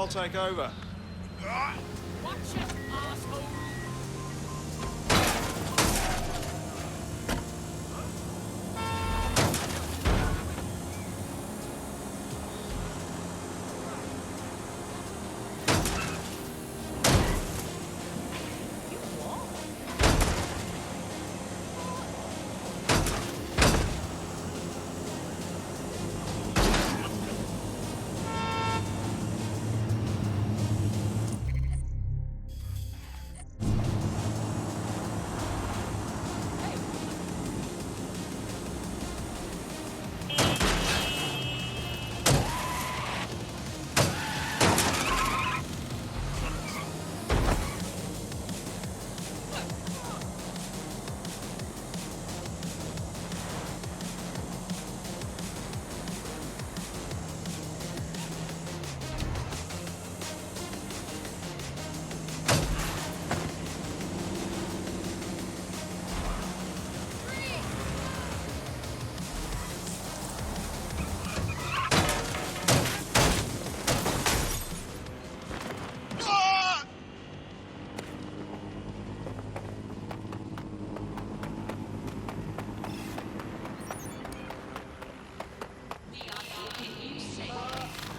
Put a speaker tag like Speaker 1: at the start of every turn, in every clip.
Speaker 1: I'll take over.
Speaker 2: Watch it, asshole!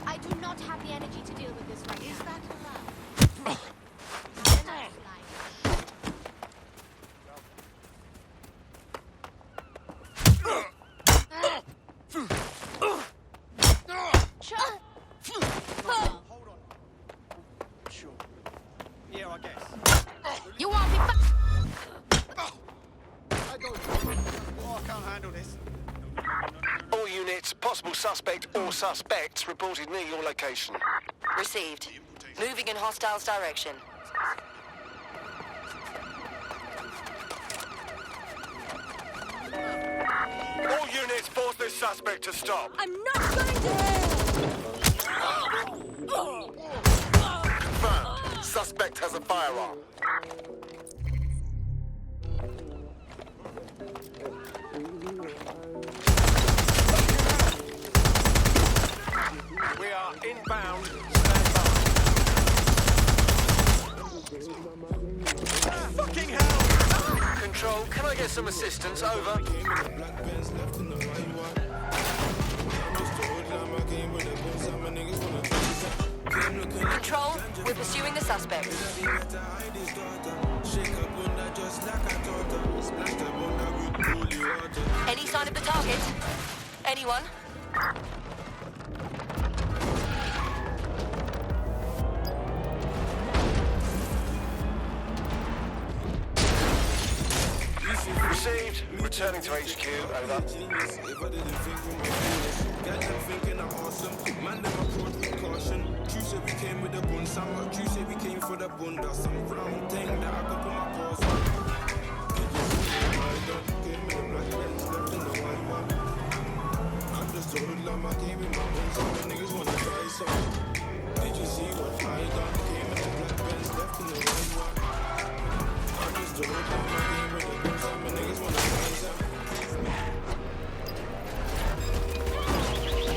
Speaker 3: I do not have the energy to deal with this right now. Is that allowed?
Speaker 1: Hold on. Sure. Yeah, I guess.
Speaker 3: You want me back?
Speaker 1: I don't. Oh, I can't handle this.
Speaker 4: All units, possible suspect or suspects reported near your location.
Speaker 5: Received. Moving in hostiles' direction.
Speaker 4: All units, force this suspect to stop.
Speaker 3: I'm not going to...
Speaker 4: Confirmed. Suspect has a firearm. We are inbound. Stand by. Fucking hell! Control, can I get some assistance? Over.
Speaker 5: Control, we're pursuing the suspect. Any sign of the target? Anyone?
Speaker 4: Received. Returning to HQ. Over.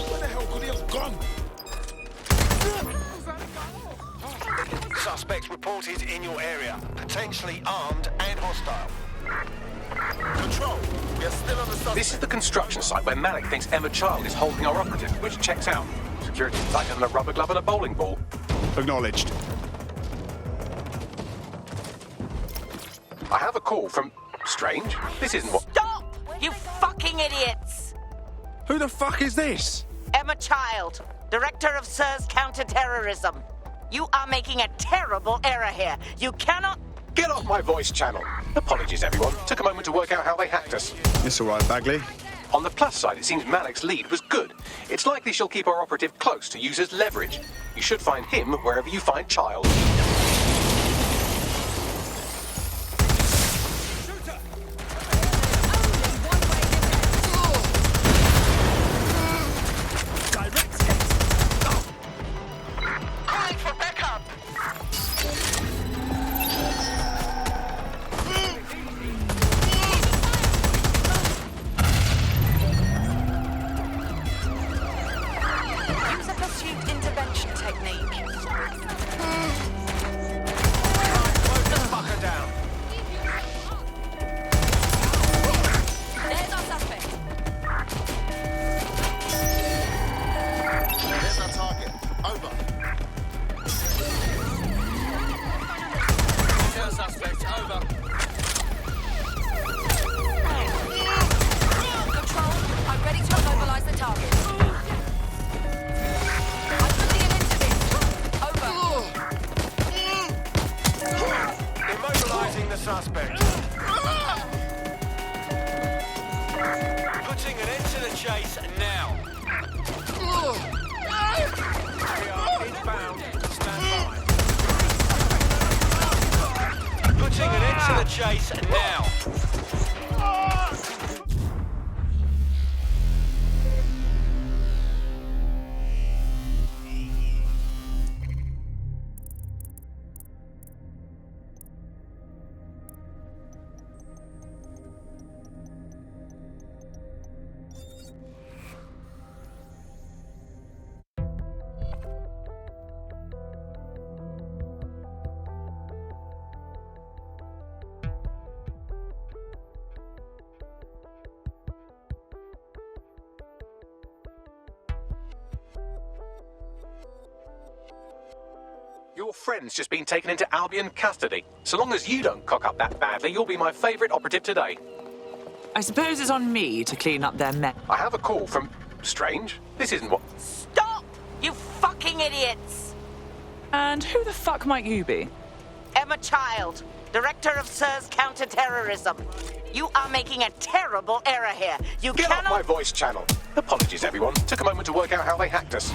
Speaker 1: Where the hell could he have gone?
Speaker 4: Suspects reported in your area. Potentially armed and hostile. Control, we are still on the suspect.
Speaker 6: This is the construction site where Malik thinks Emma Child is holding our operative, which checks out. Security's tighter than a rubber glove and a bowling ball.
Speaker 1: Acknowledged.
Speaker 6: I have a call from... Strange. This isn't what...
Speaker 7: Stop! You fucking idiots!
Speaker 1: Who the fuck is this?
Speaker 7: Emma Child, Director of SIRS Counter-Terrorism. You are making a terrible error here. You cannot...
Speaker 6: Get off my voice channel. Apologies, everyone. Took a moment to work out how they hacked us.
Speaker 1: It's all right, Bagley.
Speaker 6: On the plus side, it seems Malik's lead was good. It's likely she'll keep our operative close to use as leverage. You should find him wherever you find Child.
Speaker 5: Use a pursuit intervention technique.
Speaker 4: Close the fucker down.
Speaker 5: There's our suspect.
Speaker 1: There's our target. Over.
Speaker 2: Kill suspect. Over.
Speaker 5: Control, I'm ready to immobilize the target. I'm putting an end to this. Over.
Speaker 4: Immobilizing the suspect. Putting an end to the chase now. We are inbound. Stand by. Putting an end to the chase now.
Speaker 6: Your friend's just been taken into Albion custody. So long as you don't cock up that badly, you'll be my favourite operative today.
Speaker 8: I suppose it's on me to clean up their mess.
Speaker 6: I have a call from Strange. This isn't what...
Speaker 7: Stop! You fucking idiots!
Speaker 8: And who the fuck might you be?
Speaker 7: Emma Child, Director of SIRS Counter-Terrorism. You are making a terrible error here. You
Speaker 6: Get off
Speaker 7: cannot...
Speaker 6: my voice channel. Apologies, everyone. Took a moment to work out how they hacked us.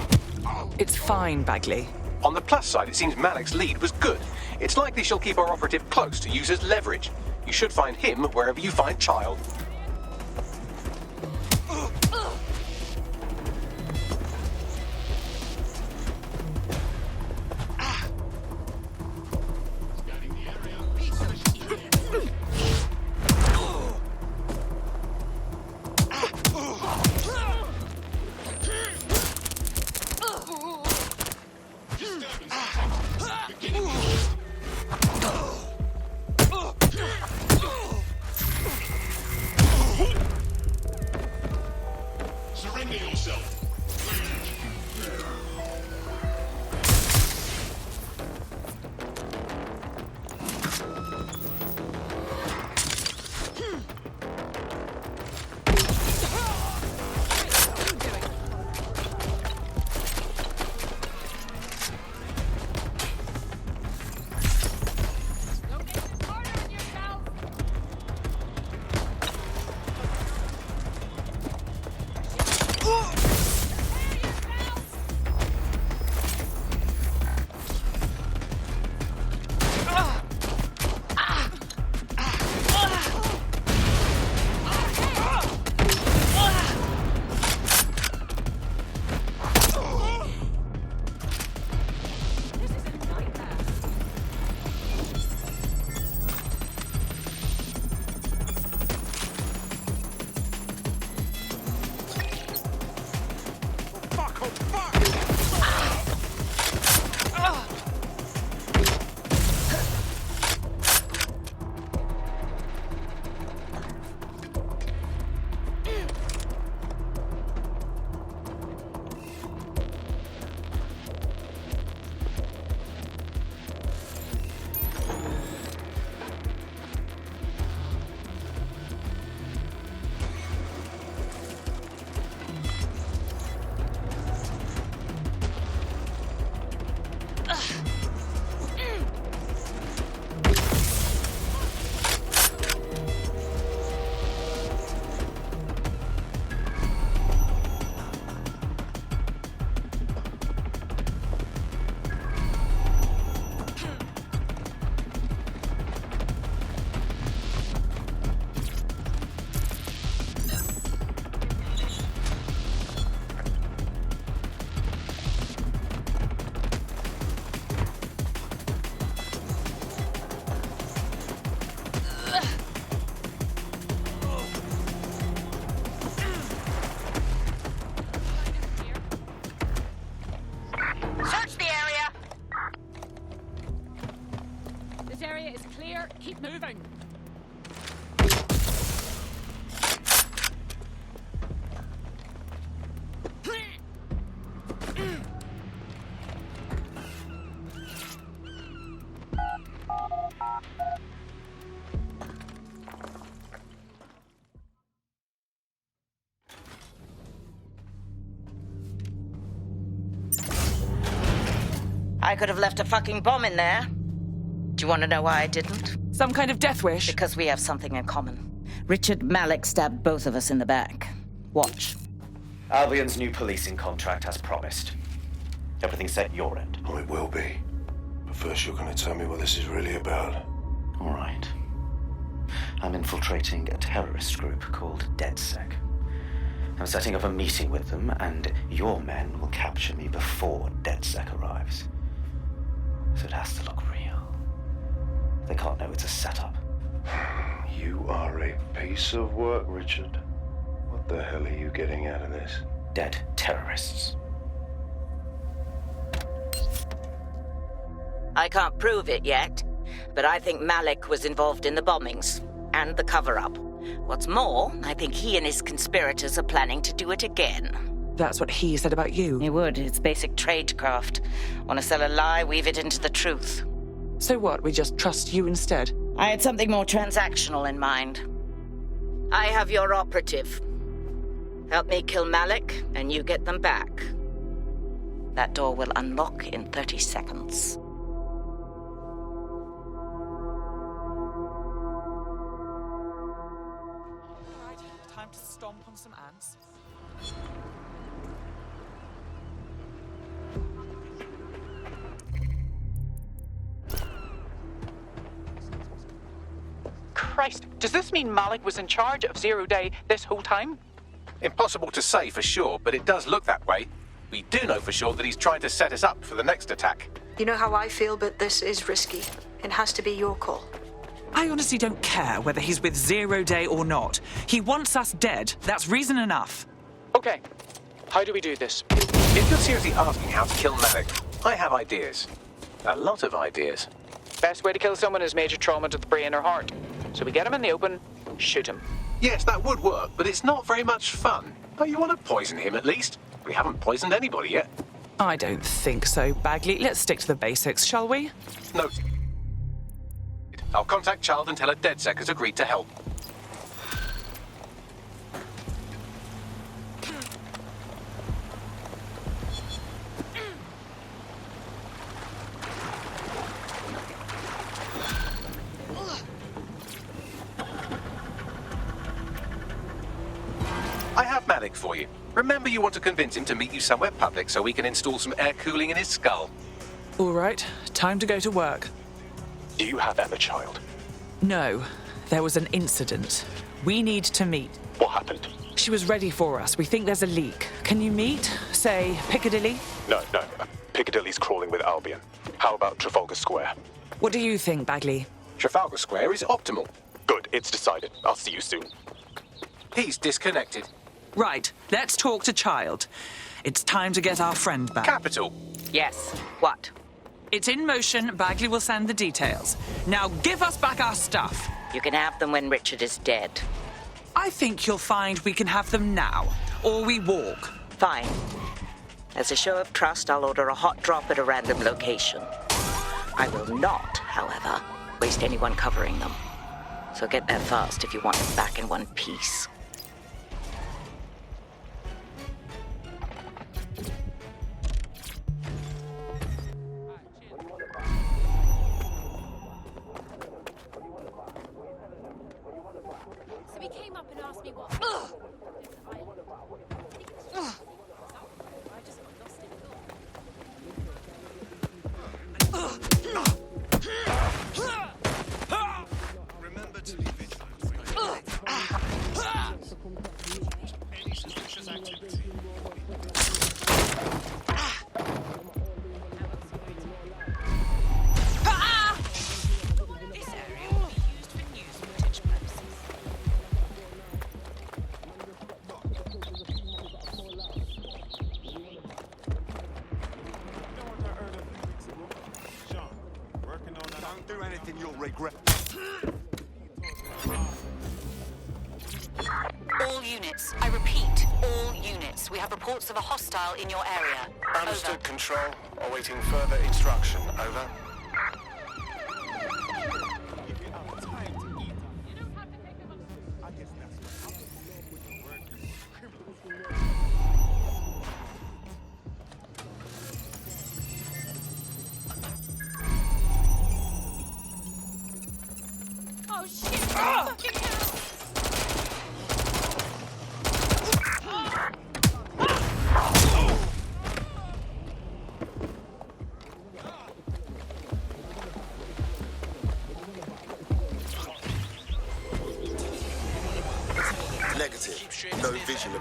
Speaker 8: It's fine, Bagley.
Speaker 6: On the plus side, it seems Malik's lead was good. It's likely she'll keep our operative close to use as leverage. You should find him wherever you find Child.
Speaker 1: Surrender yourself.
Speaker 2: Don't get too hard on yourself.
Speaker 7: I could have left a fucking bomb in there. Do you want to know why I didn't?
Speaker 8: Some kind of death wish?
Speaker 7: Because we have something in common. Richard Malik stabbed both of us in the back. Watch.
Speaker 9: Albion's new policing contract as promised. Everything's set at your end.
Speaker 10: Oh, it will be. But first you're going to tell me what this is really about.
Speaker 9: All right. I'm infiltrating a terrorist group called DedSec. I'm setting up a meeting with them, and your men will capture me before DedSec arrives. So it has to look real. They can't know it's a setup.
Speaker 10: You are a piece of work, Richard. What the hell are you getting out of this?
Speaker 9: Dead terrorists.
Speaker 7: I can't prove it yet, but I think Malik was involved in the bombings and the cover-up. What's more, I think he and his conspirators are planning to do it again.
Speaker 8: That's what he said about you.
Speaker 7: He would. It's basic tradecraft. Want to sell a lie, weave it into the truth.
Speaker 8: So what, we just trust you instead?
Speaker 7: I had something more transactional in mind. I have your operative. Help me kill Malik, and you get them back. That door will unlock in 30 seconds.
Speaker 8: Alright, time to stomp on some ants.
Speaker 11: Christ, does this mean Malik was in charge of Zero Day this whole time?
Speaker 6: Impossible to say for sure, but it does look that way. We do know for sure that he's trying to set us up for the next attack.
Speaker 12: You know how I feel, but this is risky. It has to be your call.
Speaker 8: I honestly don't care whether he's with Zero Day or not. He wants us dead. That's reason enough.
Speaker 11: Okay, how do we do this?
Speaker 6: If you're seriously asking how to kill Malik, I have ideas. A lot of ideas.
Speaker 11: Best way to kill someone is major trauma to the brain or heart. So we get him in the open, shoot him.
Speaker 6: Yes, that would work, but it's not very much fun. Oh, you want to poison him at least? We haven't poisoned anybody yet.
Speaker 8: I don't think so, Bagley. Let's stick to the basics, shall we?
Speaker 6: No. I'll contact Child and tell her DedSec has agreed to help. I have Malik for you. Remember, you want to convince him to meet you somewhere public so we can install some air cooling in his skull.
Speaker 8: All right, time to go to work.
Speaker 10: Do you have Emma, Child?
Speaker 8: No, there was an incident. We need to meet.
Speaker 10: What happened?
Speaker 8: She was ready for us. We think there's a leak. Can you meet? Say, Piccadilly?
Speaker 10: No. Piccadilly's crawling with Albion. How about Trafalgar Square?
Speaker 8: What do you think, Bagley?
Speaker 6: Trafalgar Square is optimal.
Speaker 10: Good, it's decided. I'll see you soon.
Speaker 6: He's disconnected.
Speaker 8: Right, let's talk to Child. It's time to get our friend back.
Speaker 6: Capital.
Speaker 7: Yes. What?
Speaker 8: It's in motion. Bagley will send the details. Now give us back our stuff.
Speaker 7: You can have them when Richard is dead.
Speaker 8: I think you'll find we can have them now, or we walk.
Speaker 7: Fine. As a show of trust, I'll order a hot drop at a random location. I will not, however, waste anyone covering them. So get there fast if you want them back in one piece.
Speaker 3: So he came up and asked me what. I just got lost in thought.
Speaker 1: Remember to be vigilant. Any suspicious activity?
Speaker 8: This area will be used for news footage purposes.
Speaker 1: Sean, working on that.
Speaker 4: Don't do anything you'll regret.
Speaker 5: All units. I repeat, all units. We have reports of a hostile in your area.
Speaker 4: Understood,
Speaker 5: Over.
Speaker 4: Control. Awaiting further instruction. Over.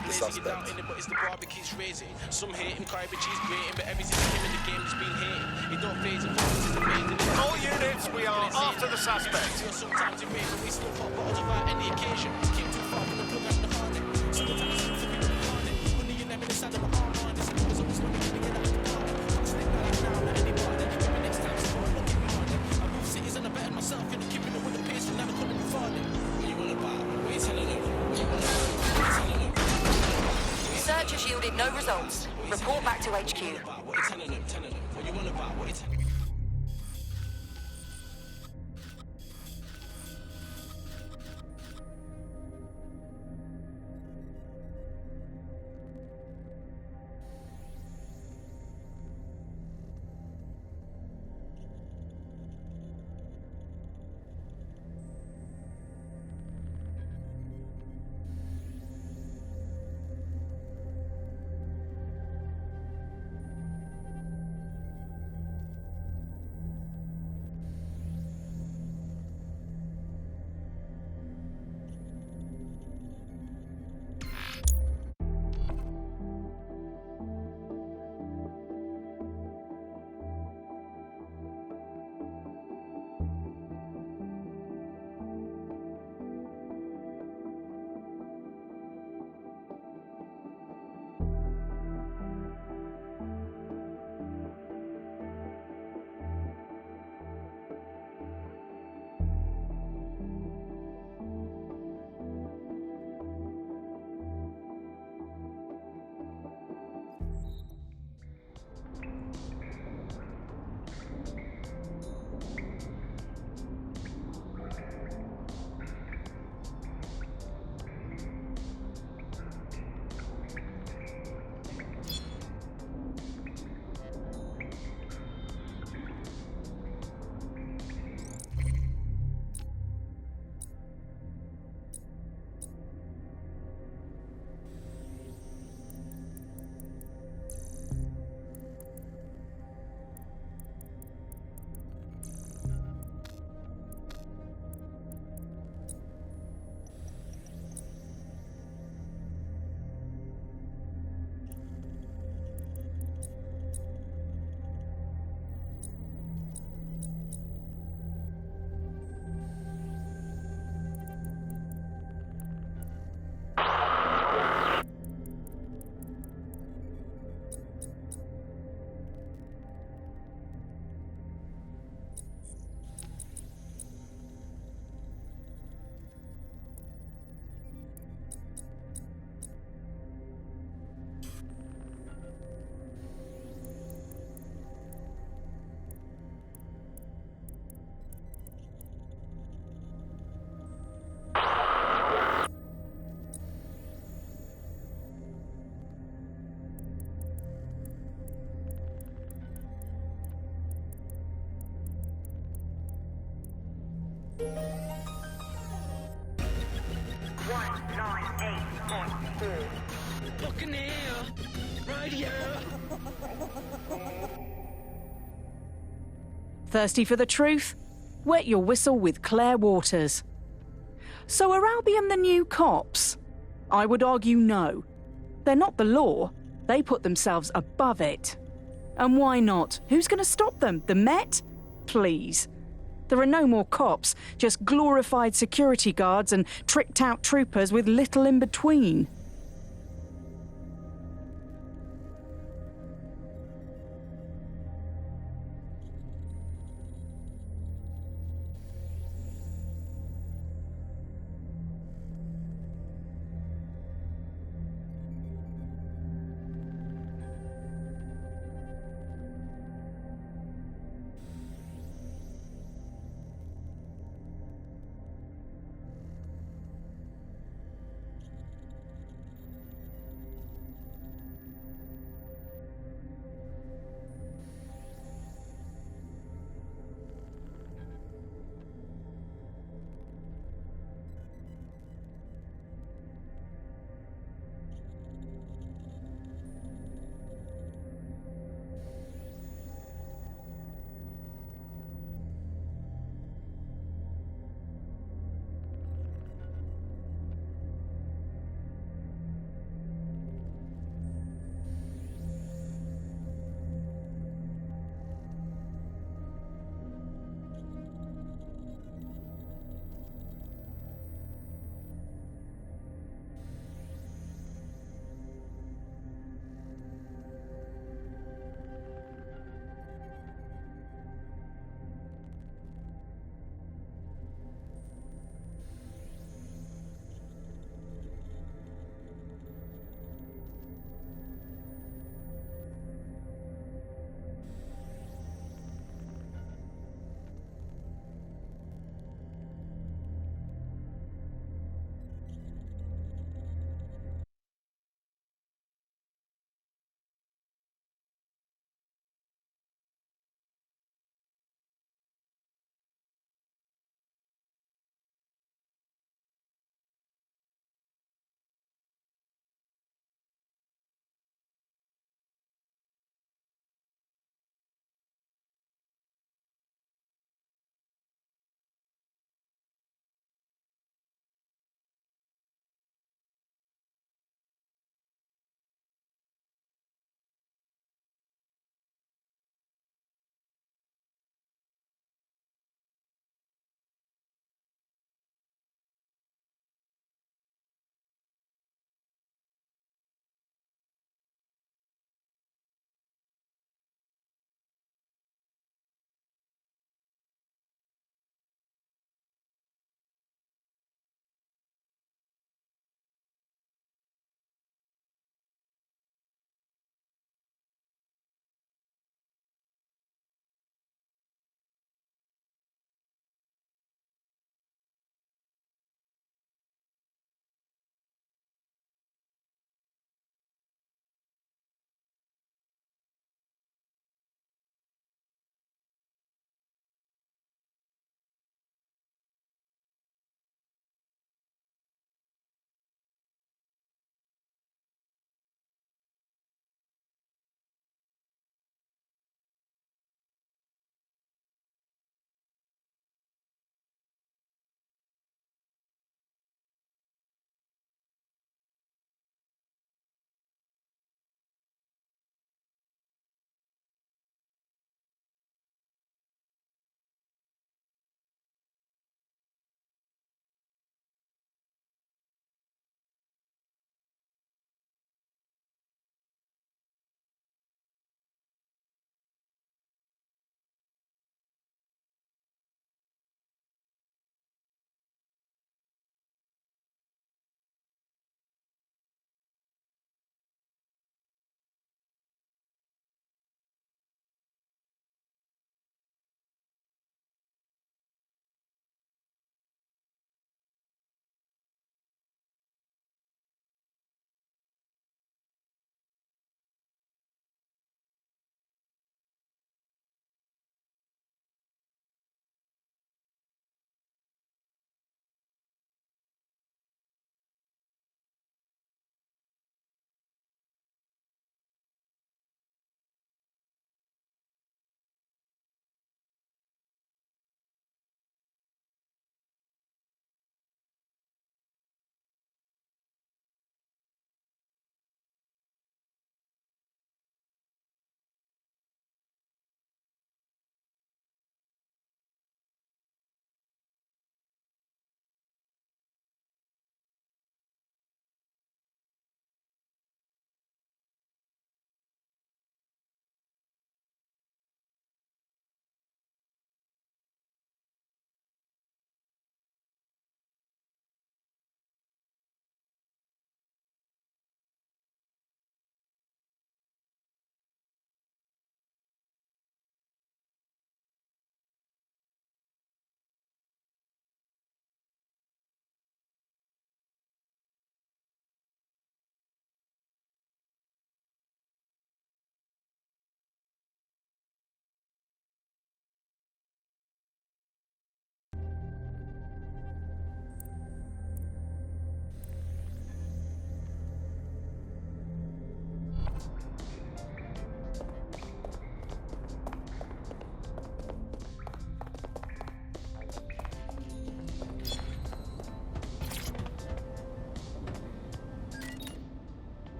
Speaker 13: with the suspect.
Speaker 4: All units, we are after the suspect.
Speaker 5: Search has yielded no results. Report back to HQ.
Speaker 14: Buccaneer! Right here!
Speaker 15: Thirsty for the truth? Wet your whistle with Claire Waters. So are Albion the new cops? I would argue no. They're not the law. They put themselves above it. And why not? Who's going to stop them? The Met? Please. There are no more cops, just glorified security guards and tricked-out troopers with little in between.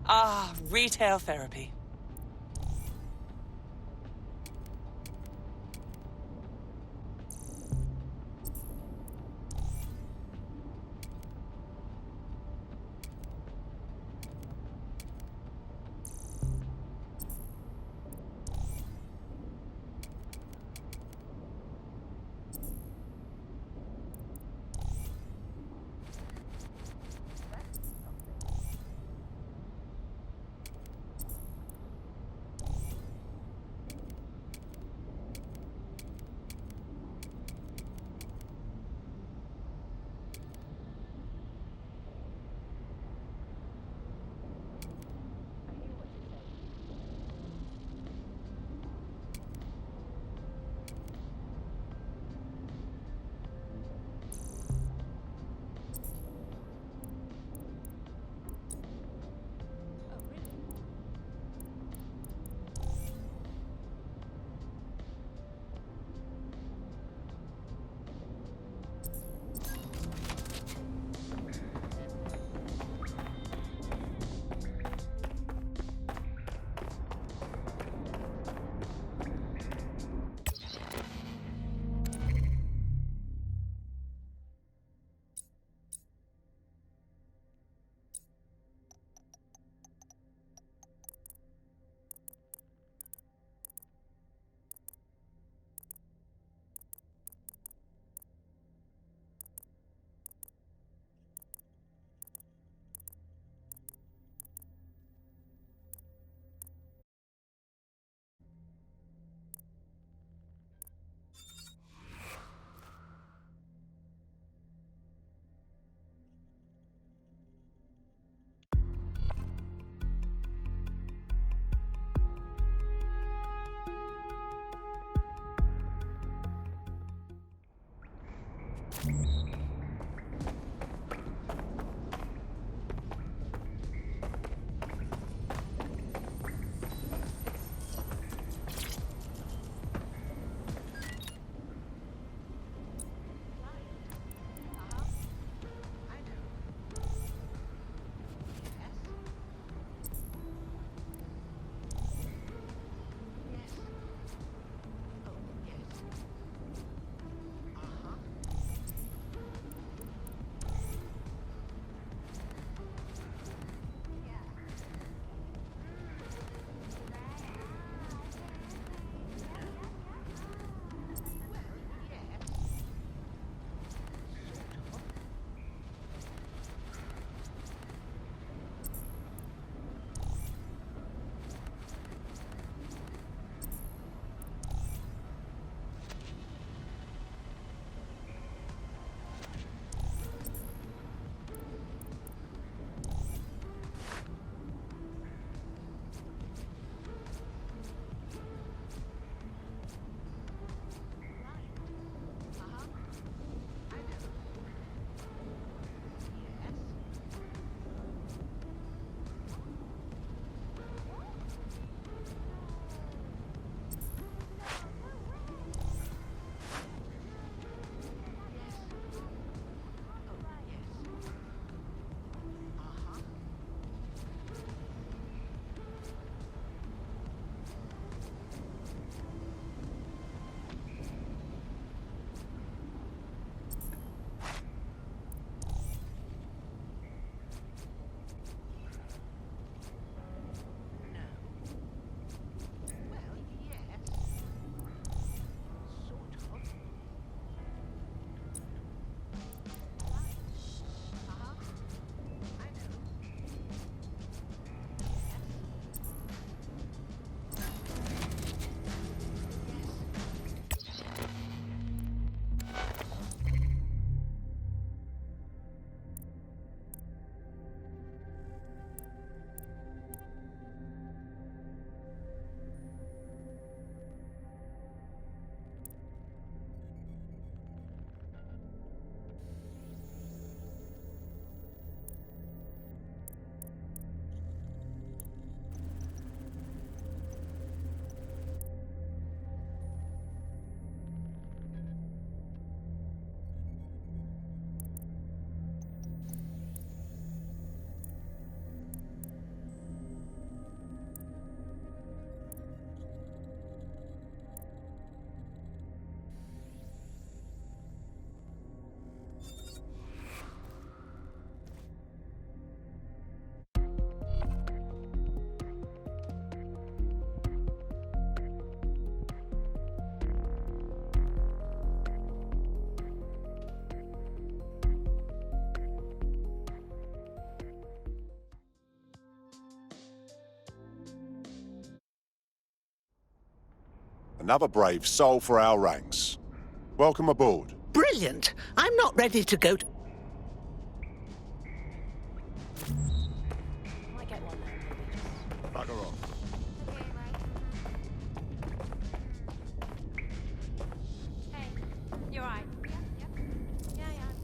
Speaker 8: Ah, retail therapy.
Speaker 13: Another brave soul for our ranks. Welcome aboard.
Speaker 14: Brilliant. I'm not ready to go to...
Speaker 13: Bugger off.
Speaker 3: Hey, you're right. Yep. Yeah.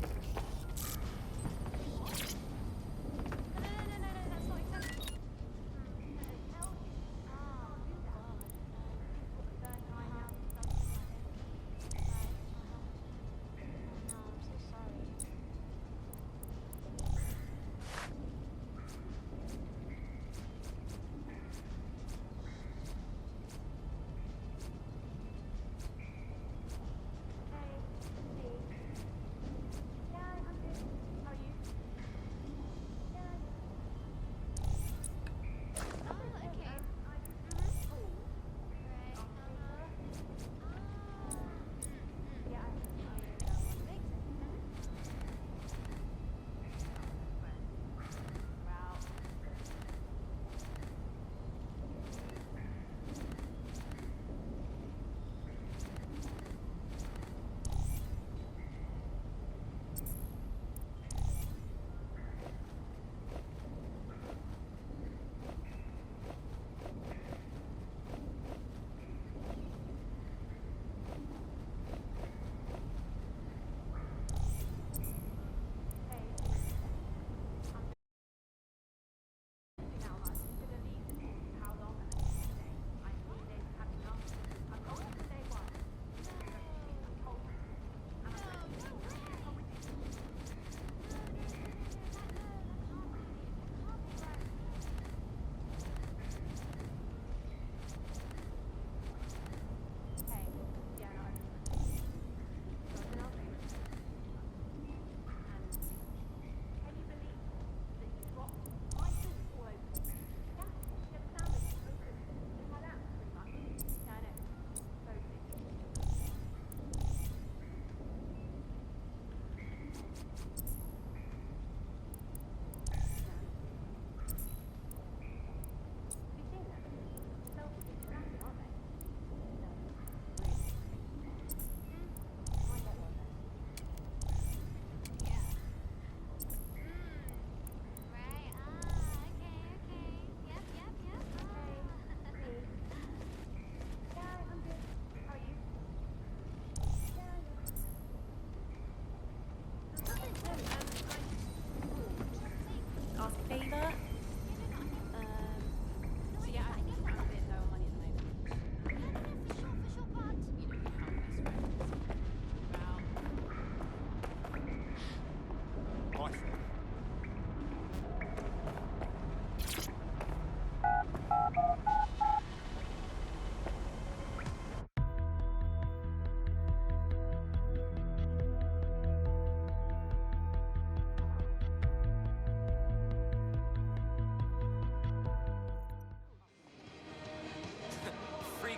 Speaker 3: No, that's not acceptable.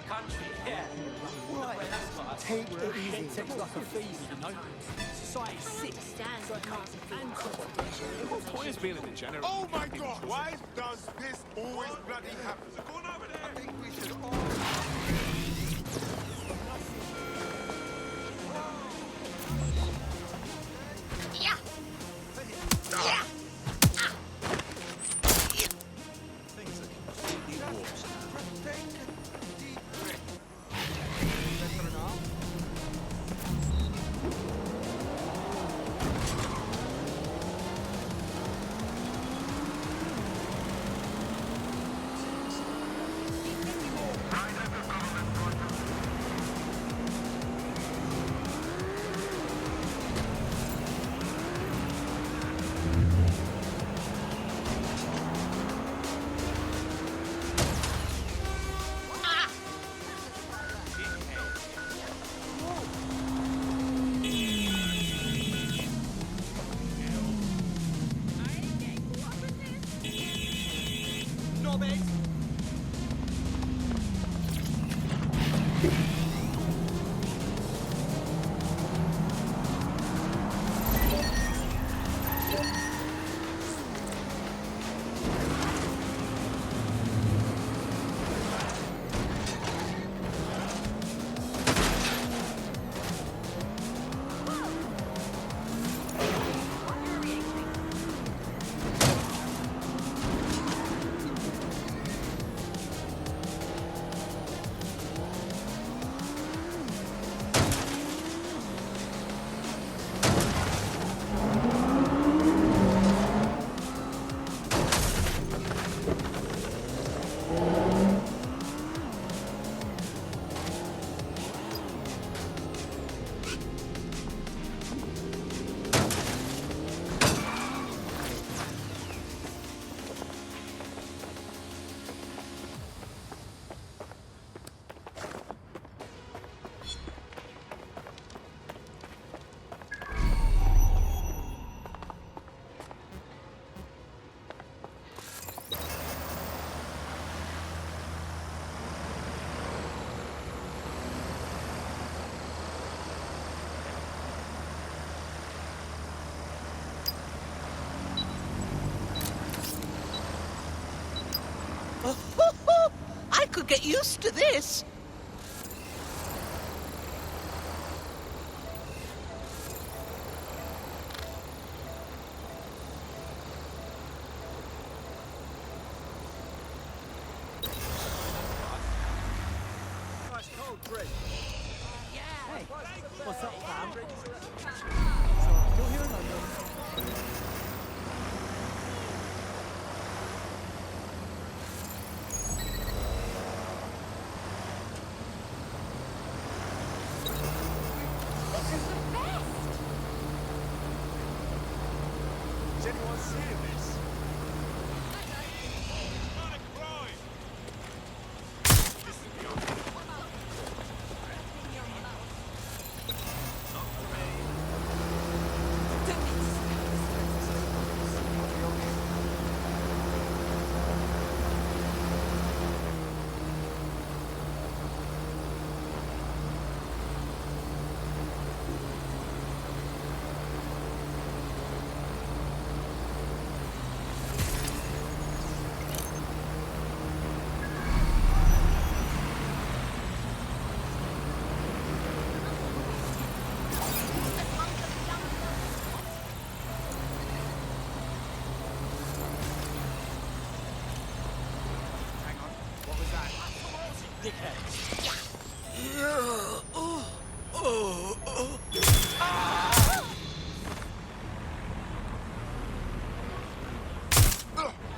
Speaker 2: Country, yeah. Right. Take it easy. It's like a fever, you know. Society's sick.
Speaker 1: What is being a degenerate?
Speaker 16: Oh my God! Why does this always bloody happen? So go on over there. I think we should all.
Speaker 14: Yeah.
Speaker 16: Things are completely warped.
Speaker 14: get used to this.
Speaker 2: Nice cold drink. Hey, what's up, fam? Still here in London? Is anyone seeing this? Not a crime! This is the only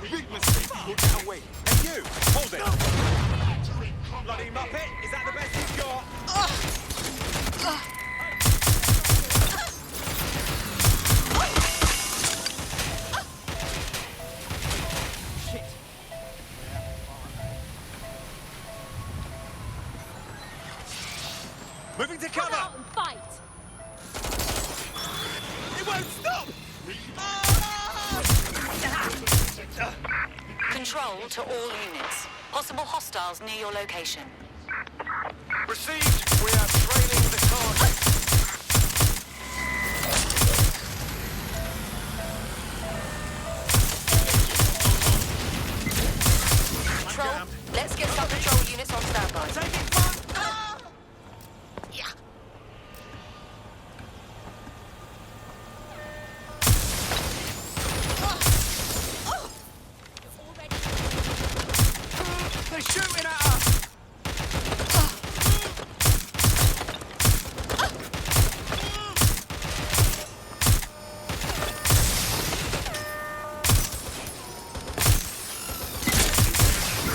Speaker 2: Big mistake. Put that away. And you, hold it. Bloody muppet, is that the best you've got? Shit. Moving to cover.
Speaker 3: Come out and fight.
Speaker 2: It won't stop.
Speaker 5: Control to all units. Possible hostiles near your location.
Speaker 4: Received. We are trailing the target.
Speaker 5: Control, let's get some patrol units on standby.
Speaker 2: They're shooting at us.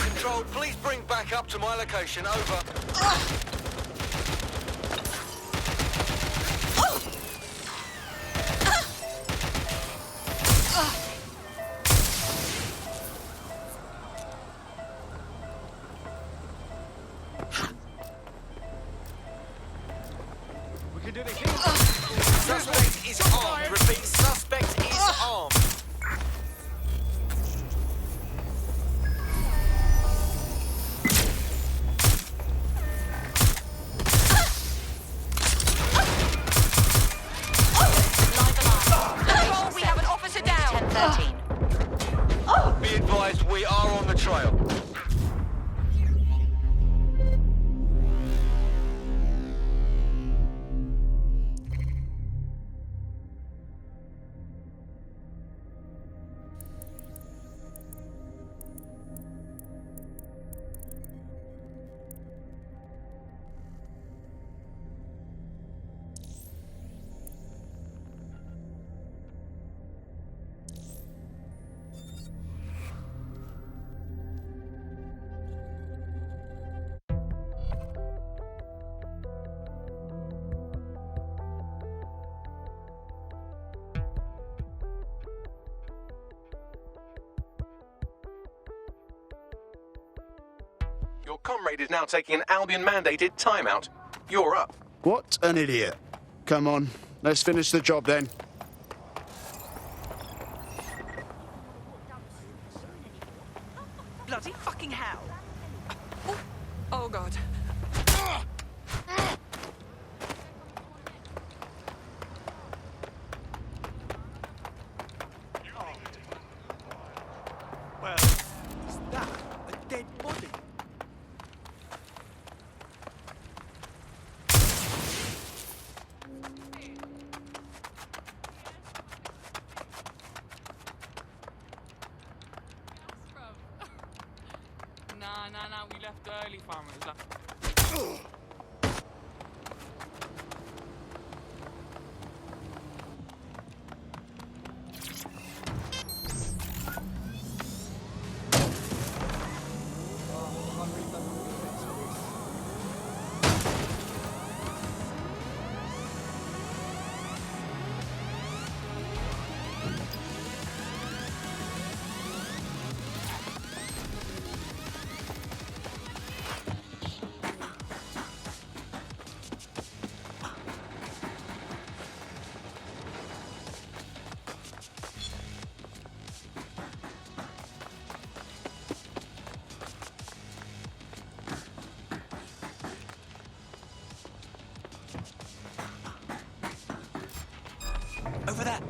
Speaker 4: Control, please bring back up to my location. Over.
Speaker 2: We can do it again.
Speaker 4: Suspect is armed. Repeat, suspect is armed.
Speaker 5: Control, we have an officer down. 10-13.
Speaker 4: Be advised, we are on the trail.
Speaker 6: Your comrade is now taking an Albion-mandated timeout. You're up.
Speaker 13: What an idiot. Come on, let's finish the job then.
Speaker 8: Bloody fucking hell. Oh, God.
Speaker 2: Well, is that a dead body?
Speaker 8: left early, fam. It was like...
Speaker 2: Over there.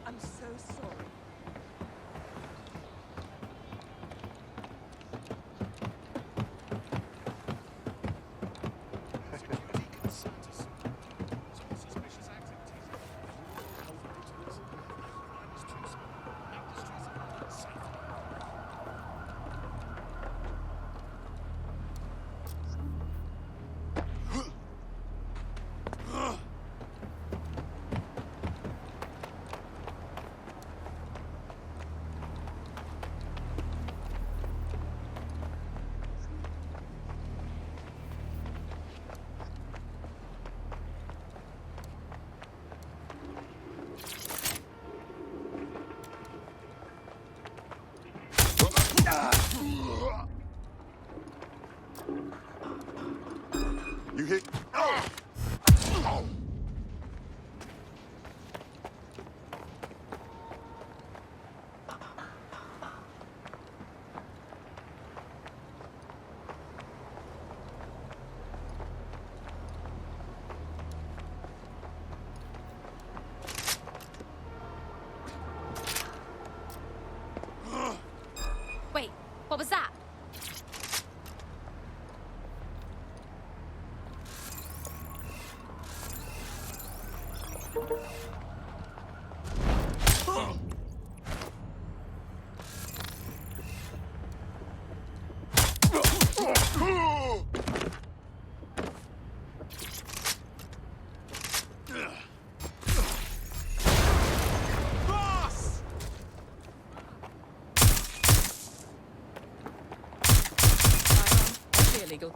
Speaker 15: I'm so sorry.
Speaker 13: You hit.
Speaker 3: Wait, what was that?
Speaker 15: Illegal.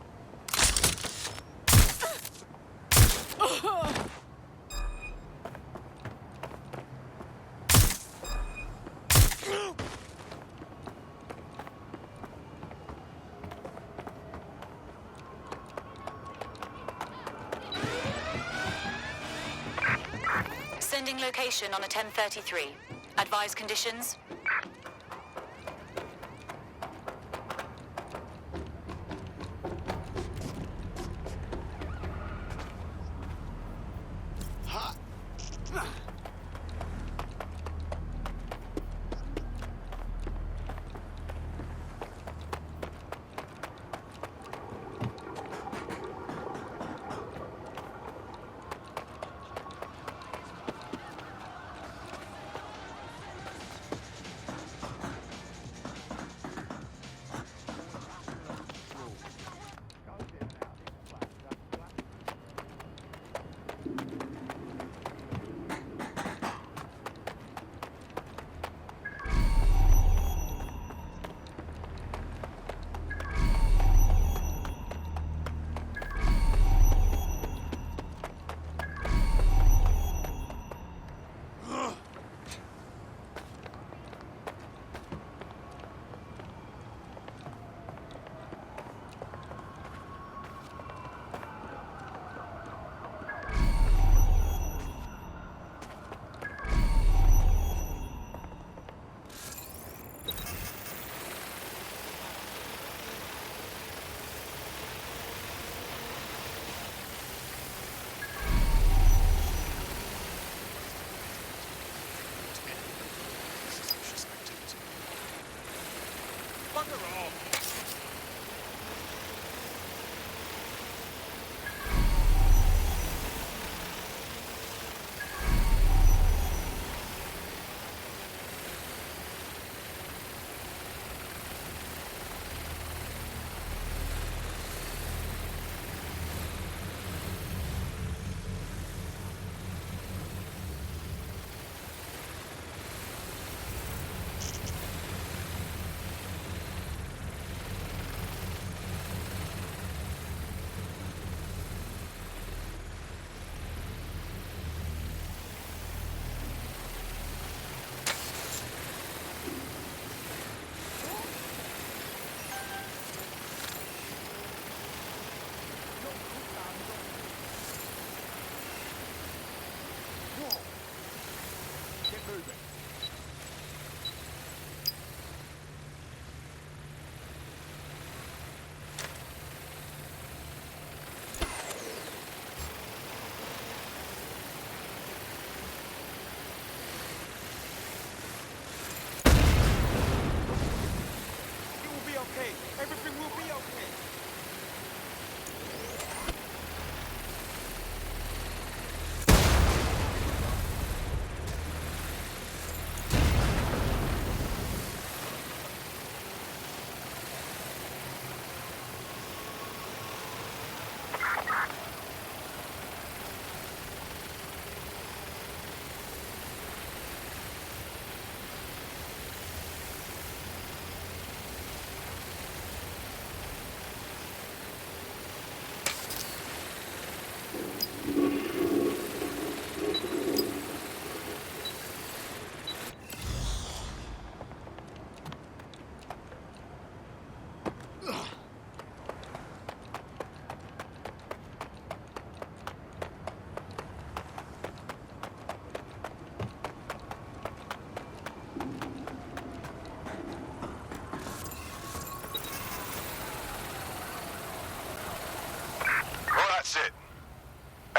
Speaker 5: Sending location on a 1033. Advise conditions.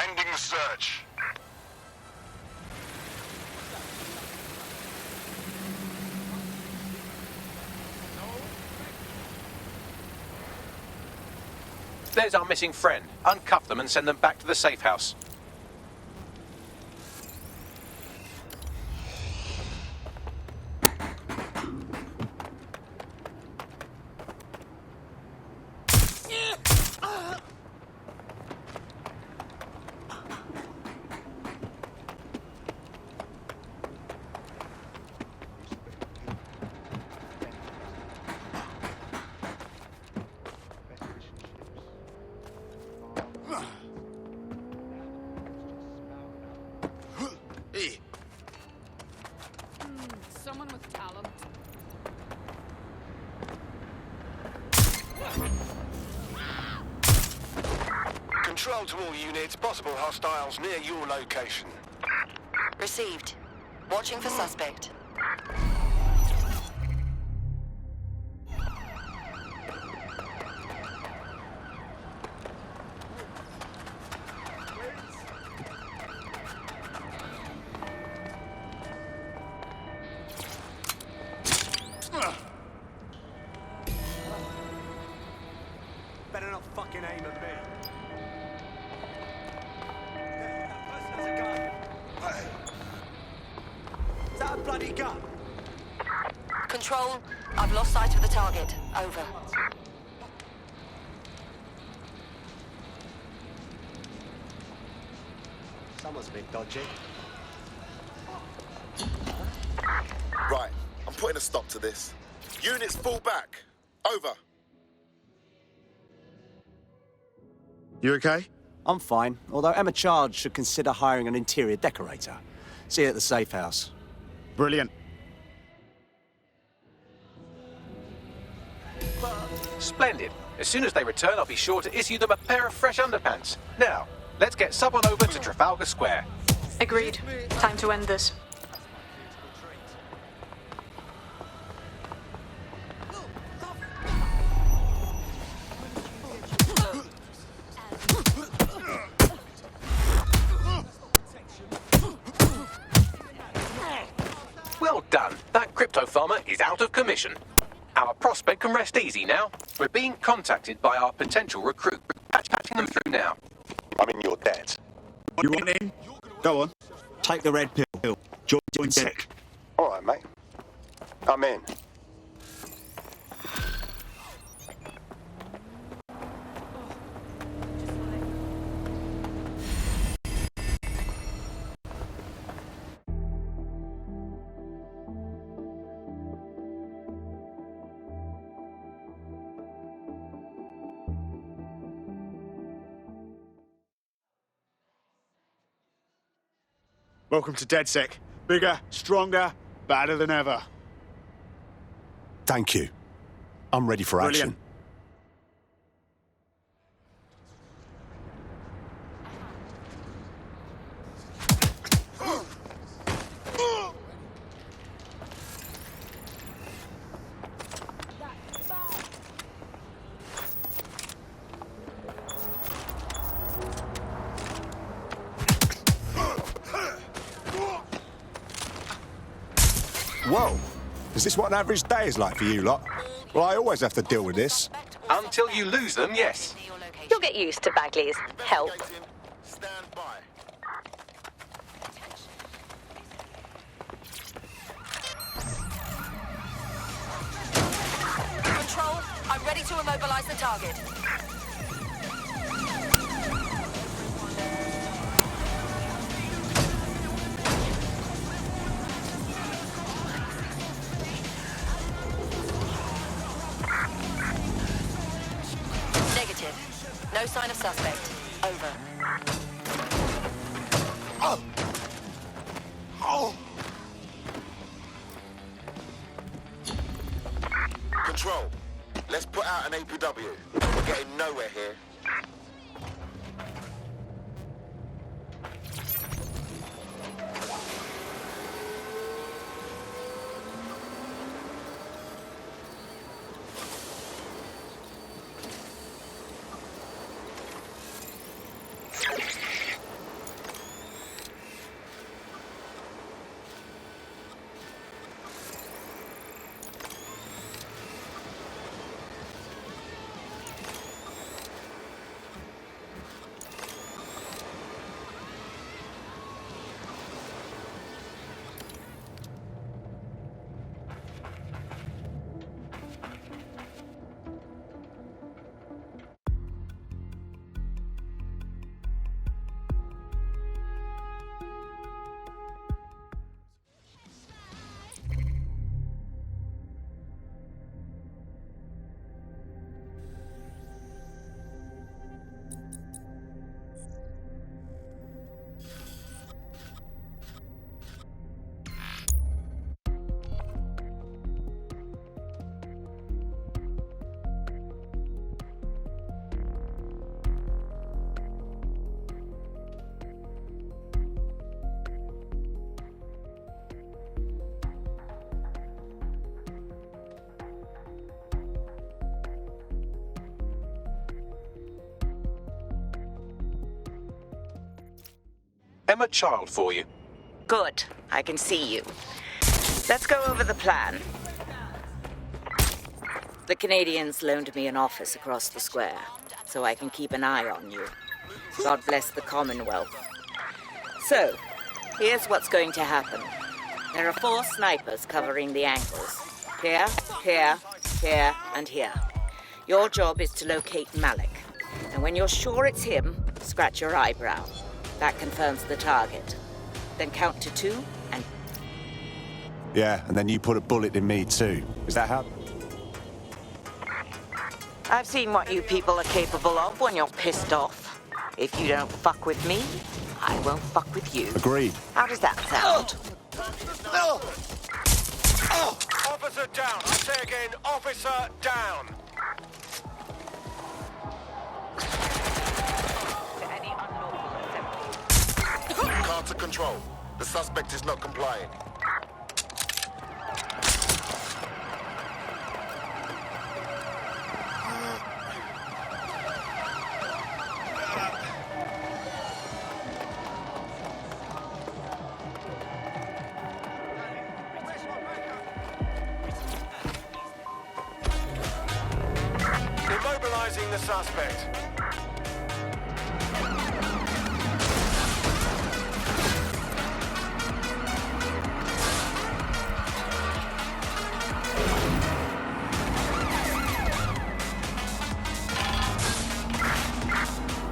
Speaker 4: Ending the search.
Speaker 6: There's our missing friend. Uncuff them and send them back to the safe house.
Speaker 15: Someone with talent.
Speaker 4: Control to all units. Possible hostiles near your location.
Speaker 5: Received. Watching for suspect.
Speaker 2: Better not fucking aim at me. Is that a bloody gun?
Speaker 5: Control, I've lost sight of the target. Over.
Speaker 2: Someone's a bit dodgy.
Speaker 16: Right, I'm putting a stop to this. Units fall back. Over. You okay?
Speaker 2: I'm fine, although Emma Charge should consider hiring an interior decorator. See you at the safe house.
Speaker 16: Brilliant.
Speaker 6: Splendid. As soon as they return, I'll be sure to issue them a pair of fresh underpants. Now, let's get Sub on over to Trafalgar Square.
Speaker 12: Agreed. Time to end this.
Speaker 6: Well done. That crypto farmer is out of commission. Our prospect can rest easy now. We're being contacted by our potential recruit. Patching them through now.
Speaker 10: I mean, you're dead.
Speaker 16: You want in? Go on.
Speaker 2: Take the red pill. Join sec.
Speaker 10: All right, mate. I'm in.
Speaker 16: Welcome to DedSec. Bigger, stronger, badder than ever.
Speaker 13: Thank you. I'm ready for
Speaker 16: Brilliant.
Speaker 13: action. Whoa! Is this what an average day is like for you lot? Well, I always have to deal with this.
Speaker 6: Until you lose them, yes.
Speaker 7: You'll get used to Bagley's help.
Speaker 16: Stand by.
Speaker 5: Control, I'm ready to immobilize the target. Negative. No sign of suspect. Over.
Speaker 16: Oh! Oh! Control, let's put out an APW. We're getting nowhere here.
Speaker 6: Emma Child for you.
Speaker 7: Good. I can see you. Let's go over the plan. The Canadians loaned me an office across the square, so I can keep an eye on you. God bless the Commonwealth. So, here's what's going to happen. There are 4 snipers covering the angles. Here, here, here, and here. Your job is to locate Malik. And when you're sure it's him, scratch your eyebrow. That confirms the target. Then count to 2 and...
Speaker 13: Yeah, and then you put a bullet in me too. Is that how...
Speaker 7: I've seen what you people are capable of when you're pissed off. If you don't fuck with me, I won't fuck with you.
Speaker 13: Agreed.
Speaker 7: How does that sound?
Speaker 4: Officer down. I say again, officer down.
Speaker 17: Car to control. The suspect is not complying.
Speaker 4: Immobilizing the suspect.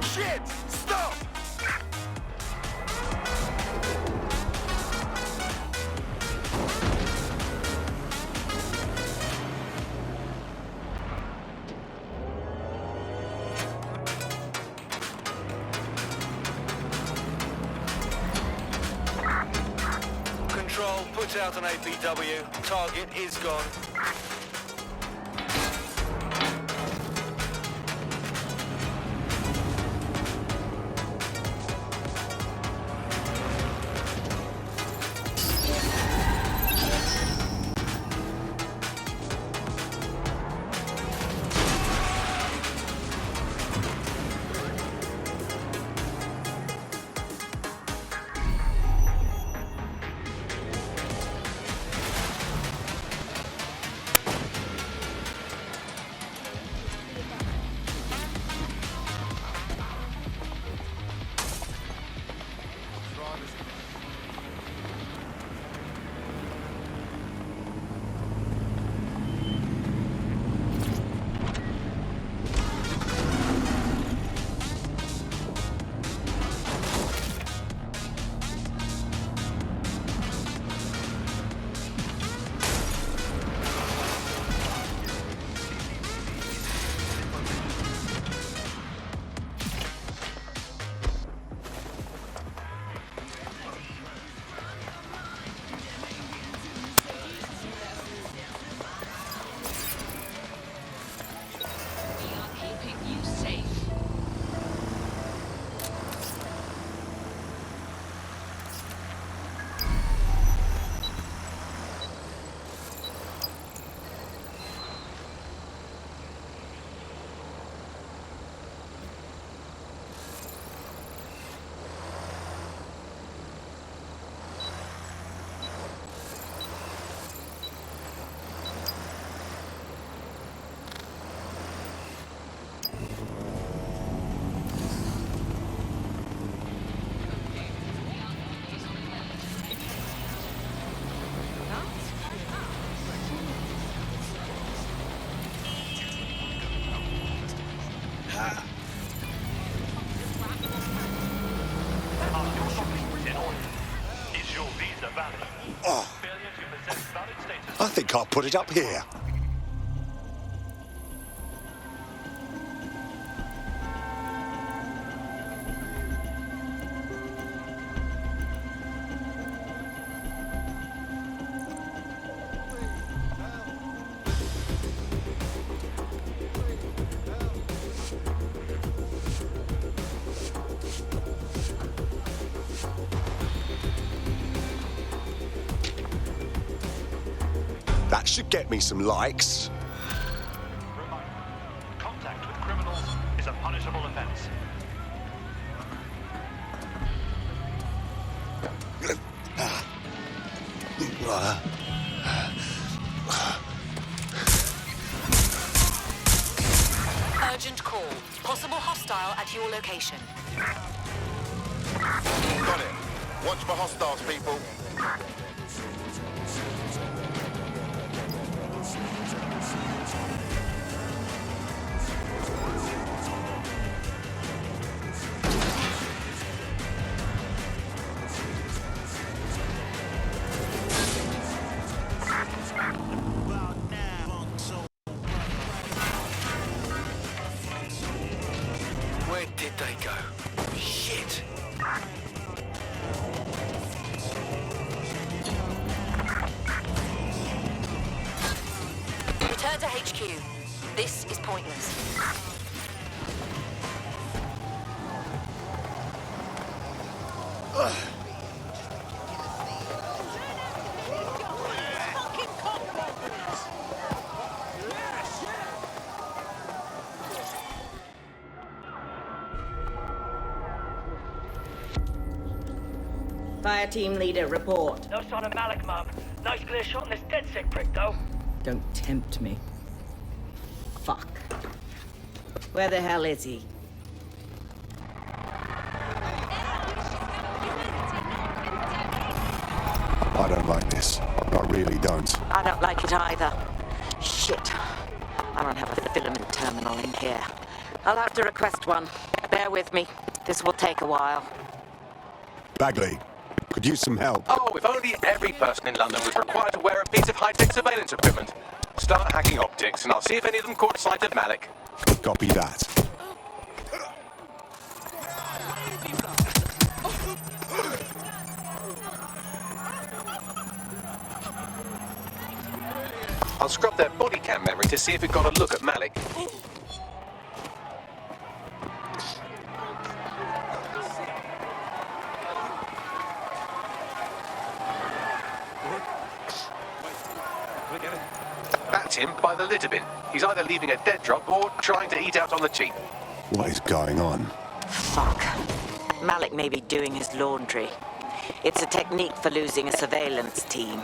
Speaker 4: Shit! Stop! Control, put out an APW. Target is gone.
Speaker 13: Oh, I think I'll put it up here. That should get me some likes.
Speaker 18: Contact with criminals is a punishable offense.
Speaker 5: Urgent call. Possible hostile at your location.
Speaker 17: Got it. Watch for hostiles, people.
Speaker 4: Where did they go? Shit!
Speaker 5: Return to HQ. This is pointless.
Speaker 7: Fire team leader, report.
Speaker 18: No sign of Malik, Mum. Nice clear shot on this DedSec prick, though.
Speaker 7: Don't tempt me. Fuck. Where the hell is he?
Speaker 13: I don't like this. I really don't.
Speaker 7: I don't like it either. Shit. I don't have a filament terminal in here. I'll have to request one. Bear with me. This will take a while.
Speaker 13: Bagley, could use some help.
Speaker 6: Oh, if only every person in London was required to wear a piece of high-tech surveillance equipment. Start hacking optics, and I'll see if any of them caught sight of Malik.
Speaker 13: Copy that.
Speaker 6: I'll scrub their body cam memory to see if it got a look at Malik. That's him by the litter bin. He's either leaving a dead drop or trying to eat out on the cheap.
Speaker 13: What is going on?
Speaker 7: Fuck. Malik may be doing his laundry. It's a technique for losing a surveillance team.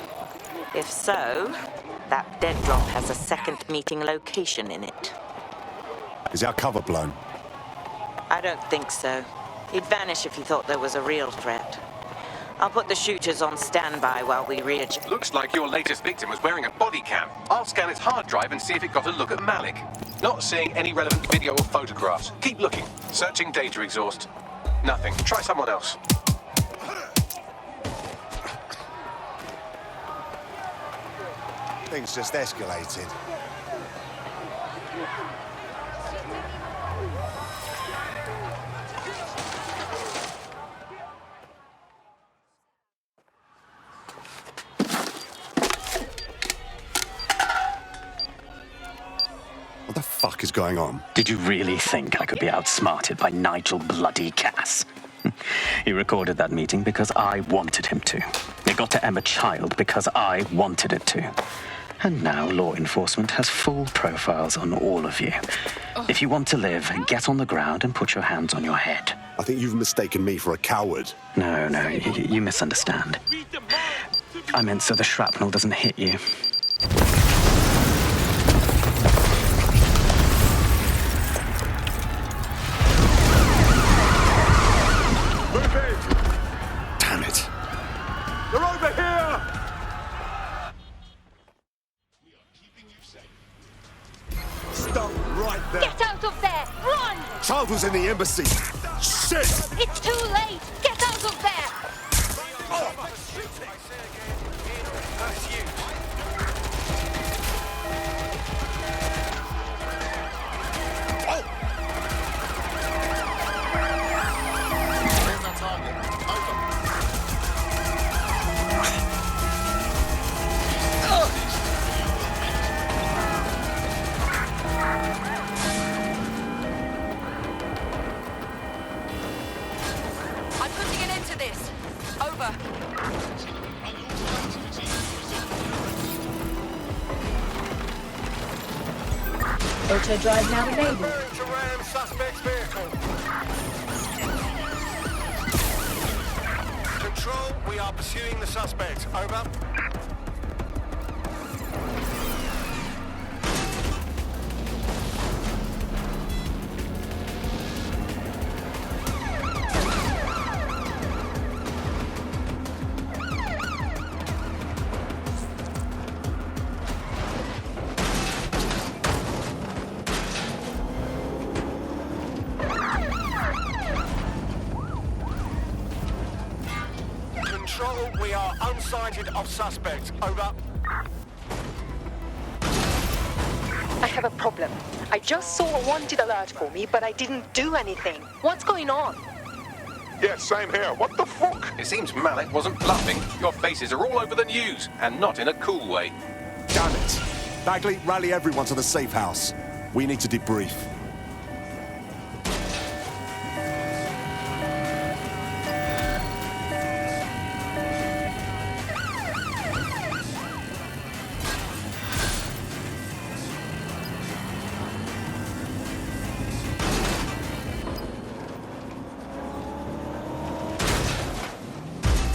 Speaker 7: If so, that dead drop has a second meeting location in it.
Speaker 13: Is our cover blown?
Speaker 7: I don't think so. He'd vanish if he thought there was a real threat. I'll put the shooters on standby while we readjust.
Speaker 6: Looks like your latest victim was wearing a body cam. I'll scan its hard drive and see if it got a look at Malik. Not seeing any relevant video or photographs. Keep looking. Searching data exhaust. Nothing. Try someone else.
Speaker 13: Things just escalated. What the fuck is going on?
Speaker 19: Did you really think I could be outsmarted by Nigel bloody Cass? He recorded that meeting because I wanted him to. It got to Emma Child because I wanted it to. And now law enforcement has full profiles on all of you. If you want to live, get on the ground and put your hands on your head.
Speaker 13: I think you've mistaken me for a coward.
Speaker 19: No, you misunderstand. I meant so the shrapnel doesn't hit you.
Speaker 13: Damn it.
Speaker 16: They're over here!
Speaker 13: Stop right there.
Speaker 3: Get out of there! Run!
Speaker 13: Child was in the embassy. Shit!
Speaker 3: It's too late! Get out of there!
Speaker 17: Where's our target?
Speaker 5: I'm putting an end to this. Over.
Speaker 15: Auto drive now enabled.
Speaker 17: Referring to ram suspect's vehicle. Control, we are pursuing the suspect. Over.
Speaker 4: Control, we are unsighted of suspects. Over.
Speaker 20: I have a problem. I just saw a wanted alert for me, but I didn't do anything. What's going on?
Speaker 17: Yeah, same here. What the fuck?
Speaker 6: It seems Malik wasn't bluffing. Your faces are all over the news, and not in a cool way.
Speaker 13: Damn it. Bagley, rally everyone to the safe house. We need to debrief.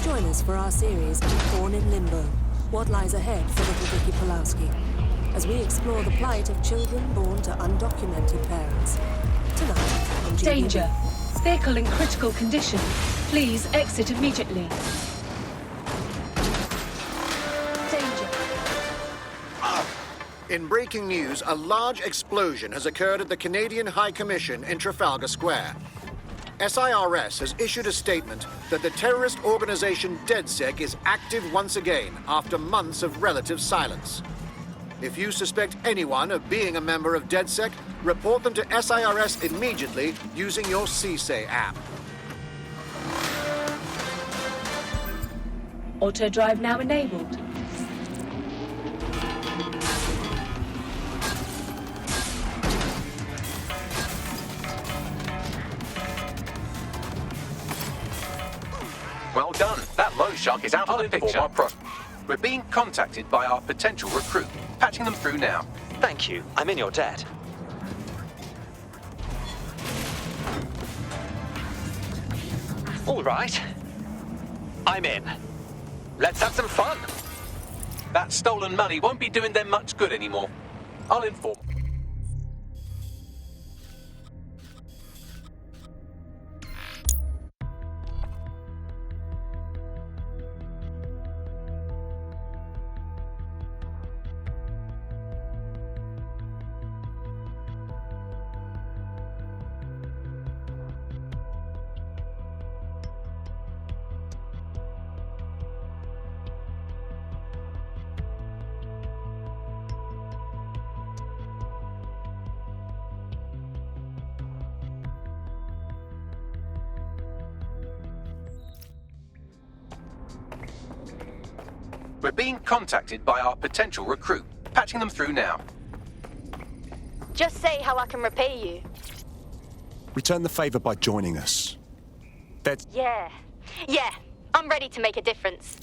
Speaker 21: Join us for our series, Born in Limbo. What lies ahead for little Vicky Pulowski, as we explore the plight of children born to undocumented parents. Tonight on GBB.
Speaker 22: Danger. Vehicle in critical condition. Please exit immediately. Danger.
Speaker 23: In breaking news, a large explosion has occurred at the Canadian High Commission in Trafalgar Square. SIRS has issued a statement that the terrorist organization DedSec is active once again after months of relative silence. If you suspect anyone of being a member of DedSec, report them to SIRS immediately using your CSAY app.
Speaker 22: Auto drive now enabled.
Speaker 6: Well done. That loan shark is out of the picture. We're being contacted by our potential recruit. Patching them through now.
Speaker 24: Thank you. I'm in your debt. All right. I'm in. Let's have some fun.
Speaker 6: That stolen money won't be doing them much good anymore. I'll inform. We're being contacted by our potential recruit. Patching them through now.
Speaker 3: Just say how I can repay you.
Speaker 13: Return the favor by joining us.
Speaker 3: Yeah. Yeah. I'm ready to make a difference.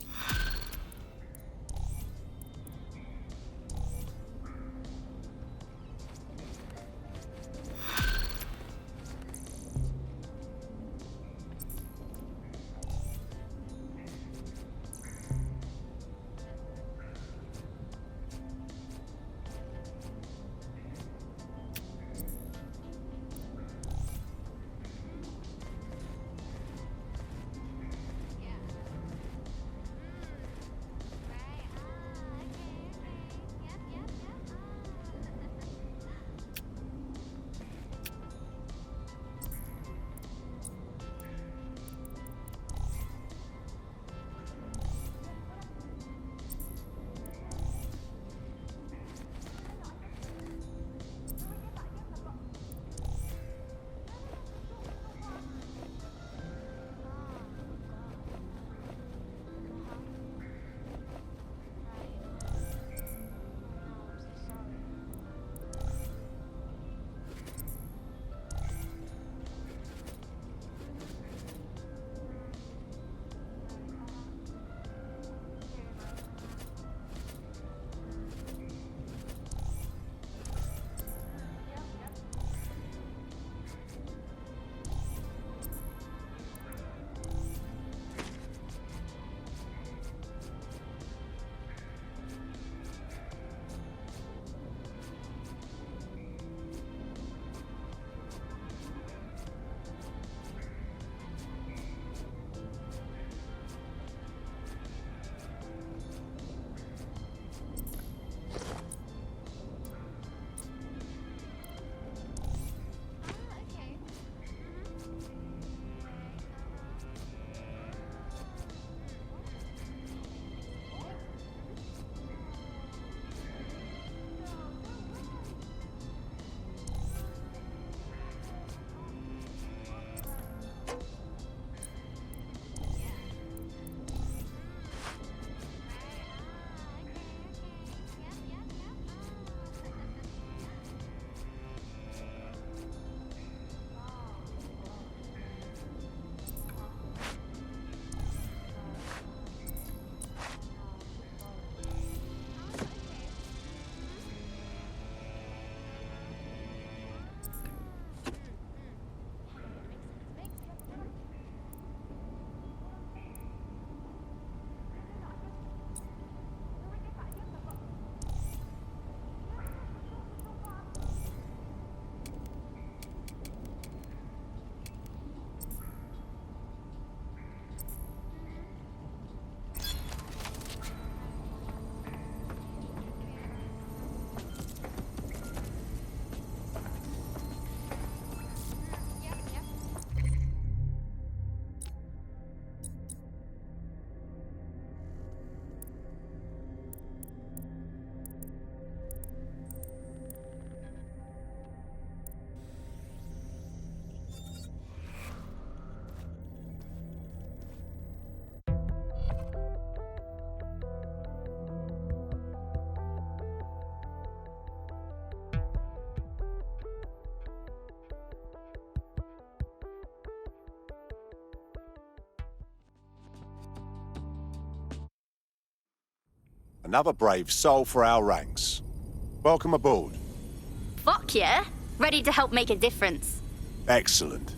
Speaker 13: Another brave soul for our ranks. Welcome aboard.
Speaker 1: Fuck yeah. Ready to help make a difference.
Speaker 13: Excellent.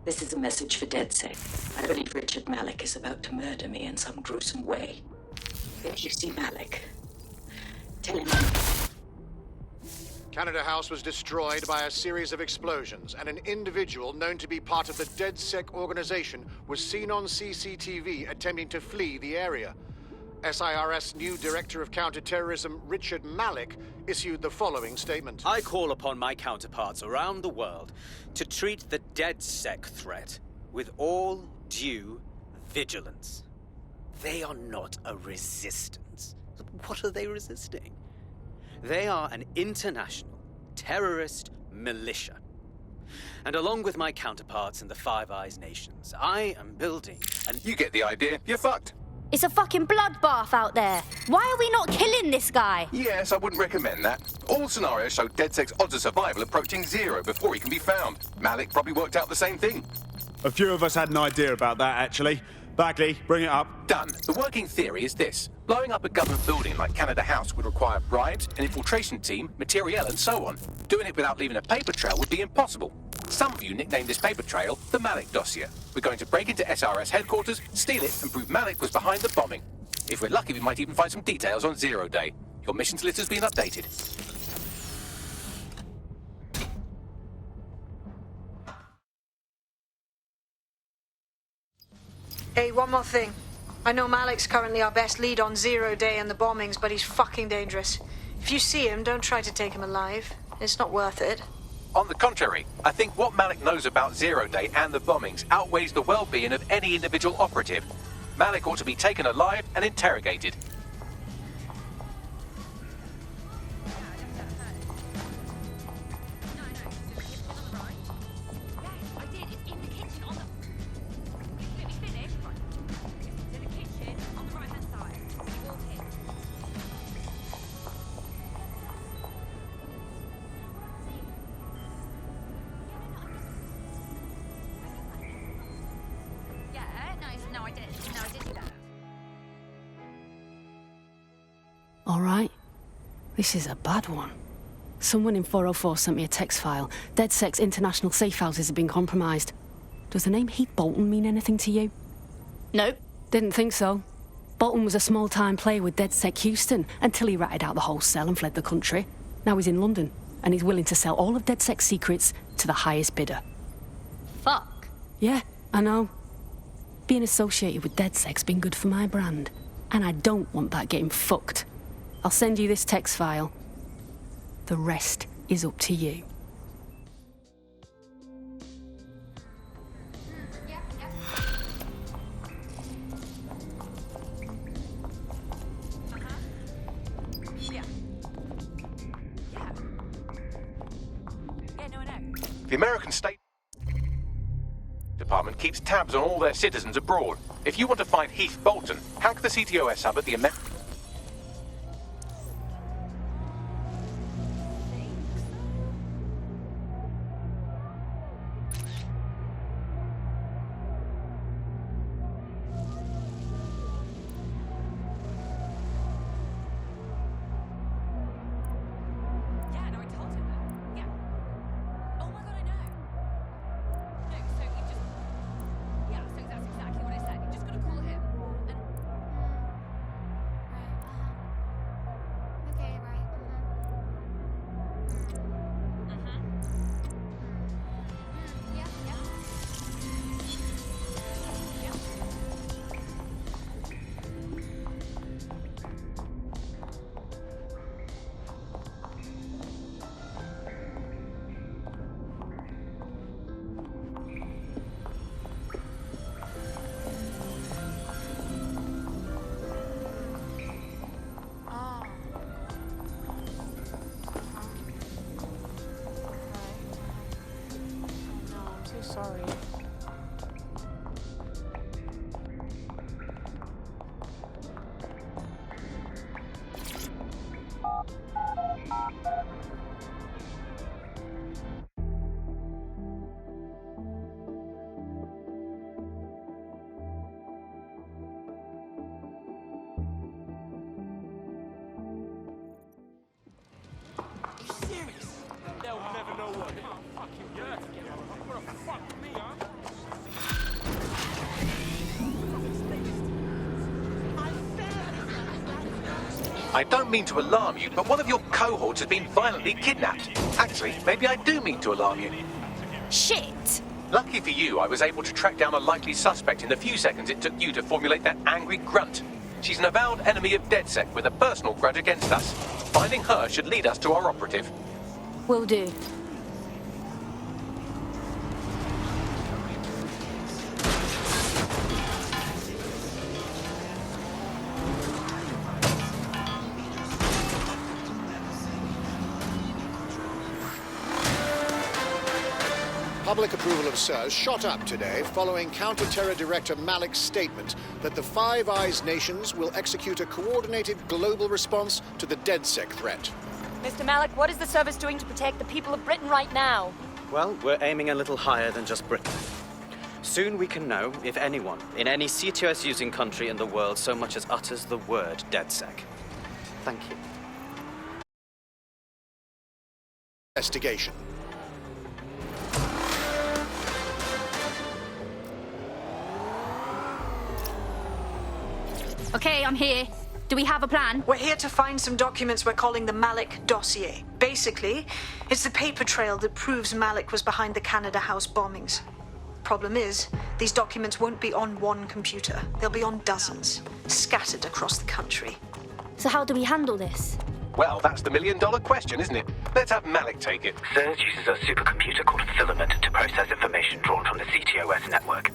Speaker 7: This is a message for DedSec. I believe Richard Malik is about to murder me in some gruesome way. If you see Malik, tell him.
Speaker 23: Canada House was destroyed by a series of explosions, and an individual known to be part of the DedSec organization was seen on CCTV attempting to flee the area. SIRS new Director of Counterterrorism, Richard Malik, issued the following statement.
Speaker 24: I call upon my counterparts around the world to treat the DedSec threat with all due vigilance. They are not a resistance. What are they resisting? They are an international terrorist militia. And along with my counterparts in the Five Eyes nations, I am building an...
Speaker 6: You get the idea. You're fucked.
Speaker 1: It's a fucking bloodbath out there. Why are we not killing this guy?
Speaker 6: Yes, I wouldn't recommend that. All scenarios show DedSec's odds of survival approaching 0 before he can be found. Malik probably worked out the same thing.
Speaker 9: A few of us had an idea about that, actually. Bagley, bring it up.
Speaker 6: Done. The working theory is this. Blowing up a government building like Canada House would require bribes, an infiltration team, materiel, and so on. Doing it without leaving a paper trail would be impossible. Some of you nicknamed this paper trail the Malik dossier. We're going to break into SRS headquarters, steal it, and prove Malik was behind the bombing. If we're lucky, we might even find some details on Zero Day. Your missions list has been updated.
Speaker 8: Hey, one more thing. I know Malik's currently our best lead on Zero Day and the bombings, but he's fucking dangerous. If you see him, don't try to take him alive. It's not worth it.
Speaker 6: On the contrary, I think what Malik knows about Zero Day and the bombings outweighs the well-being of any individual operative. Malik ought to be taken alive and interrogated.
Speaker 11: All right. This is a bad one. Someone in 404 sent me a text file. DedSec's international safe houses have been compromised. Does the name Heath Bolton mean anything to you?
Speaker 1: Nope.
Speaker 11: Didn't think so. Bolton was a small-time player with DedSec Houston until he ratted out the whole cell and fled the country. Now he's in London, and he's willing to sell all of DedSec's secrets to the highest bidder.
Speaker 1: Fuck.
Speaker 11: Yeah, I know. Being associated with DedSec's been good for my brand, and I don't want that getting fucked. I'll send you this text file. The rest is up to you.
Speaker 6: The American State Department keeps tabs on all their citizens abroad. If you want to find Heath Bolton, hack the CTOS hub at the
Speaker 12: Sorry.
Speaker 16: They'll never know what. Fuck you, yeah. What the fuck me, huh?
Speaker 6: I don't mean to alarm you, but one of your cohorts has been violently kidnapped. Actually, maybe I do mean to alarm you.
Speaker 1: Shit!
Speaker 6: Lucky for you, I was able to track down a likely suspect in the few seconds it took you to formulate that angry grunt. She's an avowed enemy of DedSec with a personal grudge against us. Finding her should lead us to our operative.
Speaker 1: Will do.
Speaker 23: Public approval of SIRS shot up today following Counter-Terror Director Malik's statement that the Five Eyes nations will execute a coordinated global response to the DedSec threat.
Speaker 14: Mr. Malik, what is the service doing to protect the people of Britain right now?
Speaker 24: Well, we're aiming a little higher than just Britain. Soon we can know if anyone in any CTOS-using country in the world so much as utters the word DedSec. Thank you.
Speaker 23: Investigation.
Speaker 1: Okay, I'm here. Do we have a plan?
Speaker 8: We're here to find some documents we're calling the Malik dossier. Basically, it's the paper trail that proves Malik was behind the Canada House bombings. Problem is, these documents won't be on one computer. They'll be on dozens, scattered across the country.
Speaker 1: So how do we handle this?
Speaker 6: Well, that's the million-dollar question, isn't it? Let's have Malik take it.
Speaker 2: CERS uses a supercomputer called Filament to process information drawn from the CTOS network.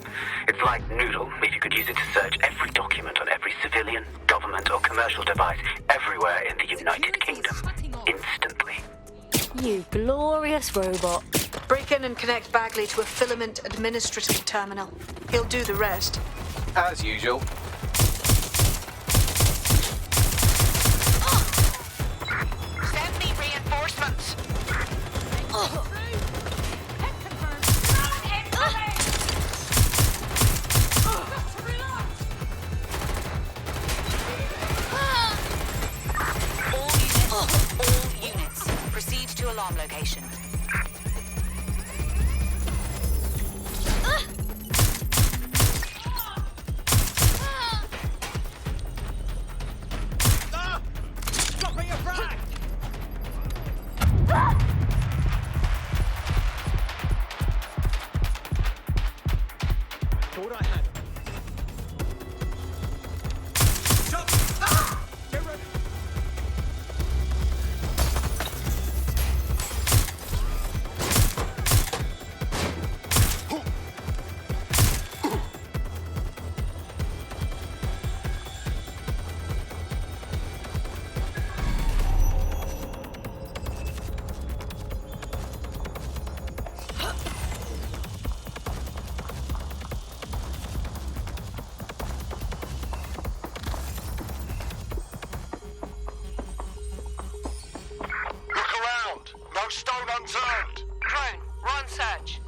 Speaker 2: It's like Noodle, if you could use it to search every document on every civilian, government or commercial device everywhere in the United Kingdom. Instantly.
Speaker 1: You glorious robot.
Speaker 8: Break in and connect Bagley to a Filament administrative terminal. He'll do the rest.
Speaker 6: As usual.
Speaker 5: Send me reinforcements. All units, proceed to alarm location.
Speaker 4: Stone unturned.
Speaker 5: Drone, run search.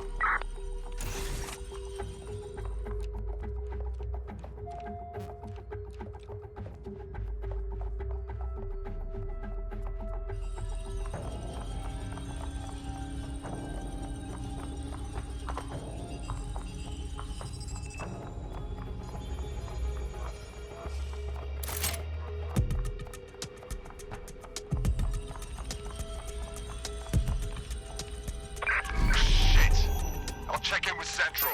Speaker 4: Check in with Central.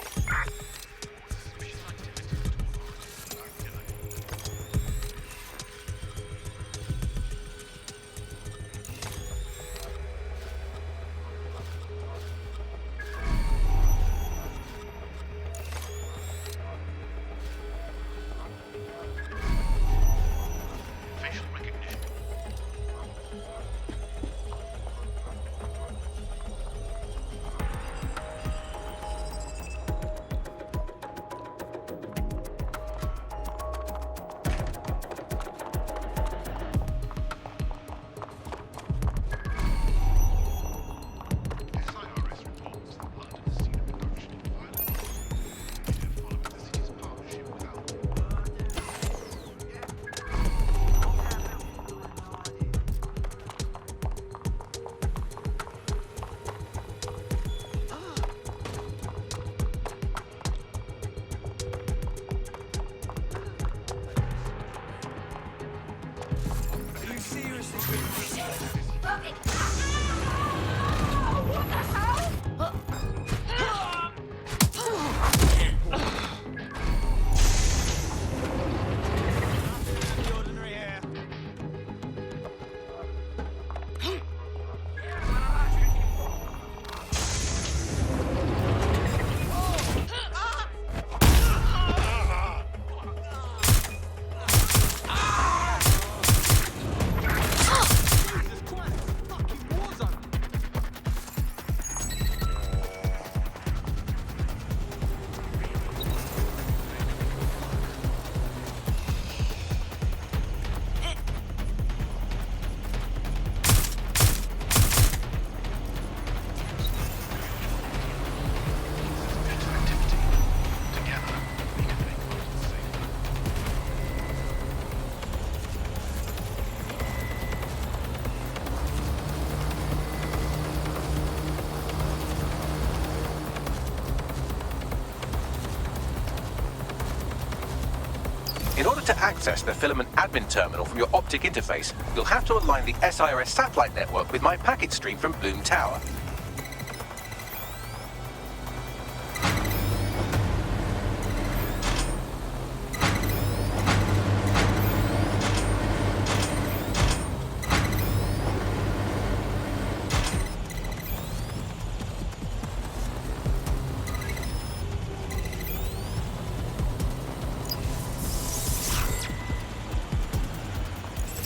Speaker 6: In order to access the Filament admin terminal from your optic interface, you'll have to align the SIRS satellite network with my packet stream from Bloom Tower.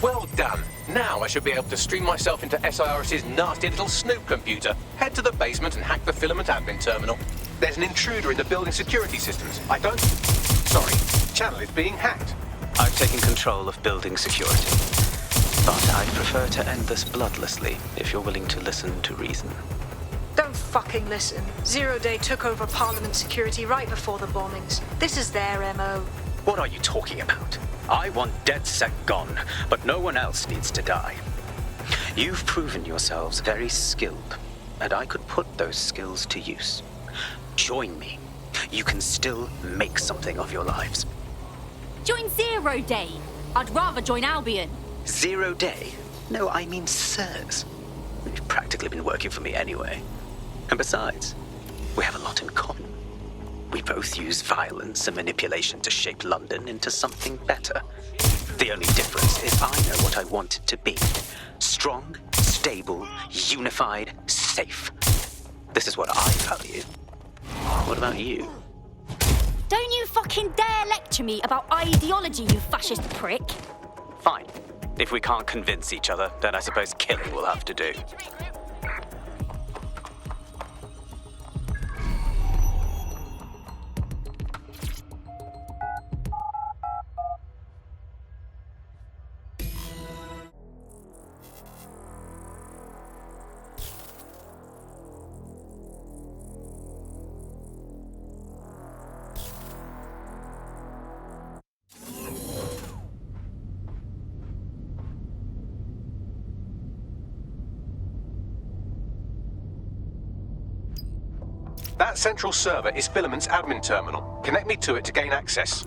Speaker 6: Well done. Now I should be able to stream myself into SIRS's nasty little snoop computer, head to the basement and hack the filament admin terminal. There's an intruder in the building security systems. Sorry, channel is being hacked.
Speaker 2: I've taken control of building security. But I'd prefer to end this bloodlessly if you're willing to listen to reason.
Speaker 8: Don't fucking listen. Zero Day took over Parliament security right before the bombings. This is their MO.
Speaker 2: What are you talking about? I want DedSec gone, but no one else needs to die. You've proven yourselves very skilled, and I could put those skills to use. Join me. You can still make something of your lives.
Speaker 1: Join Zero Day. I'd rather join Albion.
Speaker 2: 0 Day? No, I mean SIRS. You've practically been working for me anyway. And besides, we have a lot in common. We both use violence and manipulation to shape London into something better. The only difference is I know what I want it to be. Strong, stable, unified, safe. This is what I value. What about you?
Speaker 1: Don't you fucking dare lecture me about ideology, you fascist prick.
Speaker 2: Fine. If we can't convince each other, then I suppose killing will have to do.
Speaker 6: That central server is Filament's admin terminal. Connect me to it to gain access.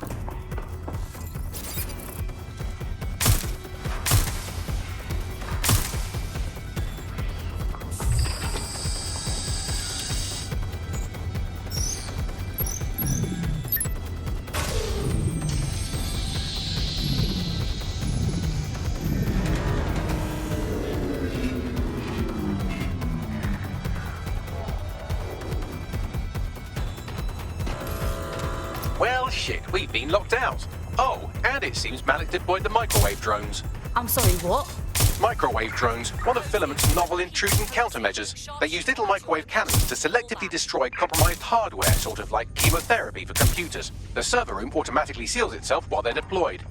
Speaker 6: Well, shit, we've been locked out. Oh, and it seems Malik deployed the microwave drones.
Speaker 1: I'm sorry, what?
Speaker 6: Microwave drones, one of Filament's novel intrusion countermeasures. They use little microwave cannons to selectively destroy compromised hardware, sort of like chemotherapy for computers. The server room automatically seals itself while they're deployed.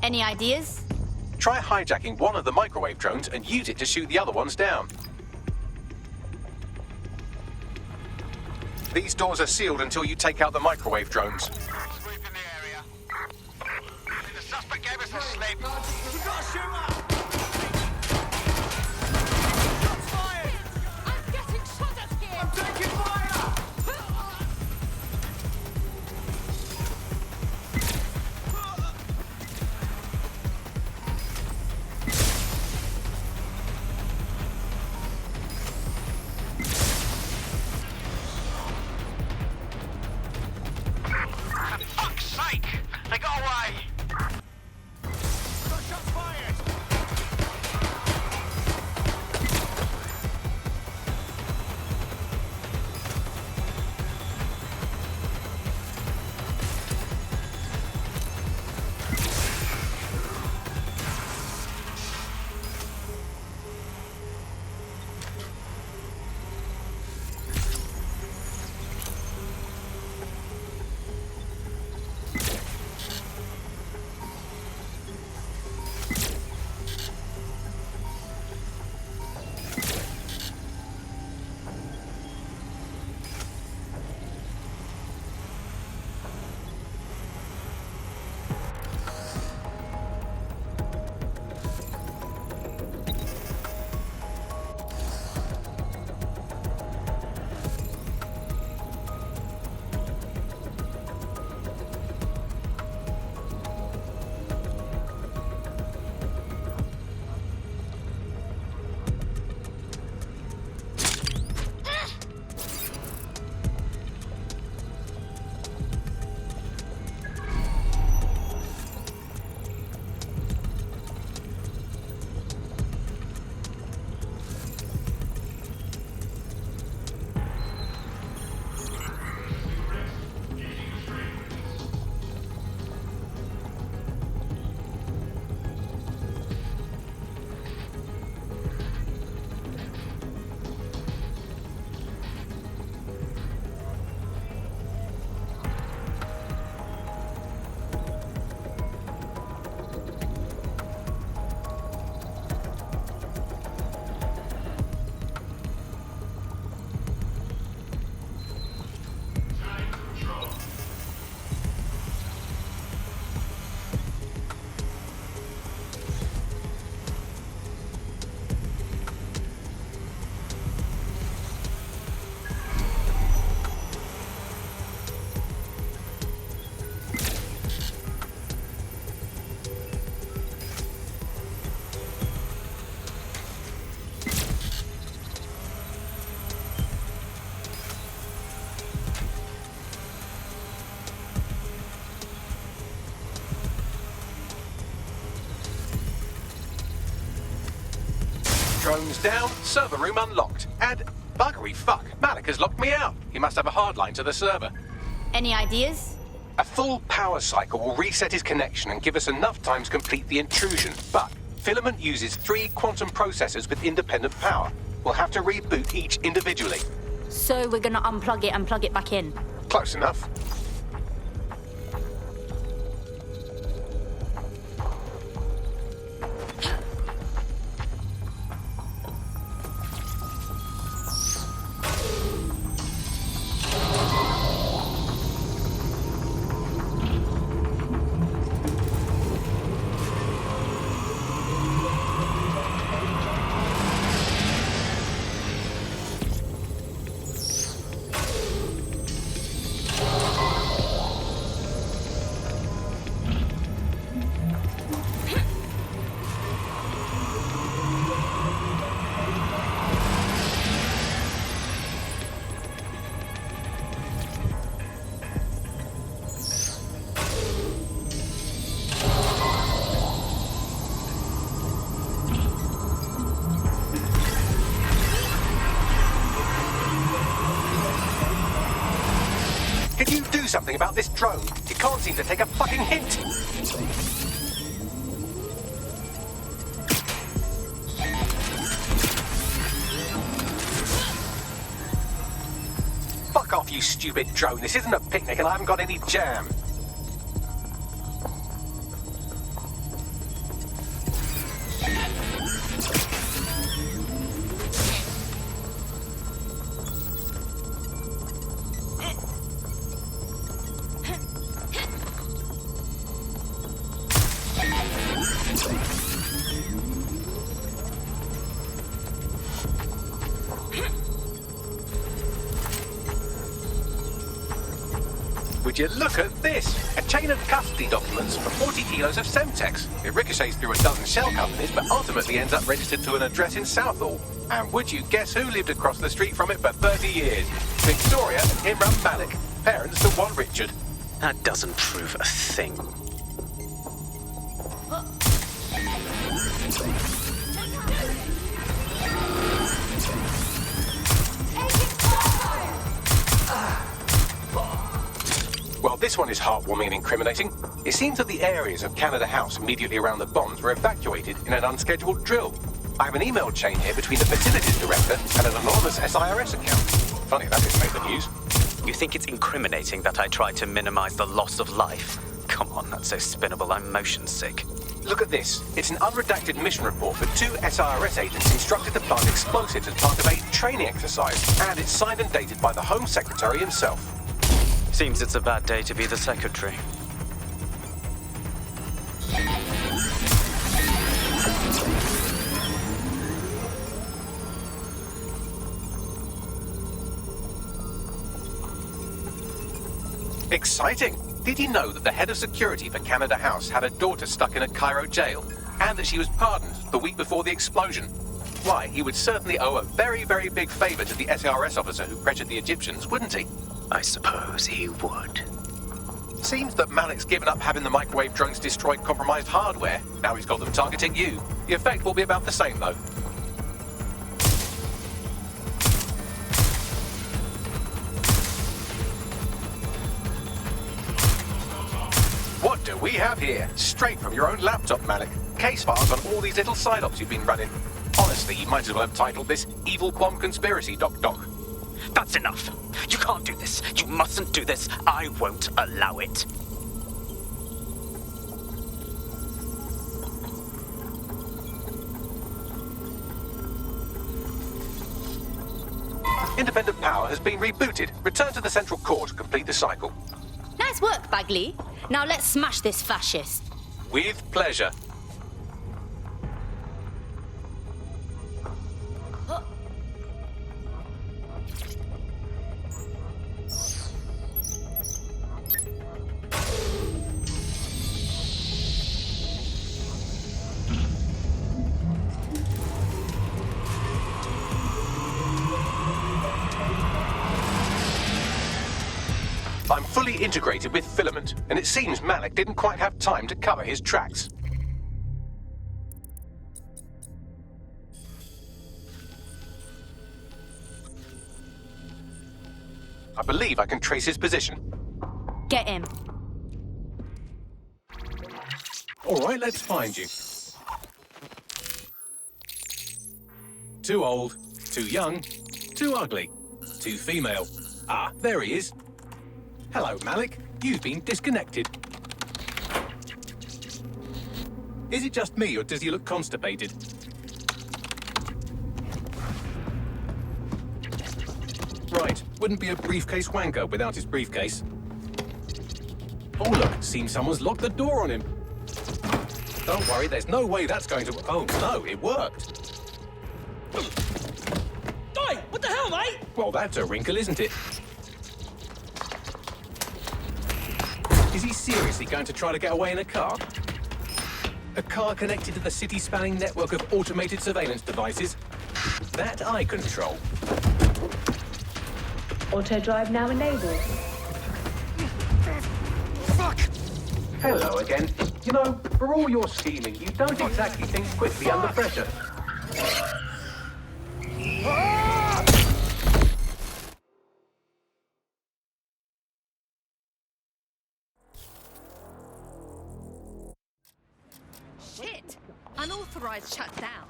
Speaker 1: Any ideas?
Speaker 6: Try hijacking one of the microwave drones and use it to shoot the other ones down. These doors are sealed until you take out the microwave drones.
Speaker 4: Sweeping the area. The suspect gave us a slip. We gotta shoot him. Shots fired!
Speaker 3: I'm getting shot at here!
Speaker 4: I'm taking fire! For fuck's sake! They got away! Got shots fired!
Speaker 6: Drones down, server room unlocked. And buggery fuck, Malik has locked me out. He must have a hard line to the server.
Speaker 1: Any ideas?
Speaker 6: A full power cycle will reset his connection and give us enough time to complete the intrusion. But Filament uses 3 quantum processors with independent power. We'll have to reboot each individually.
Speaker 1: So we're gonna unplug it and plug it back in.
Speaker 6: Close enough. Can you do something about this drone? It can't seem to take a fucking hint. Fuck off, you stupid drone. This isn't a picnic and I haven't got any jam. Would you look at this? A chain of custody documents for 40 kilos of Semtex. It ricochets through a dozen shell companies, but ultimately ends up registered to an address in Southall. And would you guess who lived across the street from it for 30 years? Victoria and Imran Malik, parents to one Richard.
Speaker 24: That doesn't prove a thing.
Speaker 6: Well, this one is heartwarming and incriminating. It seems that the areas of Canada House immediately around the bombs were evacuated in an unscheduled drill. I have an email chain here between the facilities director and an anonymous SIRS account. Funny that it's made the news.
Speaker 24: You think it's incriminating that I tried to minimize the loss of life? Come on, that's so spinnable, I'm motion sick.
Speaker 6: Look at this. It's an unredacted mission report for 2 SIRS agents instructed to plant explosives as part of a training exercise. And it's signed and dated by the Home Secretary himself.
Speaker 24: Seems it's a bad day to be the secretary.
Speaker 6: Exciting! Did you know that the head of security for Canada House had a daughter stuck in a Cairo jail? And that she was pardoned the week before the explosion? Why, he would certainly owe a very, very big favor to the SIRS officer who pressured the Egyptians, wouldn't he?
Speaker 24: I suppose he would.
Speaker 6: Seems that Malik's given up having the microwave drones destroy compromised hardware. Now he's got them targeting you. The effect will be about the same, though. What do we have here? Straight from your own laptop, Malik. Case files on all these little side ops you've been running. Honestly, you might as well have titled this Evil Bomb Conspiracy, Doc.
Speaker 24: That's enough. You can't do this. You mustn't do this. I won't allow it.
Speaker 6: Independent power has been rebooted. Return to the central core to complete the cycle.
Speaker 1: Nice work, Bagley. Now let's smash this fascist.
Speaker 6: With pleasure. I'm fully integrated with Filament, and it seems Malik didn't quite have time to cover his tracks. believe I can trace his position.
Speaker 1: Get him.
Speaker 6: All right, let's find you. Too old, too young, too ugly, too female. Ah, there he is. Hello, Malik. You've been disconnected. Is it just me, or does he look constipated? Right, wouldn't be a briefcase wanker without his briefcase. Oh look, seems someone's locked the door on him. Don't worry, there's no way that's going to... Oh no, it worked.
Speaker 10: Oi, what the hell, mate?
Speaker 6: Well, that's a wrinkle, isn't it? Is he seriously going to try to get away in a car? A car connected to the city-spanning network of automated surveillance devices? That I control.
Speaker 22: Auto drive now enabled.
Speaker 6: Fuck! Hello again. You know, for all your scheming, you don't exactly think quickly under pressure.
Speaker 12: Shit! Unauthorized shutdown.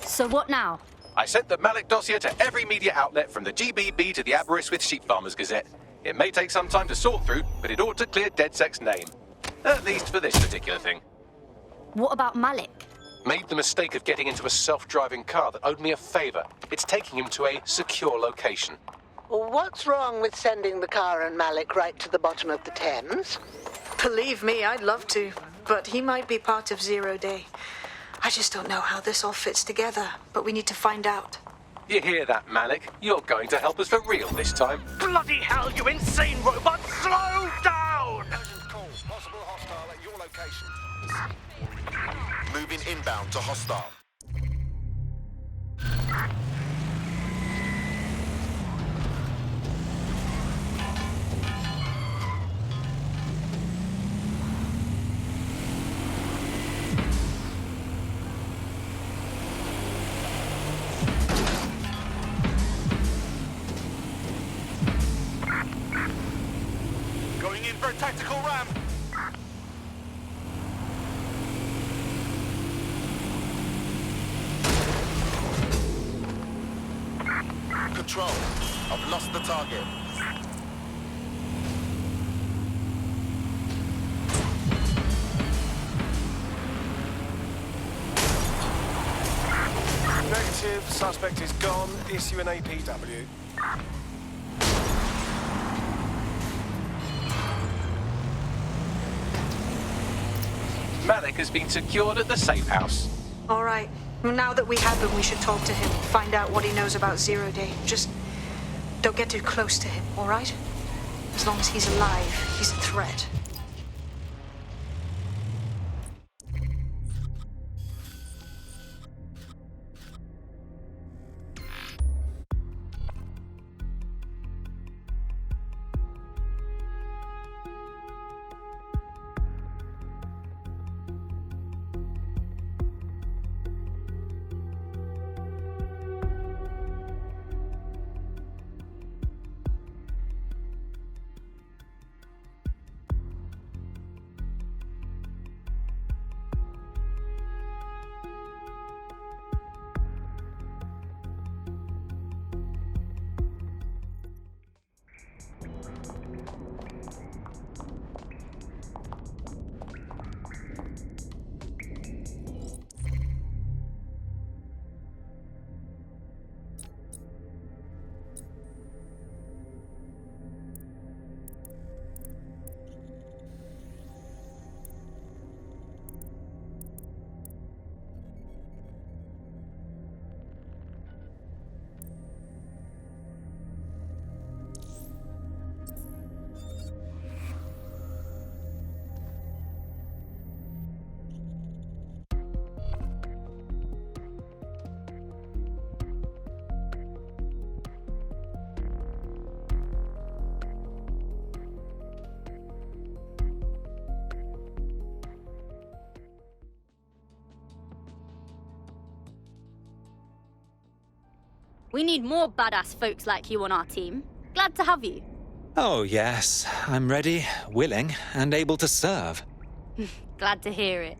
Speaker 1: So what now?
Speaker 6: I sent the Malik dossier to every media outlet from the GBB to the Aberystwyth Sheep Farmers Gazette. It may take some time to sort through, but it ought to clear DedSec's name. At least for this particular thing.
Speaker 1: What about Malik?
Speaker 6: Made the mistake of getting into a self-driving car that owed me a favor. It's taking him to a secure location.
Speaker 18: What's wrong with sending the car and Malik right to the bottom of the Thames?
Speaker 8: Believe me, I'd love to, but he might be part of Zero Day. I just don't know how this all fits together, but we need to find out.
Speaker 6: You hear that, Malik? You're going to help us for real this time.
Speaker 4: Bloody hell, you insane robot! Slow down! Possible hostile at your location.
Speaker 17: Moving inbound to hostile.
Speaker 4: Going in for a tactical ram.
Speaker 17: Control. I've lost the target.
Speaker 4: Negative. Suspect is gone. Issue an APW.
Speaker 6: Malik has been secured at the safe house.
Speaker 8: All right. Now that we have him, we should talk to him, find out what he knows about Zero Day. Just don't get too close to him, all right? As long as he's alive, he's a threat.
Speaker 1: We need more badass folks like you on our team. Glad to have you.
Speaker 10: Oh, yes. I'm ready, willing, and able to serve.
Speaker 1: Glad to hear it.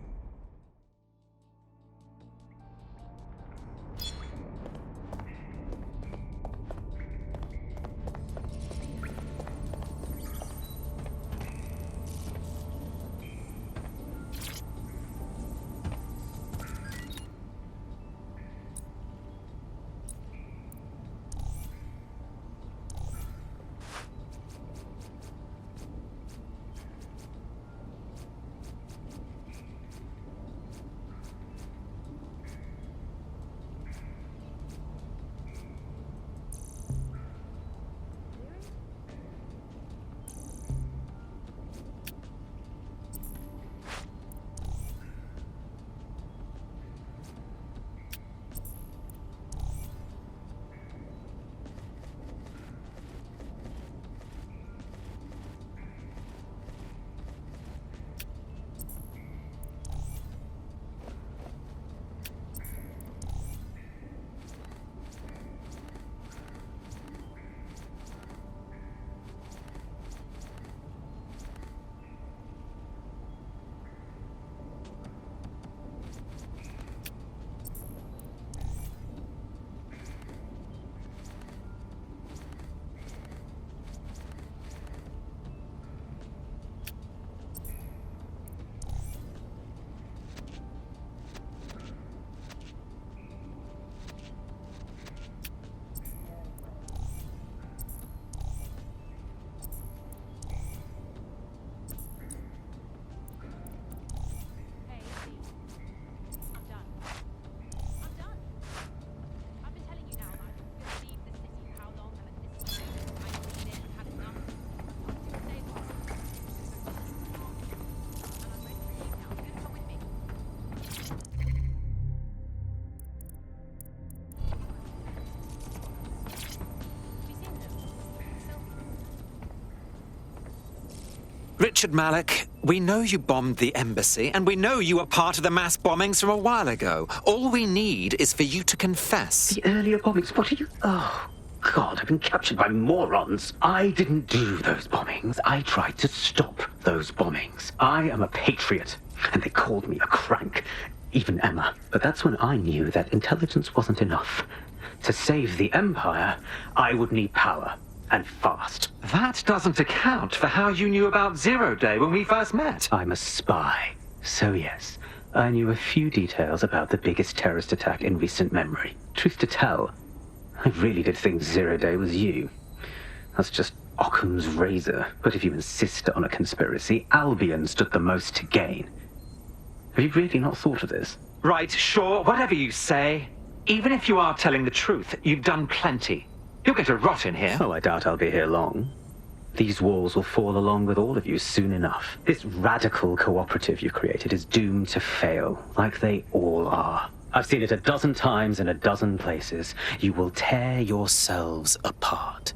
Speaker 10: Richard Malik, we know you bombed the embassy, and we know you were part of the mass bombings from a while ago. All we need is for you to confess.
Speaker 2: The earlier bombings? What are you... Oh, God, I've been captured by morons. I didn't do those bombings. I tried to stop those bombings. I am a patriot, and they called me a crank. Even Emma. But that's when I knew that intelligence wasn't enough. To save the Empire, I would need power. And fast.
Speaker 10: That doesn't account for how you knew about Zero Day when we first met.
Speaker 2: I'm a spy. So yes, I knew a few details about the biggest terrorist attack in recent memory. Truth to tell, I really did think Zero Day was you. That's just Occam's razor. But if you insist on a conspiracy, Albion stood the most to gain. Have you really not thought of this?
Speaker 10: Right, sure, whatever you say. Even if you are telling the truth, you've done plenty. You'll get a rot in here.
Speaker 2: Oh, I doubt I'll be here long. These walls will fall along with all of you soon enough. This radical cooperative you've created is doomed to fail, like they all are. I've seen it a dozen times in a dozen places. You will tear yourselves apart.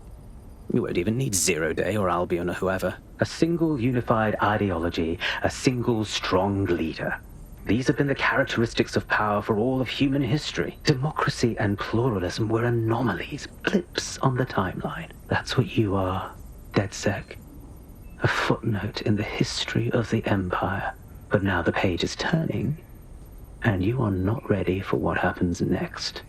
Speaker 2: You won't even need Zero Day or Albion or whoever. A single unified ideology, a single strong leader. These have been the characteristics of power for all of human history. Democracy and pluralism were anomalies, blips on the timeline. That's what you are, DedSec. A footnote in the history of the Empire. But now the page is turning, and you are not ready for what happens next.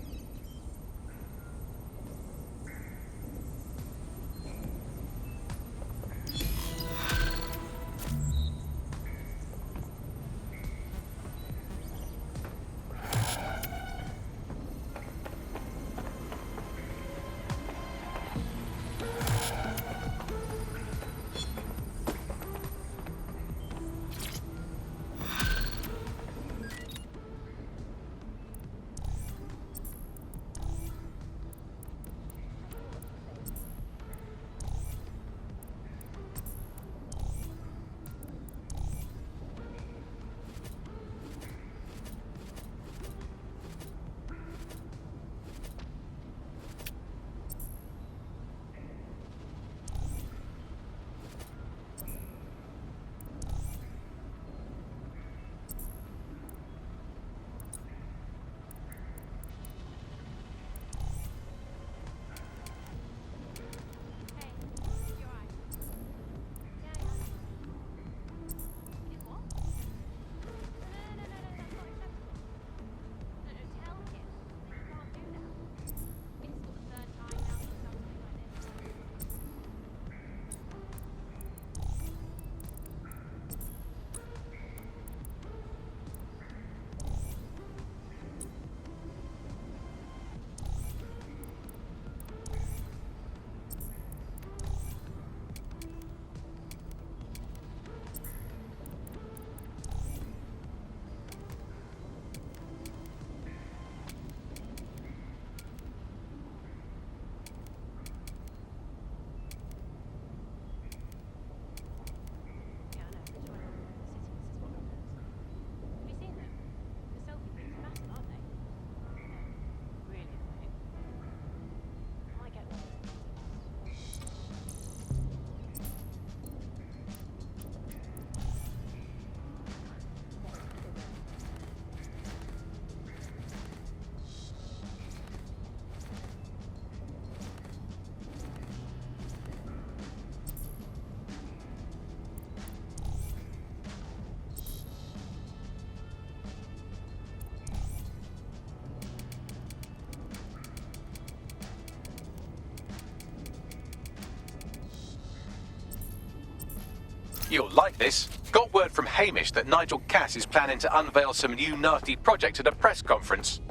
Speaker 6: You'll like this. Got word from Hamish that Nigel Cass is planning to unveil some new nasty project at a press conference.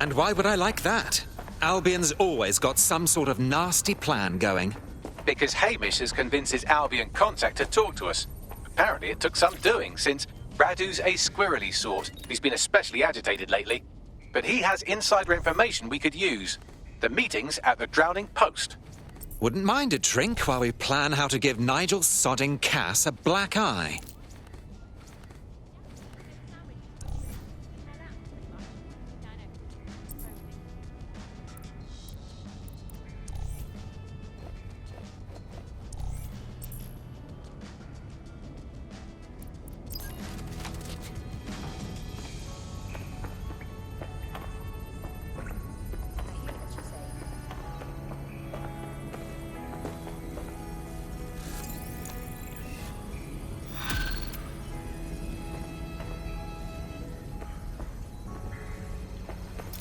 Speaker 10: And why would I like that? Albion's always got some sort of nasty plan going.
Speaker 6: Because Hamish has convinced his Albion contact to talk to us. Apparently it took some doing, since Radu's a squirrely sort. He's been especially agitated lately. But he has insider information we could use. The meeting's at the Drowning Post.
Speaker 10: Wouldn't mind a drink while we plan how to give Nigel sodding Cass a black eye.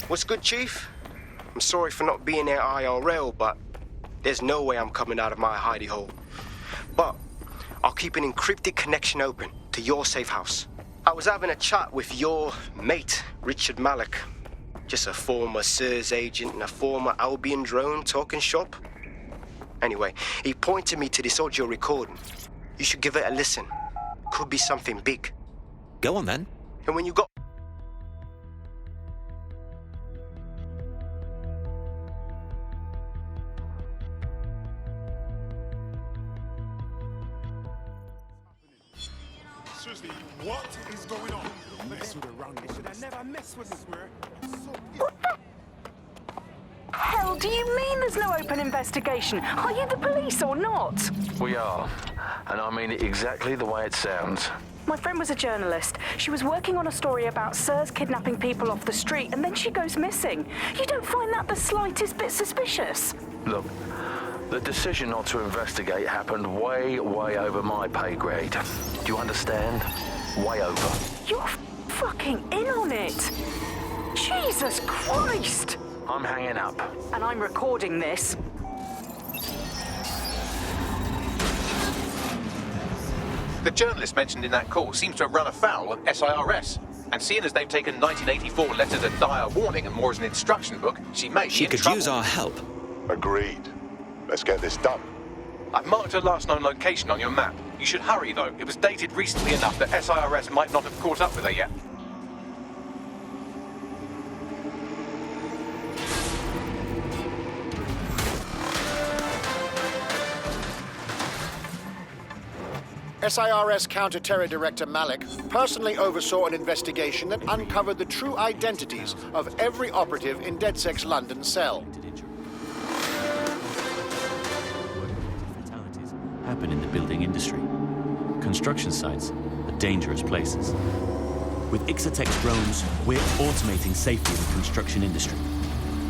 Speaker 15: What's good, Chief? I'm sorry for not being there IRL, but there's no way I'm coming out of my hidey hole. But I'll keep an encrypted connection open to your safe house. I was having a chat with your mate, Richard Malik. Just a former SIRS agent and a former Albion drone talking shop. Anyway, he pointed me to this audio recording. You should give it a listen. Could be something big.
Speaker 10: Go on then.
Speaker 15: And when you got...
Speaker 16: Seriously, what is going on? Mess with around me. Should I never mess with this, swear?
Speaker 19: Hell, do you mean there's no open investigation? Are you the police or not?
Speaker 20: We are. And I mean it exactly the way it sounds.
Speaker 19: My friend was a journalist. She was working on a story about SIRS kidnapping people off the street, and then she goes missing. You don't find that the slightest bit suspicious?
Speaker 20: Look, the decision not to investigate happened way over my pay grade. Do you understand? Way over.
Speaker 19: You're fucking in on it. Jesus Christ!
Speaker 20: I'm hanging up.
Speaker 19: And I'm recording this.
Speaker 6: The journalist mentioned in that call seems to have run afoul of SIRS. And seeing as they've taken 1984 letters of dire warning and more as an instruction book, she may be in
Speaker 10: could
Speaker 6: trouble.
Speaker 10: use our help.
Speaker 13: Agreed. Let's get this done.
Speaker 6: I've marked her last known location on your map. You should hurry, though. It was dated recently enough that SIRS might not have caught up with her yet.
Speaker 23: SIRS Counter-Terror Director Malik personally oversaw an investigation that uncovered the true identities of every operative in DedSec's London cell.
Speaker 21: Fatalities happen in the building industry. Construction sites are dangerous places. With Ixotex drones, we're automating safety in the construction industry.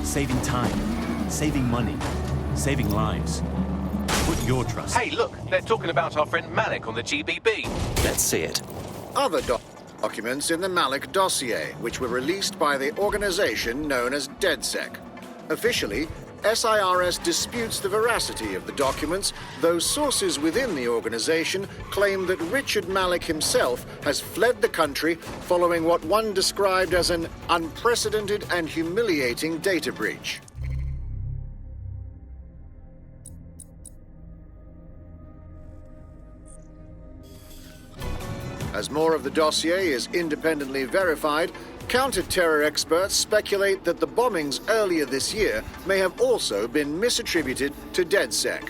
Speaker 21: Saving time, saving money, saving lives. Put your trust.
Speaker 6: Hey, look, they're talking about our friend Malik on the GBB.
Speaker 10: Let's see it.
Speaker 23: Other documents in the Malik dossier, which were released by the organization known as DedSec. Officially, SIRS disputes the veracity of the documents, though sources within the organization claim that Richard Malik himself has fled the country following what one described as an unprecedented and humiliating data breach. As more of the dossier is independently verified, counter-terror experts speculate that the bombings earlier this year may have also been misattributed to DedSec.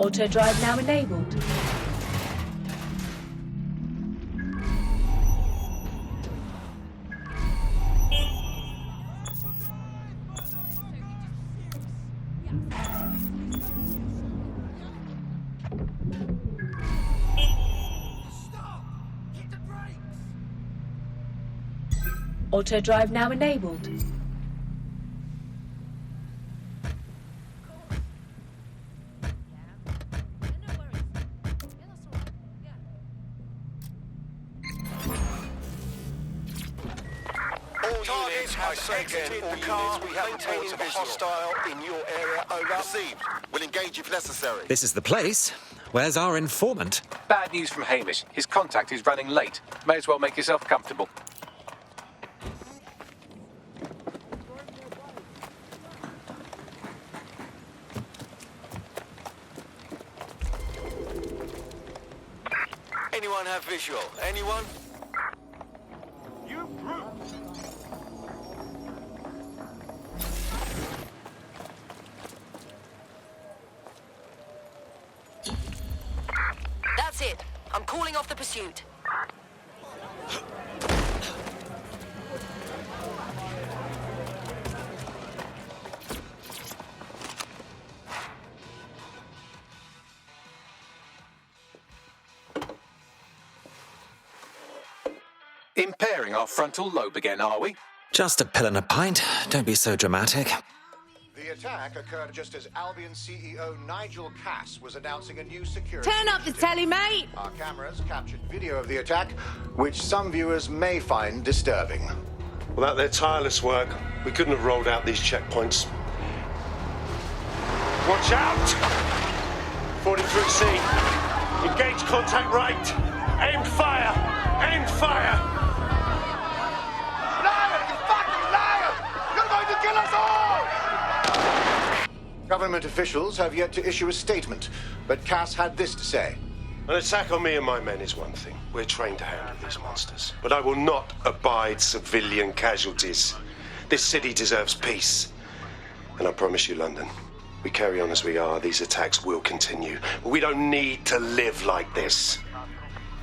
Speaker 22: Auto drive now enabled. Auto drive now enabled.
Speaker 4: I say again, all units, we have reports of a hostile in your area, over.
Speaker 17: Received. We'll engage if necessary.
Speaker 10: This is the place. Where's our informant?
Speaker 6: Bad news from Hamish. His contact is running late. May as well make yourself comfortable.
Speaker 4: Anyone have visual? Anyone?
Speaker 5: That's it. I'm calling off the pursuit.
Speaker 6: Impairing our frontal lobe again, are we?
Speaker 10: Just a pill and a pint. Don't be so dramatic.
Speaker 23: The attack occurred just as Albion CEO Nigel Cass was announcing a new security.
Speaker 12: Turn up the telly, mate!
Speaker 23: Our cameras captured video of the attack, which some viewers may find disturbing.
Speaker 7: Without their tireless work, we couldn't have rolled out these checkpoints. Watch out! 43C. Engage contact right. Aimed fire. Aimed fire.
Speaker 23: Liar! You fucking liar! You're going to kill us all! Government officials have yet to issue a statement, but Cass had this to say.
Speaker 7: An attack on me and my men is one thing. We're trained to handle these monsters. But I will not abide civilian casualties. This city deserves peace. And I promise you, London, we carry on as we are, these attacks will continue. But we don't need to live like this.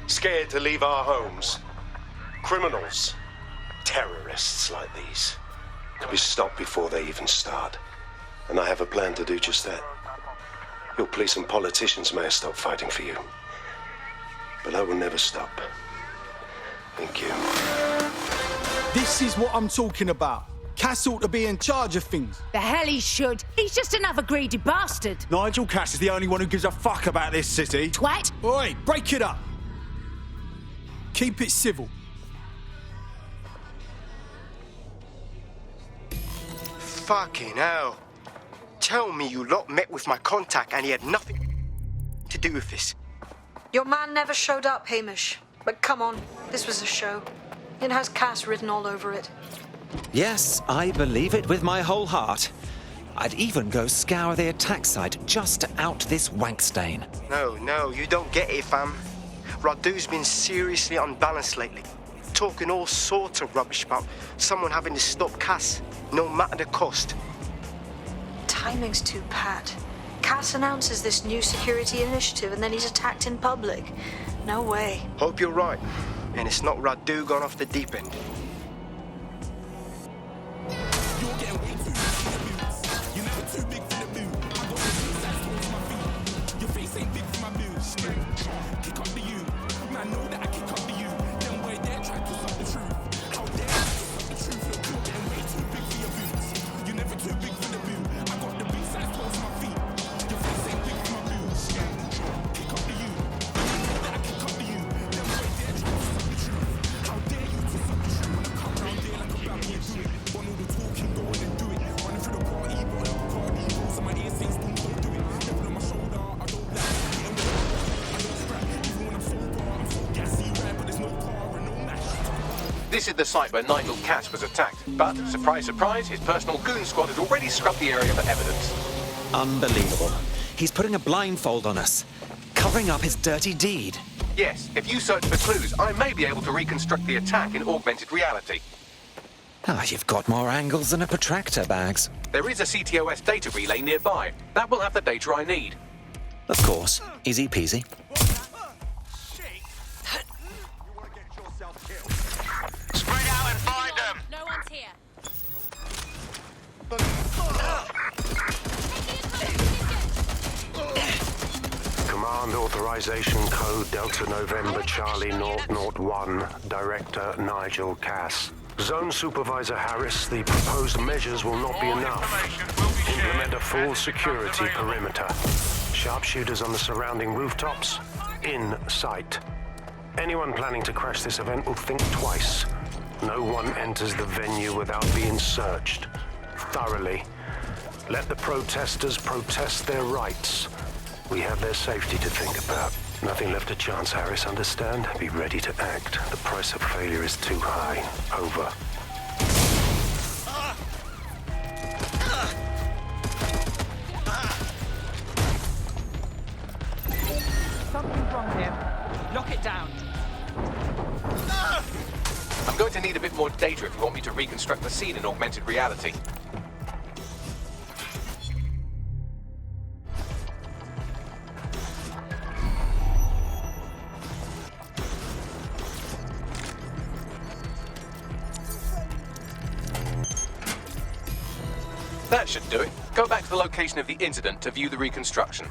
Speaker 7: Scared to leave our homes. Criminals, terrorists like these, to be stopped before they even start. And I have a plan to do just that. Your police and politicians may have stopped fighting for you. But I will never stop. Thank you.
Speaker 9: This is what I'm talking about. Cass ought to be in charge of things.
Speaker 12: The hell he should. He's just another greedy bastard.
Speaker 9: Nigel Cass is the only one who gives a fuck about this city.
Speaker 12: Twat!
Speaker 9: Oi, break it up. Keep it civil.
Speaker 15: Fucking hell. Tell me you lot met with my contact and he had nothing to do with this.
Speaker 8: Your man never showed up, Hamish. But come on, this was a show. It has Cass written all over it.
Speaker 10: Yes, I believe it with my whole heart. I'd even go scour the attack site just to out this wank stain.
Speaker 15: No, you don't get it, fam. Radu's been seriously unbalanced lately. Talking all sorts of rubbish about someone having to stop Cass, no matter the cost.
Speaker 8: Timing's too pat. Cass announces this new security initiative and then he's attacked in public. No way.
Speaker 15: Hope you're right. And it's not Radu gone off the deep end.
Speaker 6: This is the site where Nigel Cass was attacked, but, surprise, surprise, his personal goon squad had already scrubbed the area for evidence.
Speaker 10: Unbelievable. He's putting a blindfold on us, covering up his dirty deed.
Speaker 6: Yes, if you search for clues, I may be able to reconstruct the attack in augmented reality.
Speaker 10: Ah, you've got more angles than a protractor, Bags.
Speaker 6: There is a CTOS data relay nearby. That will have the data I need.
Speaker 10: Of course, easy peasy.
Speaker 4: Spread out and find them!
Speaker 5: No one's here.
Speaker 7: Command authorization code Delta November Charlie 001, Director Nigel Cass. Zone Supervisor Harris, the proposed measures will not be enough. Implement a full security perimeter. Sharpshooters on the surrounding rooftops, in sight. Anyone planning to crash this event will think twice. No one enters the venue without being searched. Thoroughly. Let the protesters protest their rights. We have their safety to think about. Nothing left to chance, Harris, understand? Be ready to act. The price of failure is too high. Over.
Speaker 3: Something's wrong here. Lock it down.
Speaker 6: I'm going to need a bit more data if you want me to reconstruct the scene in augmented reality. That should do it. Go back to the location of the incident to view the reconstruction.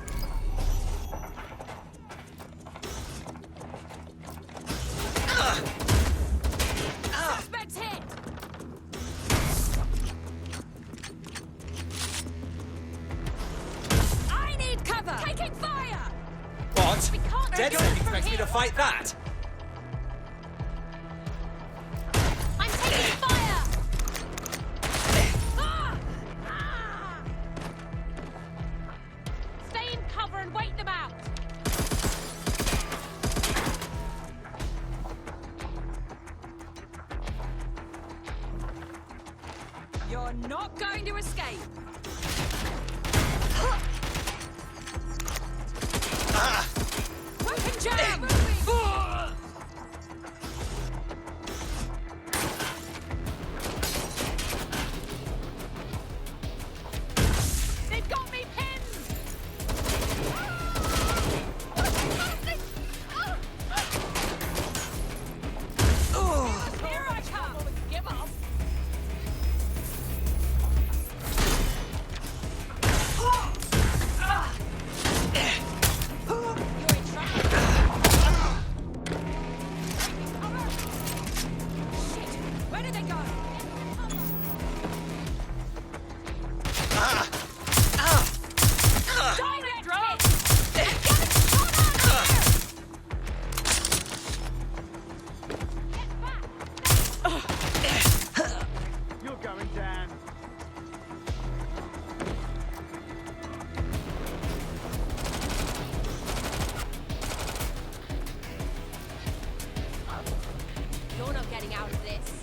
Speaker 5: Suspect hit! I need cover! Taking fire!
Speaker 11: What?
Speaker 5: We can't
Speaker 11: Dead
Speaker 5: go
Speaker 11: Set
Speaker 5: from
Speaker 11: expects me
Speaker 5: here.
Speaker 11: to fight that?
Speaker 5: I'm taking fire! Stay in cover and wait them out! You're not going to escape! Weapon jam! They've got me pinned! Here I come! Give up! Where did they go? Direct drop!
Speaker 3: You're going down.
Speaker 5: You're not getting out of this.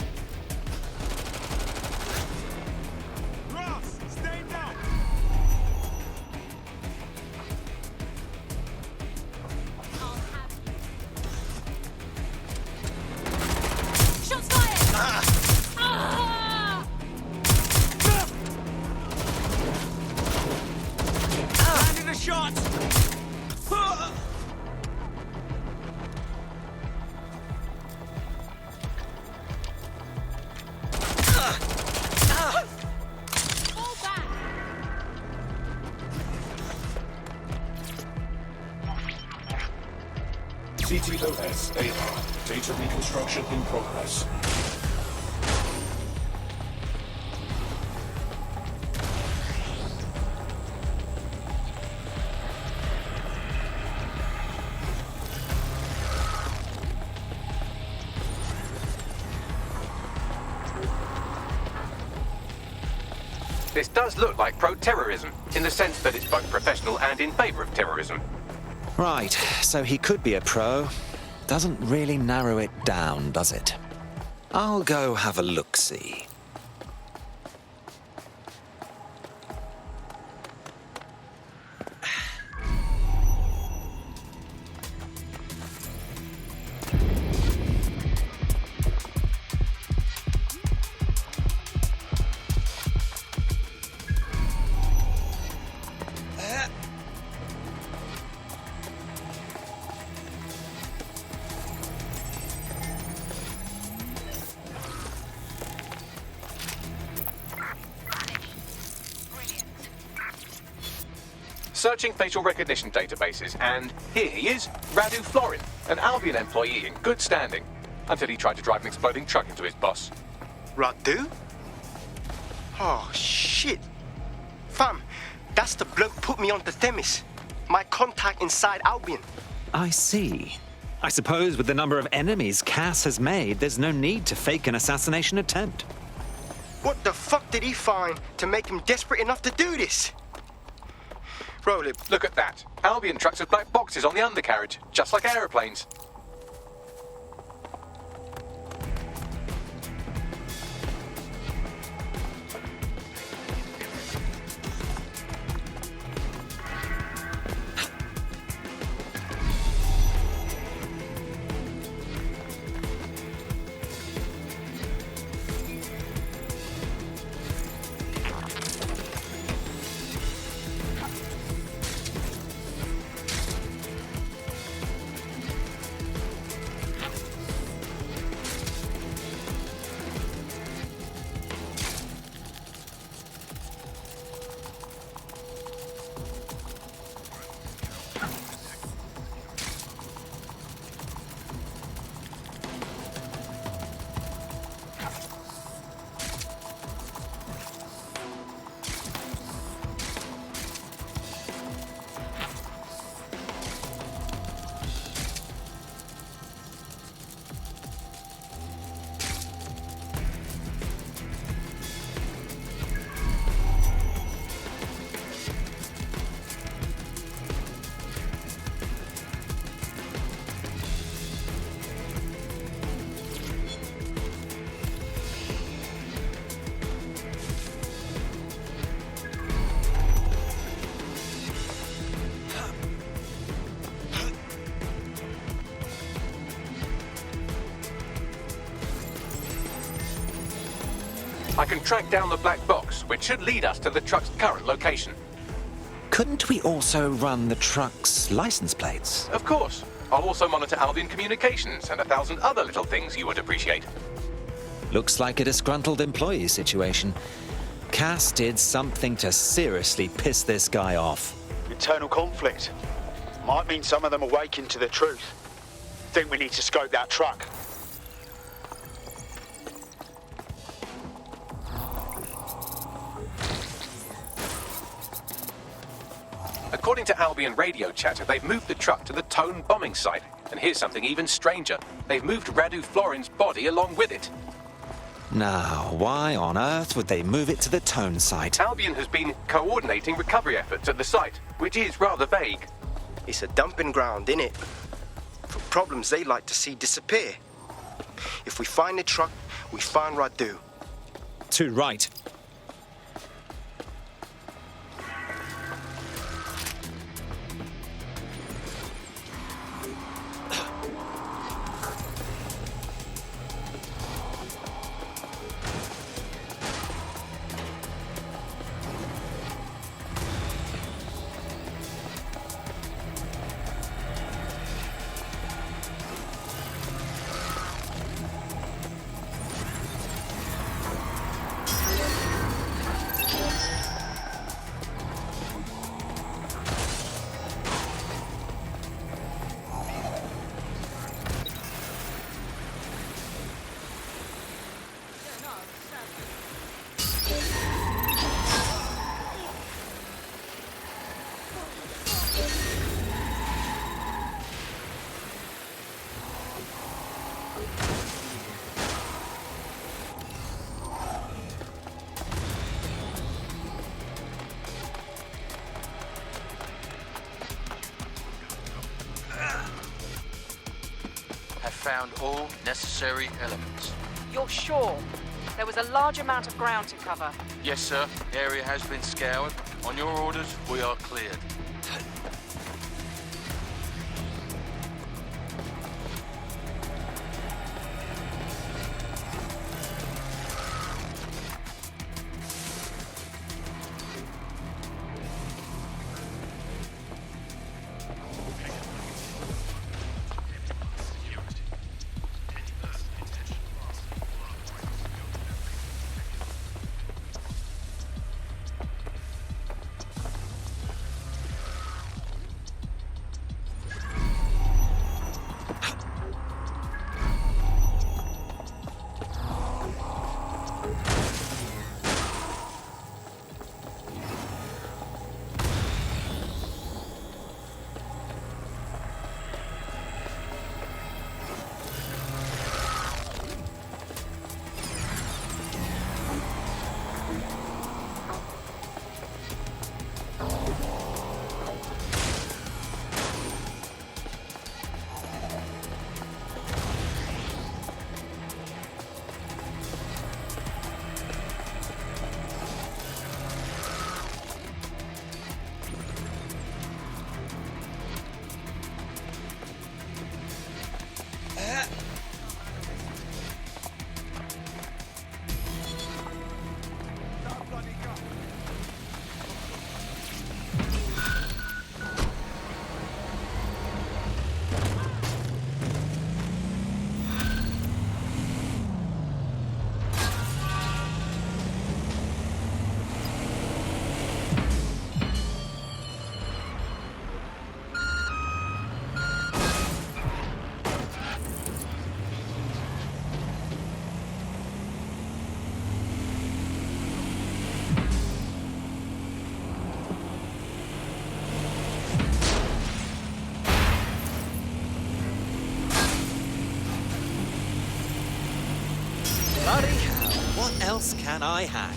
Speaker 16: Ross, stay down!
Speaker 5: I'll have you. Shots fired! Ah!
Speaker 11: Landing a shot!
Speaker 5: Fall back!
Speaker 14: CTOS AR. Data reconstruction in progress.
Speaker 6: This does look like pro-terrorism, in the sense that it's both professional and in favor of terrorism.
Speaker 10: Right, so he could be a pro. Doesn't really narrow it down, does it? I'll go have a look-see.
Speaker 6: searching facial recognition databases, and here he is, Radu Florin, an Albion employee in good standing, until he tried to drive an exploding truck into his boss.
Speaker 15: Radu? Oh, shit. Fam, that's the bloke put me onto Themis. My contact inside Albion.
Speaker 10: I see. I suppose with the number of enemies Cass has made, there's no need to fake an assassination attempt.
Speaker 15: What the fuck did he find to make him desperate enough to do this? Roll it.
Speaker 6: Look at that. Albion trucks with black boxes on the undercarriage, just like aeroplanes. I can track down the black box, which should lead us to the truck's current location.
Speaker 10: Couldn't we also run the truck's license plates?
Speaker 6: Of course. I'll also monitor Albion communications and 1,000 other little things you would appreciate.
Speaker 10: Looks like a disgruntled employee situation. Cass did something to seriously piss this guy off.
Speaker 1: Internal conflict. Might mean some of them awaken to the truth. Think we need to scope that truck.
Speaker 6: According to Albion radio chatter, they've moved the truck to the Tone bombing site. And here's something even stranger. They've moved Radu Florin's body along with it.
Speaker 10: Now, why on earth would they move it to the Tone site?
Speaker 6: Albion has been coordinating recovery efforts at the site, which is rather vague.
Speaker 15: It's a dumping ground, innit? For problems they like to see disappear. If we find the truck, we find Radu.
Speaker 10: Too right.
Speaker 2: Found all necessary elements.
Speaker 18: You're sure? There was a large amount of ground to cover.
Speaker 2: Yes, sir. Area has been scoured. On your orders, we are cleared.
Speaker 10: else can I hack?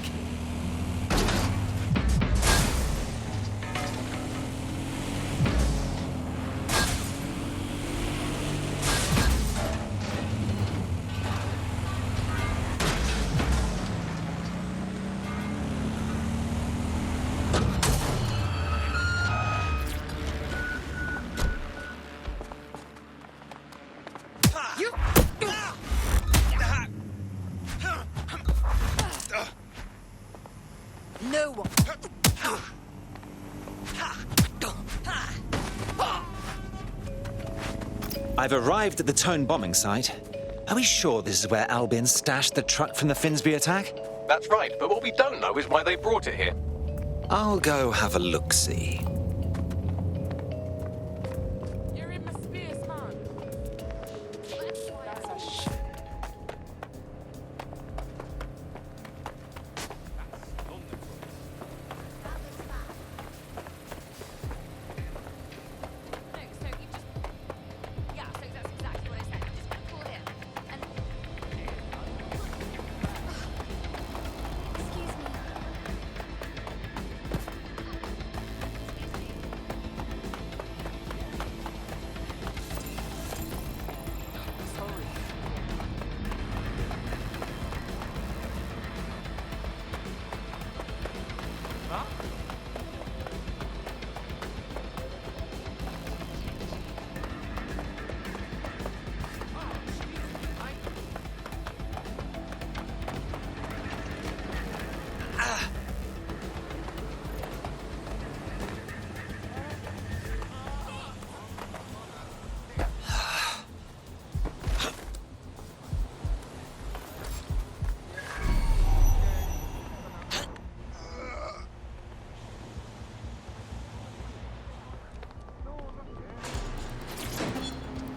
Speaker 12: No one.
Speaker 10: I've arrived at the Tone bombing site. Are we sure this is where Albion stashed the truck from the Finsbury attack?
Speaker 6: That's right, but what we don't know is why they brought it here.
Speaker 10: I'll go have a look-see.
Speaker 12: You're in my spears, man.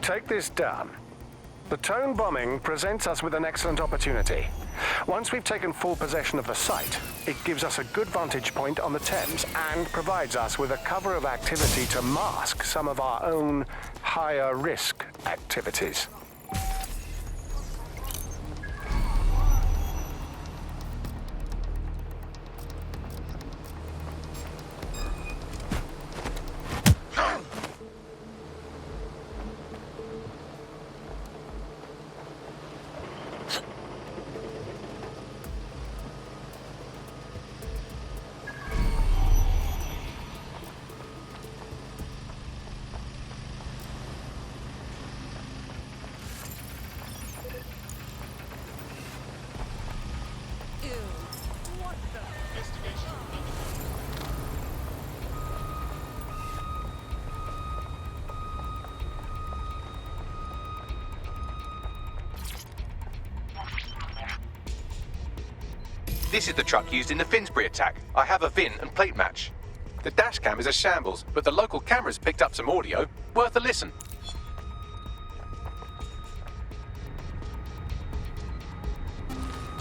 Speaker 13: Take this down. The Tone bombing presents us with an excellent opportunity. Once we've taken full possession of the site, it gives us a good vantage point on the Thames and provides us with a cover of activity to mask some of our own higher risk activities.
Speaker 6: This is the truck used in the Finsbury attack. I have a VIN and plate match. The dash cam is a shambles, but the local cameras picked up some audio. Worth a listen.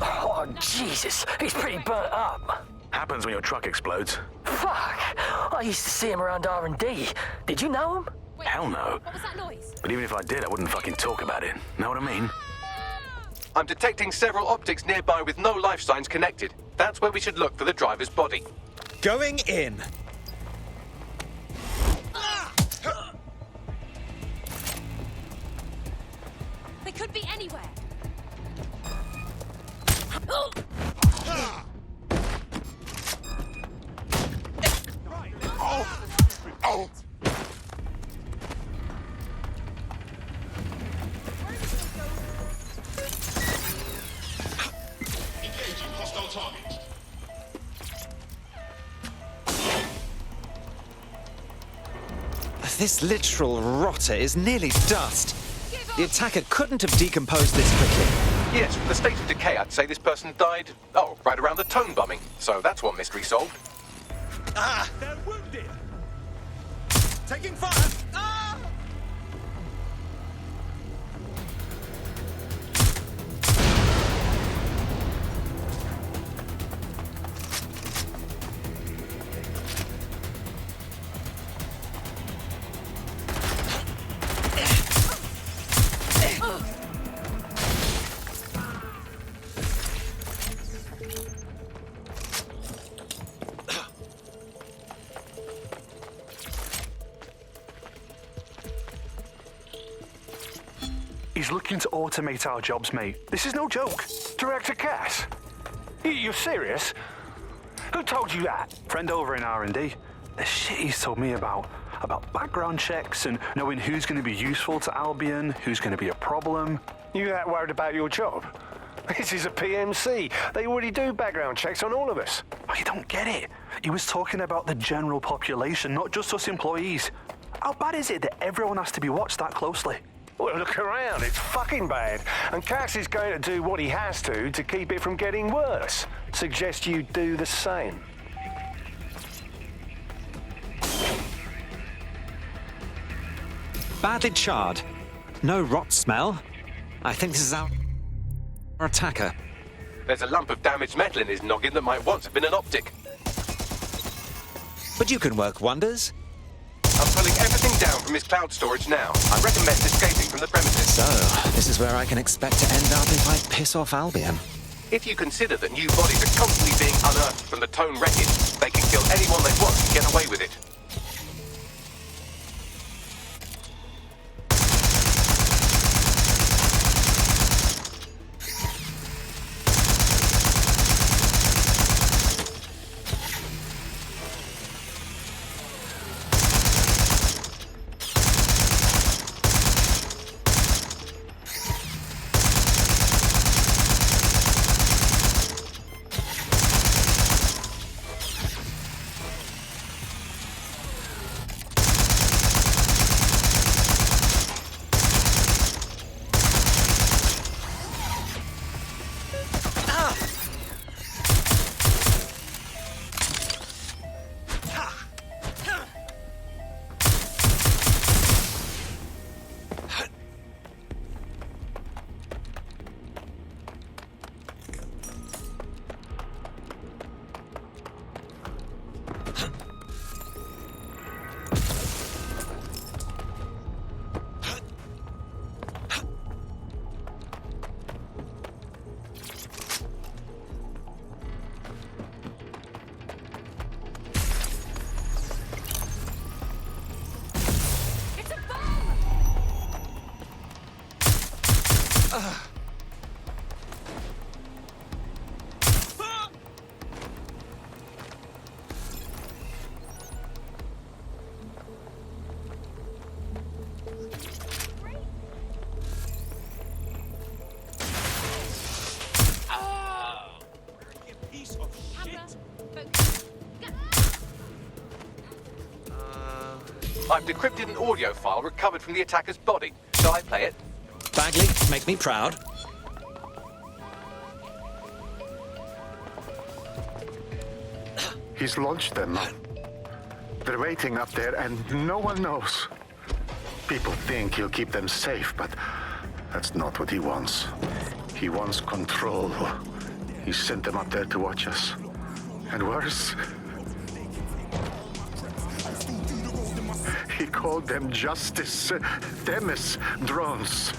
Speaker 19: Oh, Jesus. He's pretty burnt up.
Speaker 20: Happens when your truck explodes.
Speaker 19: Fuck. I used to see him around R&D. Did you know him?
Speaker 20: Hell no.
Speaker 12: What was that noise?
Speaker 20: But even if I did, I wouldn't fucking talk about it. Know what I mean?
Speaker 6: I'm detecting several optics nearby with no life signs connected. That's where we should look for the driver's body.
Speaker 10: Going in.
Speaker 12: They could be anywhere.
Speaker 14: Engaging hostile target.
Speaker 10: This literal rotter is nearly dust. The attacker couldn't have decomposed this quickly.
Speaker 6: Yes, from the state of decay, I'd say this person died, right around the Tone bombing. So that's one mystery solved.
Speaker 11: Ah! They're wounded! Taking fire! Ah!
Speaker 17: He's looking to automate our jobs, mate. This is no joke.
Speaker 13: Director Cass? You're serious? Who told you that?
Speaker 17: Friend over in R&D. The shit he's told me about background checks and knowing who's going to be useful to Albion, who's going to be a problem.
Speaker 13: You that worried about your job? This is a PMC. They already do background checks on all of us.
Speaker 17: Oh, you don't get it. He was talking about the general population, not just us employees. How bad is it that everyone has to be watched that closely?
Speaker 13: Well, look around. It's fucking bad. And Cass is going to do what he has to keep it from getting worse. Suggest you do the same.
Speaker 10: Badly charred. No rot smell. I think this is our attacker.
Speaker 6: There's a lump of damaged metal in his noggin that might once have been an optic.
Speaker 10: But you can work wonders.
Speaker 6: I'm pulling everything down from his cloud storage now. I recommend escaping from the premises.
Speaker 10: So, this is where I can expect to end up if I piss off Albion.
Speaker 6: If you consider that new bodies are constantly being unearthed from the Tone wreckage, they can kill anyone they want and get away with it. I've decrypted an audio file recovered from the attacker's body. Shall I play it?
Speaker 10: Bagley, make me proud.
Speaker 23: He's launched them. They're waiting up there and no one knows. People think he'll keep them safe, but that's not what he wants. He wants control. He sent them up there to watch us. And worse, he called them Justice Themis drones.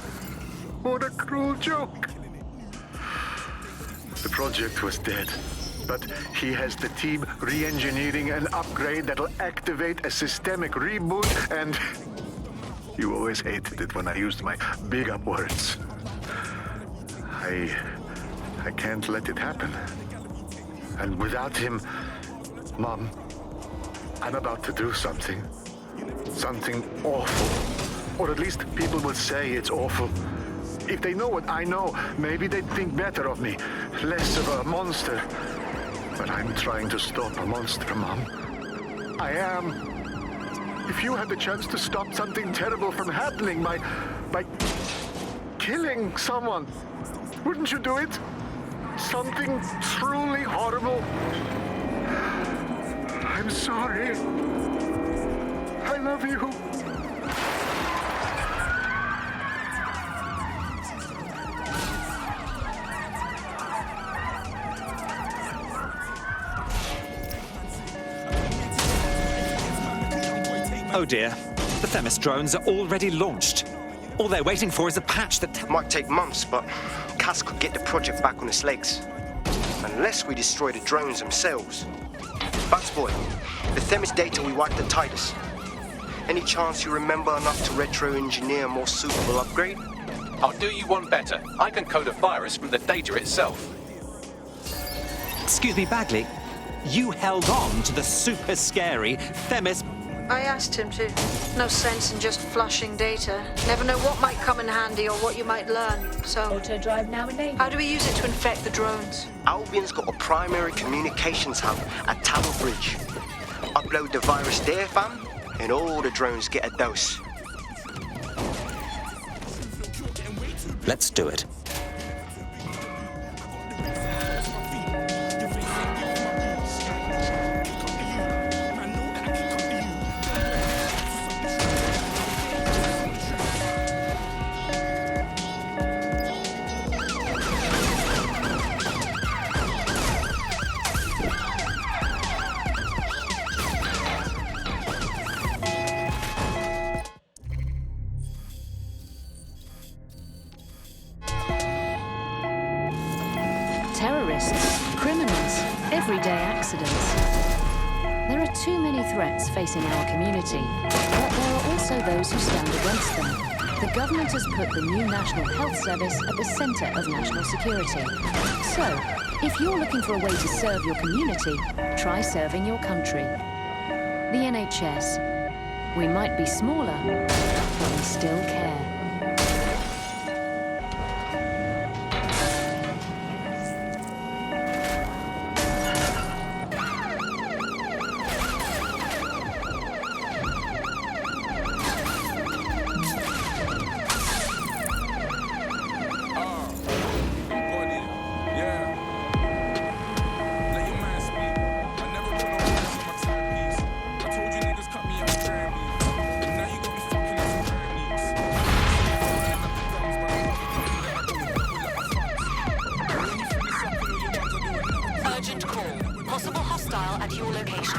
Speaker 23: What a cruel joke. The project was dead, but he has the team re-engineering an upgrade that'll activate a systemic reboot, and you always hated it when I used my big up words. I can't let it happen. And without him, Mom, I'm about to do something. Something awful. Or at least people will say it's awful. If they know what I know, maybe they'd think better of me. Less of a monster. But I'm trying to stop a monster, Mom. I am. If you had the chance to stop something terrible from happening by killing someone, wouldn't you do it? Something truly horrible. I'm sorry. I love you.
Speaker 10: Oh dear, the Themis drones are already launched. All they're waiting for is a patch that
Speaker 15: might take months, but Cass could get the project back on its legs. Unless we destroy the drones themselves. Bugs boy, the Themis data we wiped at Titus. Any chance you remember enough to retro-engineer a more suitable upgrade?
Speaker 6: I'll do you one better. I can code a virus from the data itself.
Speaker 10: Excuse me, Bagley. You held on to the super scary Themis.
Speaker 8: I asked him to. No sense in just flushing data. Never know what might come in handy or what you might learn. So,
Speaker 12: Auto drive now enabled.
Speaker 8: how do we use it to infect the drones?
Speaker 15: Albion's got a primary communications hub at Tower Bridge. Upload the virus there, fam, and all the drones get a dose.
Speaker 10: Let's do it.
Speaker 9: Terrorists, criminals, everyday accidents. There are too many threats facing our community, but there are also those who stand against them. The government has put the new National Health Service at the center of national security. So, if you're looking for a way to serve your community, try serving your country. The NHS. We might be smaller, but we still care.
Speaker 5: Urgent call. Possible hostile at your location.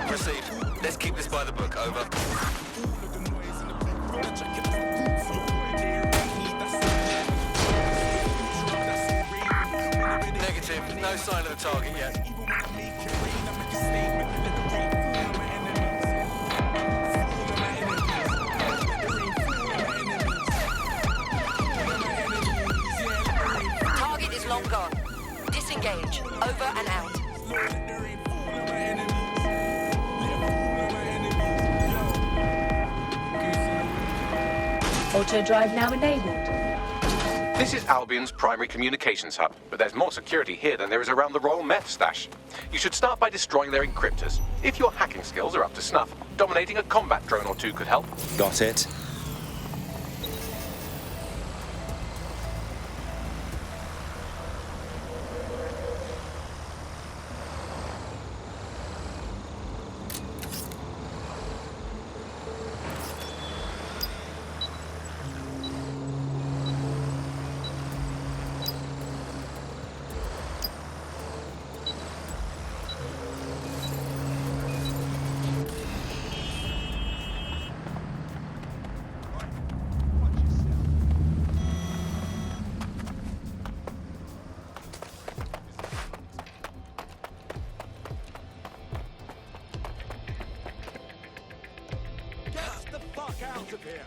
Speaker 11: Proceed. Let's keep this by the book. Over. Negative. No sign of the target yet.
Speaker 5: Target is long gone. Disengage. Over and out.
Speaker 12: Auto drive now enabled.
Speaker 6: This is Albion's primary communications hub, but there's more security here than there is around the Royal Meth stash. You should start by destroying their encryptors. If your hacking skills are up to snuff, dominating a combat drone or two could help.
Speaker 10: Got it.
Speaker 11: Get the fuck out of here!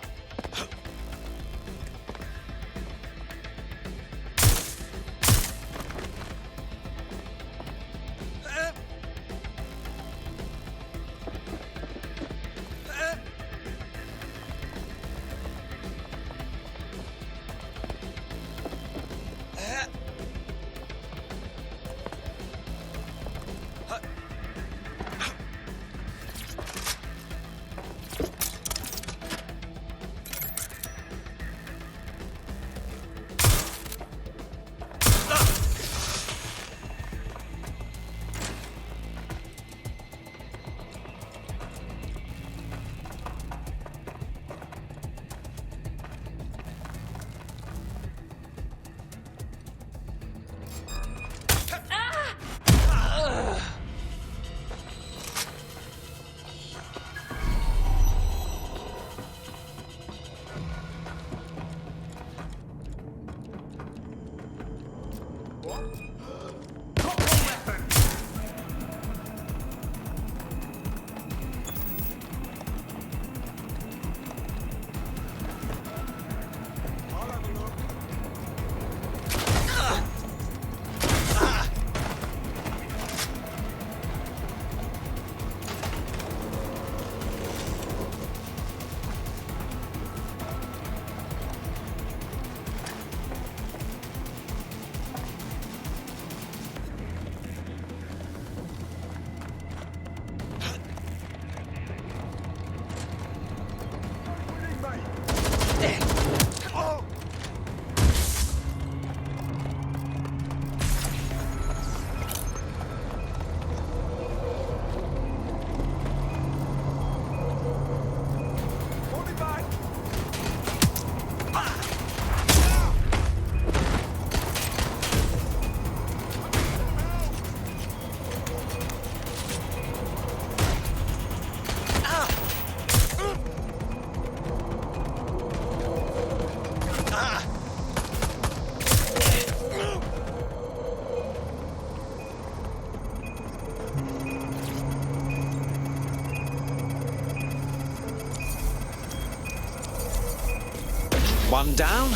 Speaker 10: One down,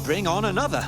Speaker 10: bring on another.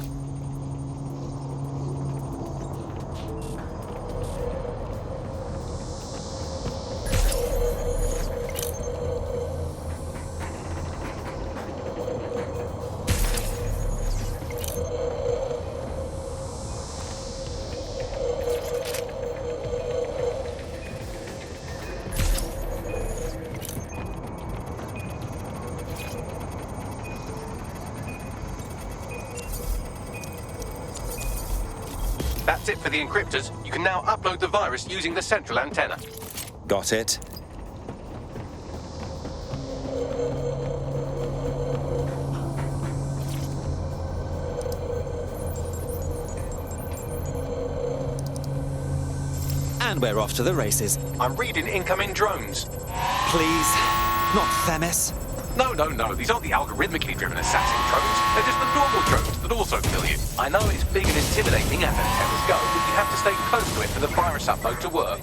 Speaker 6: That's it for the encryptors. You can now upload the virus using the central antenna.
Speaker 10: Got it. And we're off to the races.
Speaker 6: I'm reading incoming drones.
Speaker 10: Please, not Themis.
Speaker 6: No. These aren't the algorithmically driven assassin drones. They're just the normal drones that also kill you. I know it's big and intimidating as antennas go, but you have to stay close to it for the virus upload to work.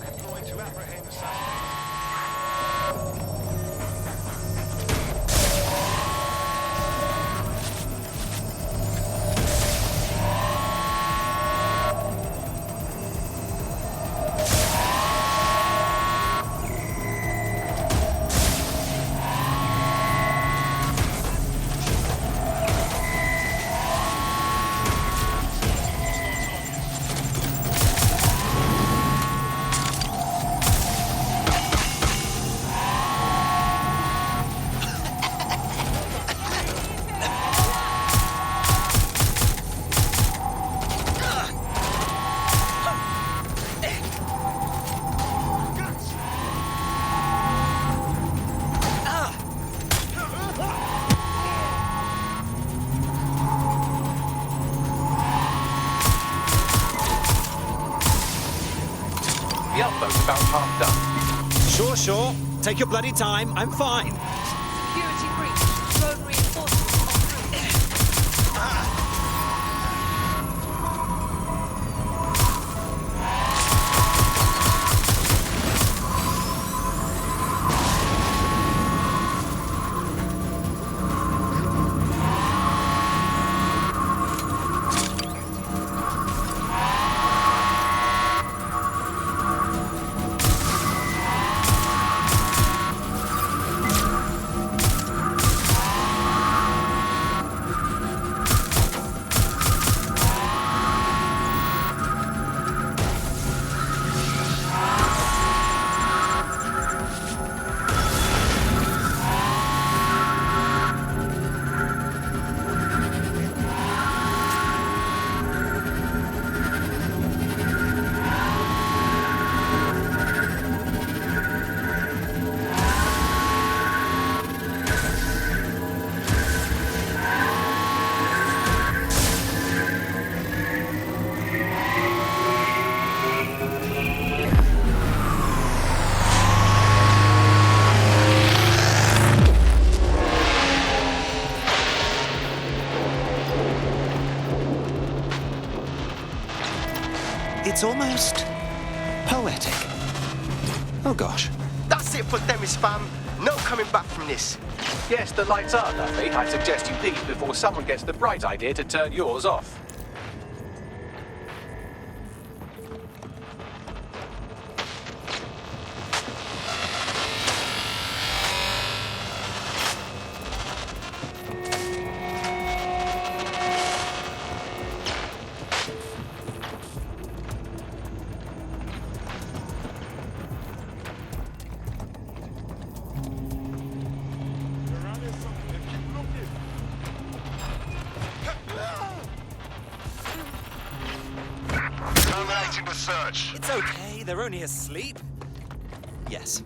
Speaker 6: The upload's about half done.
Speaker 10: Sure. Take your bloody time. I'm fine.
Speaker 18: Security breach. Drone reinforcements en route.
Speaker 10: It's almost poetic. Oh gosh.
Speaker 15: That's it for Themis, fam. No coming back from this.
Speaker 6: Yes, the lights are lovely. I suggest you leave before someone gets the bright idea to turn yours off.
Speaker 16: Terminating the search.
Speaker 10: It's okay. They're only asleep. Yes.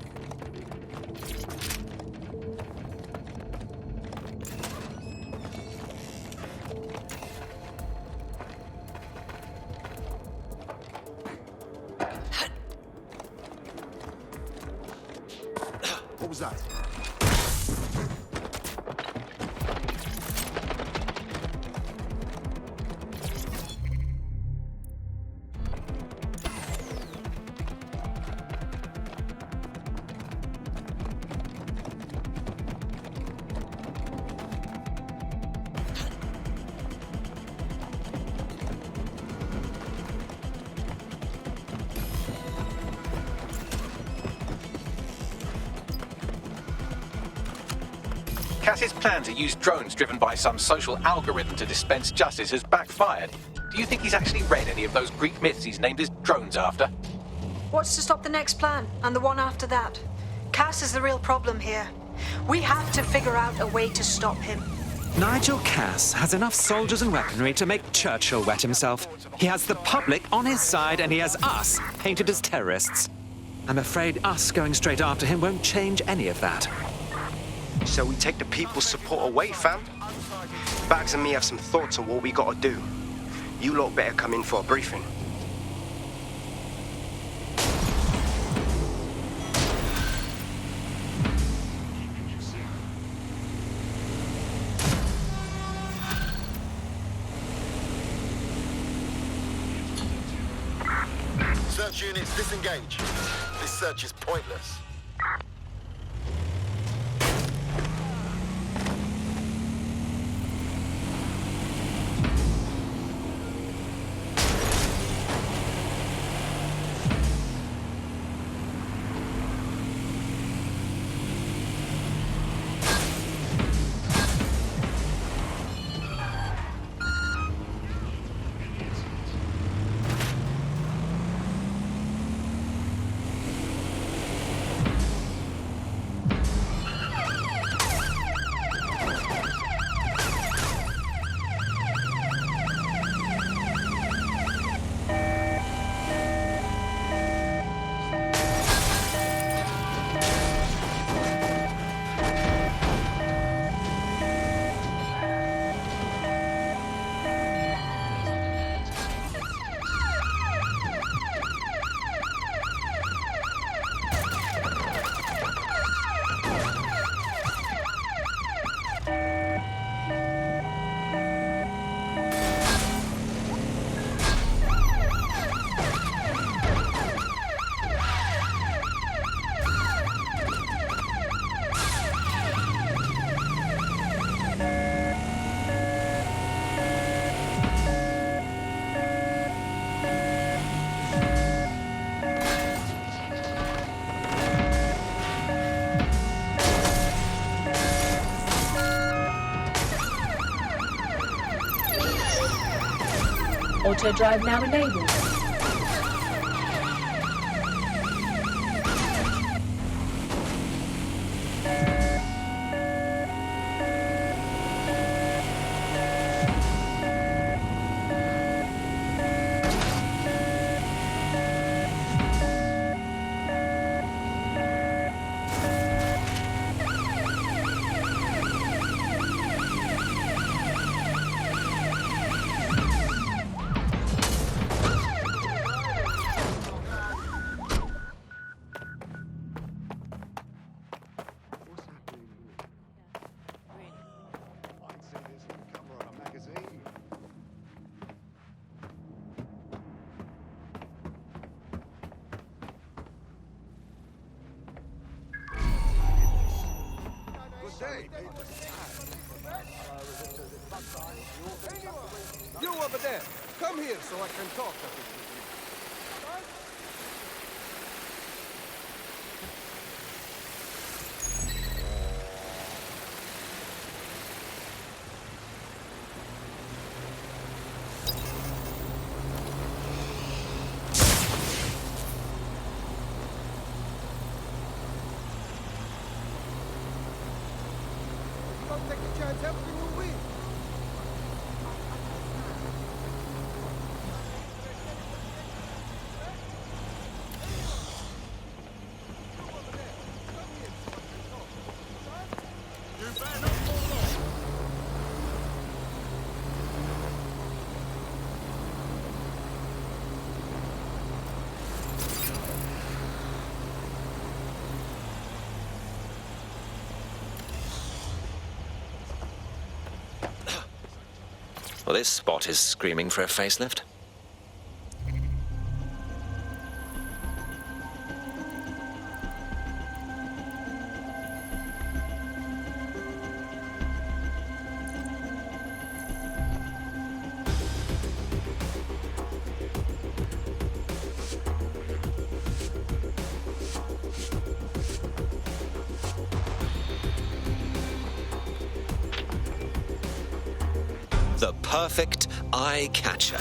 Speaker 16: What was that?
Speaker 6: Cass's plan to use drones driven by some social algorithm to dispense justice has backfired. Do you think he's actually read any of those Greek myths he's named his drones after?
Speaker 8: What's to stop the next plan and the one after that? Cass is the real problem here. We have to figure out a way to stop him.
Speaker 10: Nigel Cass has enough soldiers and weaponry to make Churchill wet himself. He has the public on his side, and he has us painted as terrorists. I'm afraid us going straight after him won't change any of that.
Speaker 15: So we take the people's support away, fam? Bags and me have some thoughts on what we gotta do. You lot better come in for a briefing.
Speaker 16: Search units disengage. This search is pointless.
Speaker 12: Auto drive now enabled.
Speaker 11: You over there, come here so I can talk to you. Don't take a chance, everything will win.
Speaker 4: Well, this spot is screaming for a facelift. The perfect eye catcher.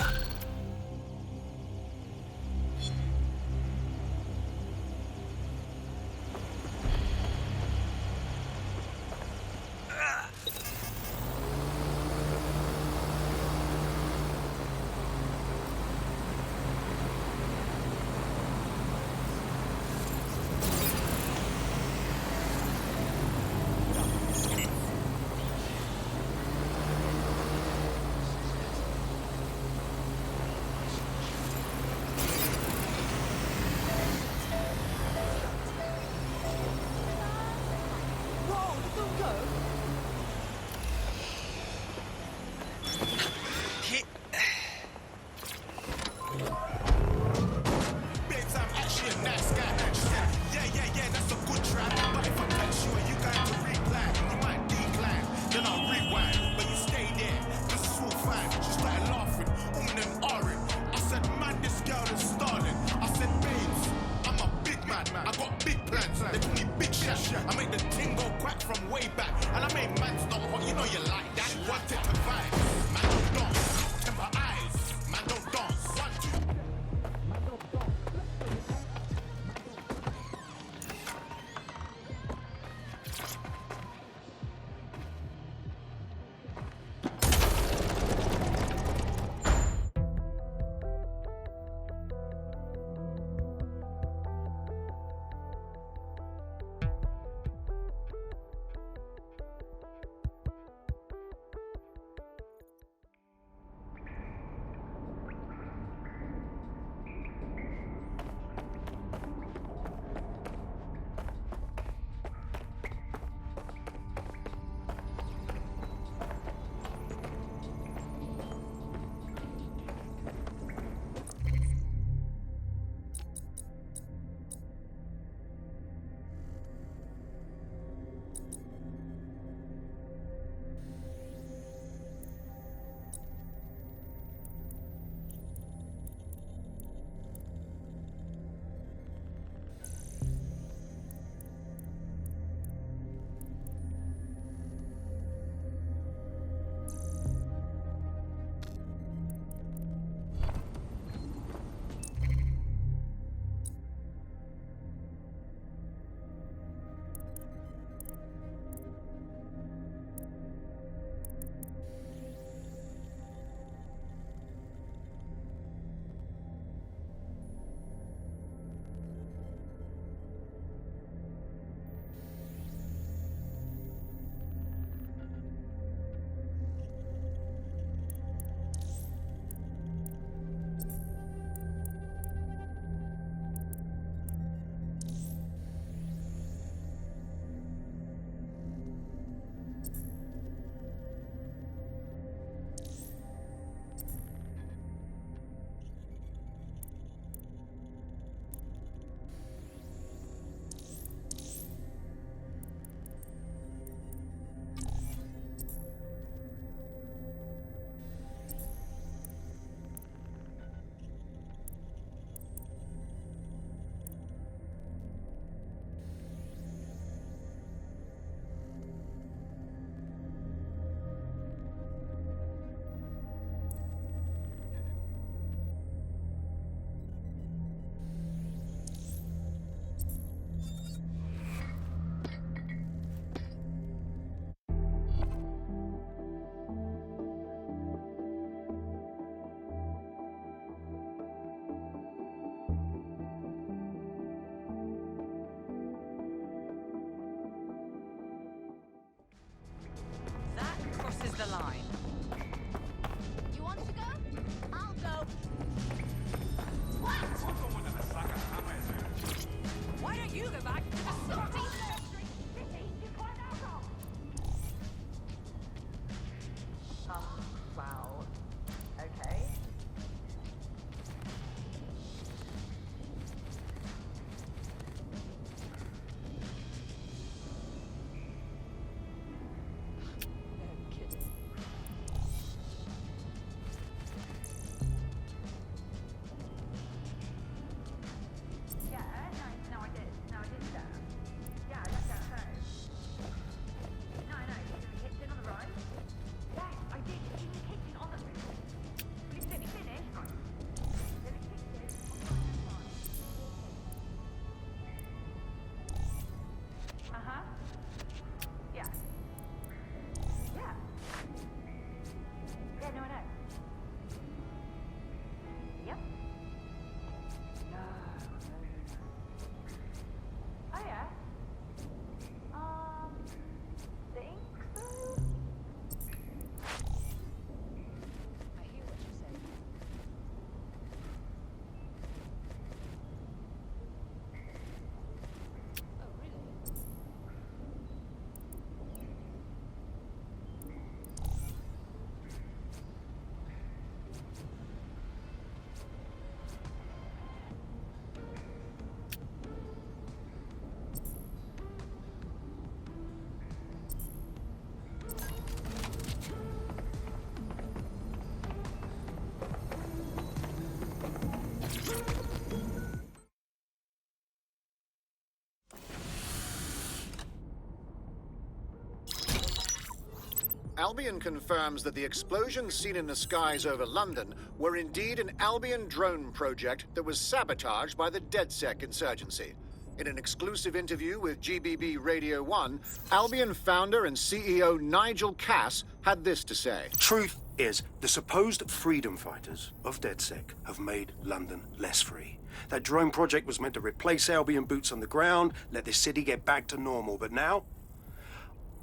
Speaker 23: Albion confirms that the explosions seen in the skies over London were indeed an Albion drone project that was sabotaged by the DedSec insurgency. In an exclusive interview with GBB Radio 1, Albion founder and CEO Nigel Cass had this to say.
Speaker 7: Truth is, the supposed freedom fighters of DedSec have made London less free. That drone project was meant to replace Albion boots on the ground, let the city get back to normal, but now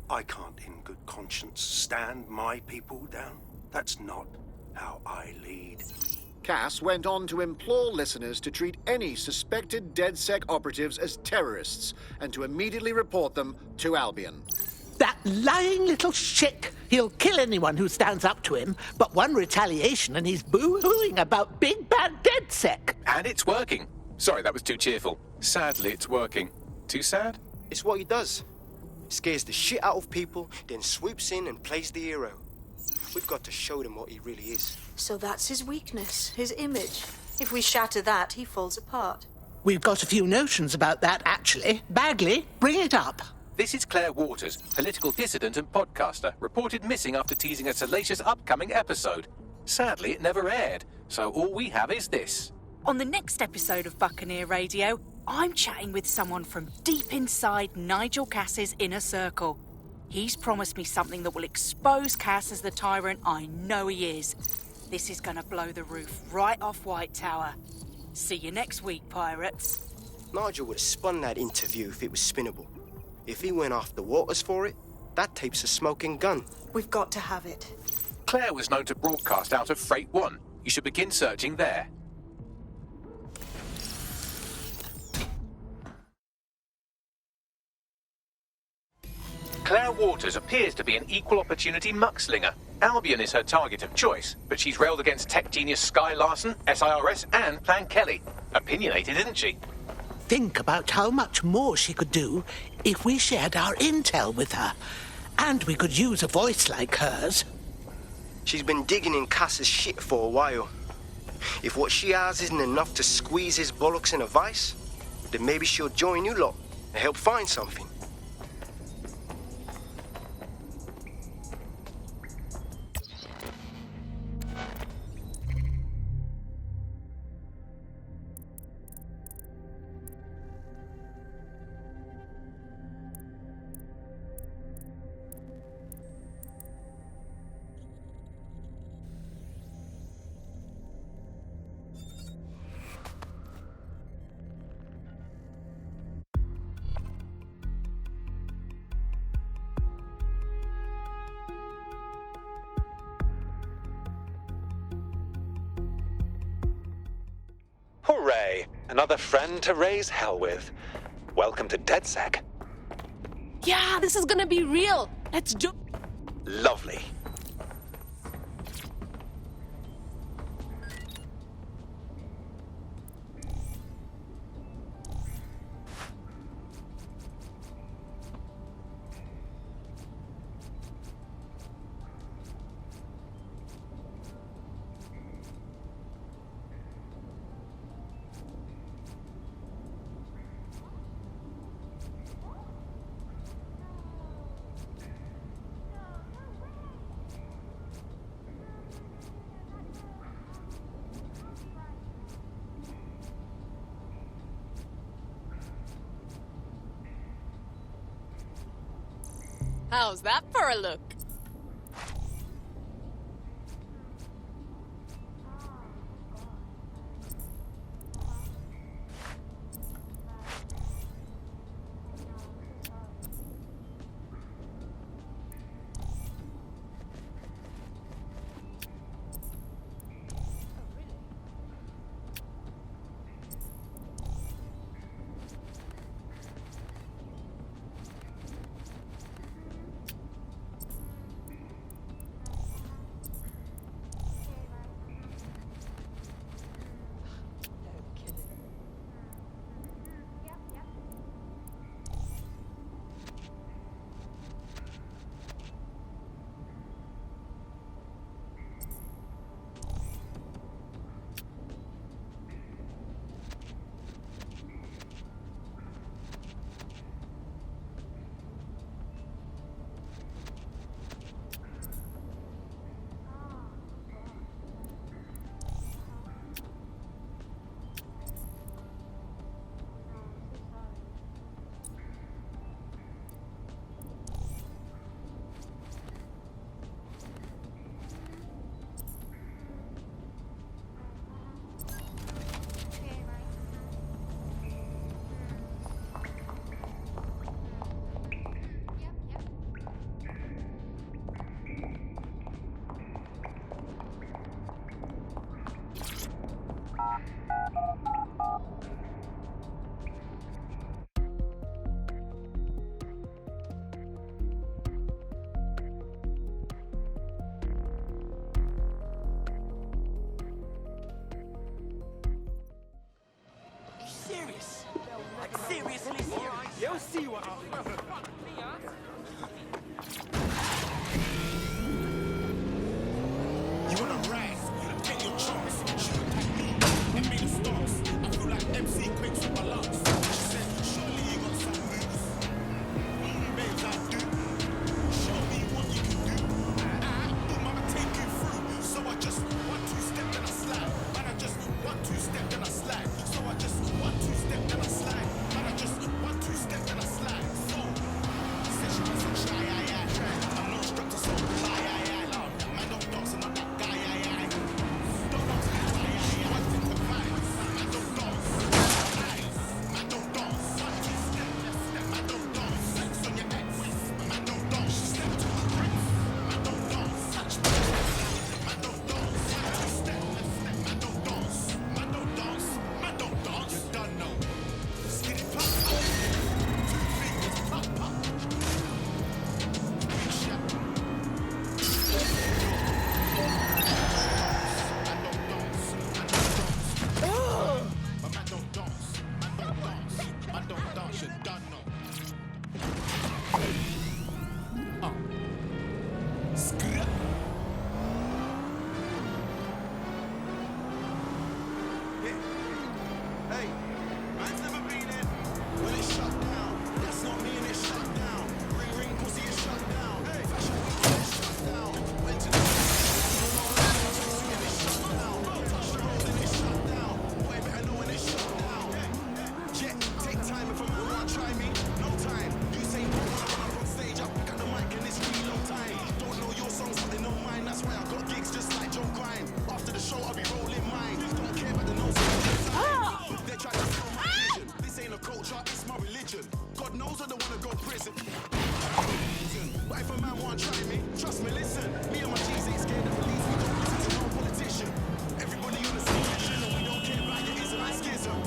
Speaker 7: I can't in good conscience stand my people down. That's not how I lead.
Speaker 23: Cass went on to implore listeners to treat any suspected DedSec operatives as terrorists and to immediately report them to Albion.
Speaker 21: That lying little shit! He'll kill anyone who stands up to him, but one retaliation and he's boo-hooing about big bad DedSec.
Speaker 6: And it's working. Sorry, that was too cheerful. Sadly, it's working. Too sad?
Speaker 15: It's what he does. Scares the shit out of people, then swoops in and plays the hero. We've got to show them what he really is.
Speaker 8: So that's his weakness, his image. If we shatter that, he falls apart.
Speaker 21: We've got a few notions about that, actually. Bagley, bring it up.
Speaker 6: This is Claire Waters, political dissident and podcaster, reported missing after teasing a salacious upcoming episode. Sadly, it never aired, so all we have is this.
Speaker 18: On the next episode of Buccaneer Radio, I'm chatting with someone from deep inside Nigel Cass's inner circle. He's promised me something that will expose Cass as the tyrant I know he is. This is going to blow the roof right off White Tower. See you next week, pirates.
Speaker 15: Nigel would have spun that interview if it was spinnable. If he went after Waters for it, that tape's a smoking gun.
Speaker 8: We've got to have it.
Speaker 6: Claire was known to broadcast out of Freight 1. You should begin searching there. Claire Waters appears to be an equal opportunity muckslinger. Albion is her target of choice, but she's railed against tech genius Sky Larson, SIRS, and Plan Kelly. Opinionated, isn't she?
Speaker 21: Think about how much more she could do if we shared our intel with her. And we could use a voice like hers.
Speaker 15: She's been digging in Cass's shit for a while. If what she has isn't enough to squeeze his bollocks in a vice, then maybe she'll join you lot and help find something.
Speaker 10: Hooray! Another friend to raise hell with. Welcome to DedSec.
Speaker 12: Yeah, this is gonna be real. Let's do...
Speaker 10: Lovely.
Speaker 12: How's that for a look?
Speaker 1: Seriously, you'll see what happens.
Speaker 16: You wanna rise? Take your chance. Shoot at me and make a stance. I feel like MC Quick for my lungs. She said, surely you got some moves. Babes, I do. Show me what you can do. Mama take you through. So I just 1-2 step then I slide. And I just 1-2 step then I slide. So I just 1-2 step then I slide. And I just 1-2 step then I slide. So said she wasn't shy, I'm not strapped to soul. Man don't dance and not that guy. Don't dance, one thing to find. Man don't dance. Man don't dance. 1-2 step, man don't dance. Sex on your ex. Man don't dance. Step to my prince. Man don't dance. Touch me. Man don't dance. 1-2 step, man don't dance. Man don't dance. Man don't dance. You done know. Skinny pop, 2 fingers pop. Big shot. Hey, man's never been in. Well, it's shut down. That's not me and it's shut down. Ring, ring, pussy is shut down. Hey, fashion week is shut down. Went to the it's shut down. Touch the road and it's shut down. Boy, better know when it's shut down. Yeah, take time if a man wanna try me. No time. You say no when I run up on stage. I pick up the mic and it's really long time. Don't know your songs, but they know mine. That's why I got gigs just like Joe Grind. After the show, I'll be rolling mine. Don't care about the nose. They try to steal my vision. This ain't a culture, it's my religion. God knows I don't wanna go prison. But if a man wanna try me, trust me, listen. Me and my G's ain't scared of police. We don't listen to no politician. Everybody on the same mission, and we don't care about your ism and schism.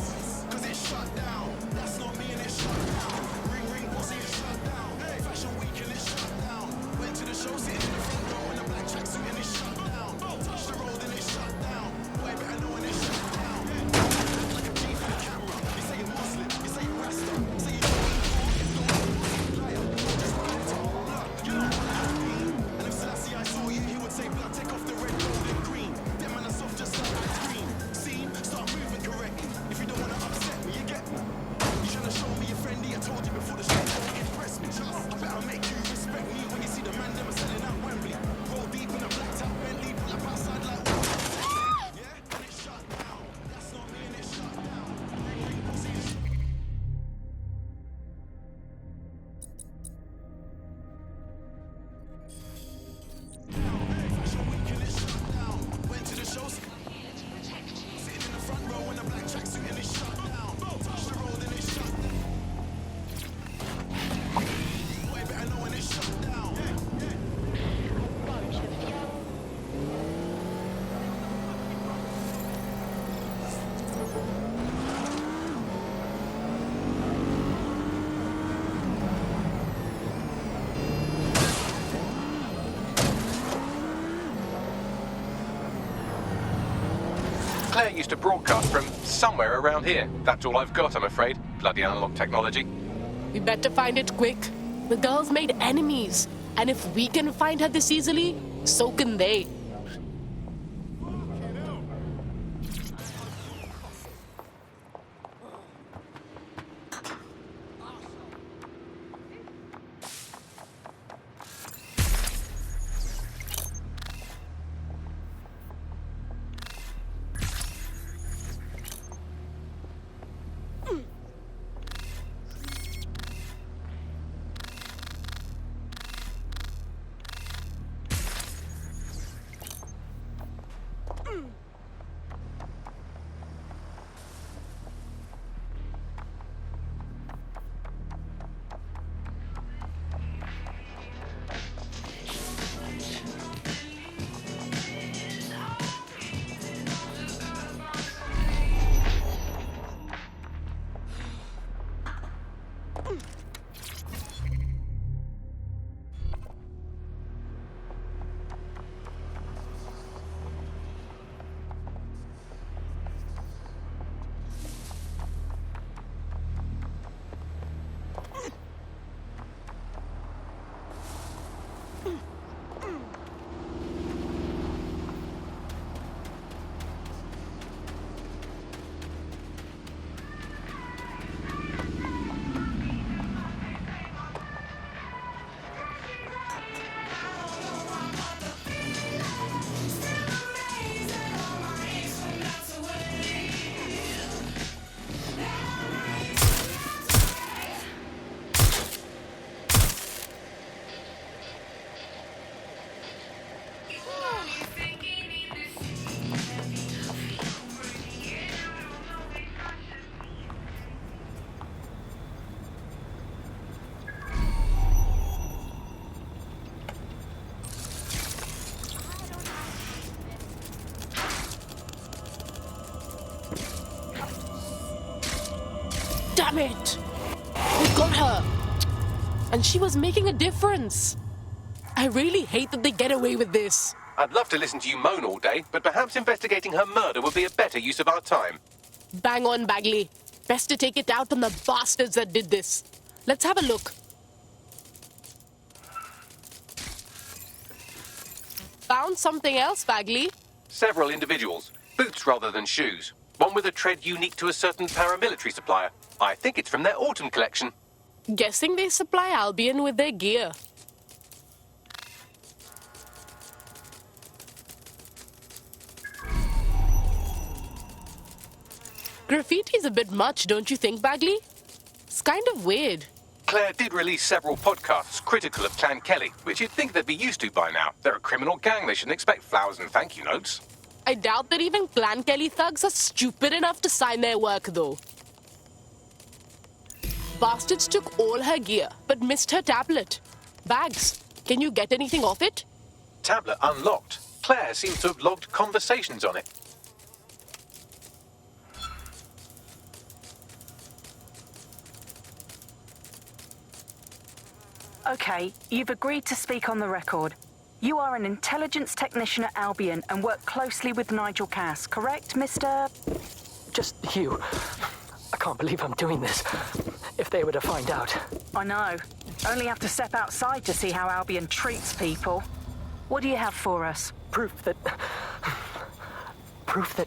Speaker 16: Cause it's shut down. That's not me and it's shut down. Ring, ring, pussy, it's shut down. Hey, fashion week and it's shut down. Went to the show, sitting in the front row in a black tracksuit and it's shut down. Touch the road and it's shut down. Boy, better know when it's shut down. Like a G for the camera. You say you're Muslim, you say you're Rasta, you say you're liar. Just blood, you know what I mean. And if Selassie I saw you, he would say blood, take off the red, gold and green. Them man are soft just like ice cream. Scene, start moving correctly. If you don't wanna upset me, you get me. You tryna show me you're friendly, I told you before the show don't impress me. I better make you respect me when you see the man them are selling out Wembley. Roll deep in a black top Bentley, pull up outside like yeah, and it's shut down. That's not me and it's shut down. Ring, ring, pussy, it's fashion week and it's shut down. Went to the show, sitting in the front row in a black tracksuit and it's shut down. Touch the road and it's shut down. Boy, better know when it's shut down.
Speaker 6: Claire used to broadcast from somewhere around here. That's all I've got, I'm afraid. Bloody analog technology.
Speaker 12: We better find it quick. The girl's made enemies. And if we can find her this easily, so can they. Damn it! We got her! And she was making a difference. I really hate that they get away with this.
Speaker 6: I'd love to listen to you moan all day, but perhaps investigating her murder would be a better use of our time.
Speaker 12: Bang on, Bagley. Best to take it out on the bastards that did this. Let's have a look. Found something else, Bagley?
Speaker 6: Several individuals. Boots rather than shoes. One with a tread unique to a certain paramilitary supplier. I think it's from their autumn collection.
Speaker 12: Guessing they supply Albion with their gear. Graffiti's a bit much, don't you think, Bagley? It's kind of weird.
Speaker 6: Claire did release several podcasts critical of Clan Kelly, which you'd think they'd be used to by now. They're a criminal gang. They shouldn't expect flowers and thank you notes.
Speaker 12: I doubt that even Clan Kelly thugs are stupid enough to sign their work, though. Bastards took all her gear, but missed her tablet. Bags, can you get anything off it?
Speaker 6: Tablet unlocked. Claire seems to have logged conversations on it.
Speaker 18: Okay, you've agreed to speak on the record. You are an intelligence technician at Albion and work closely with Nigel Cass, correct, Mr...?
Speaker 19: Just you. I can't believe I'm doing this. If they were to find out.
Speaker 18: I know. Only have to step outside to see how Albion treats people. What do you have for us?
Speaker 19: Proof that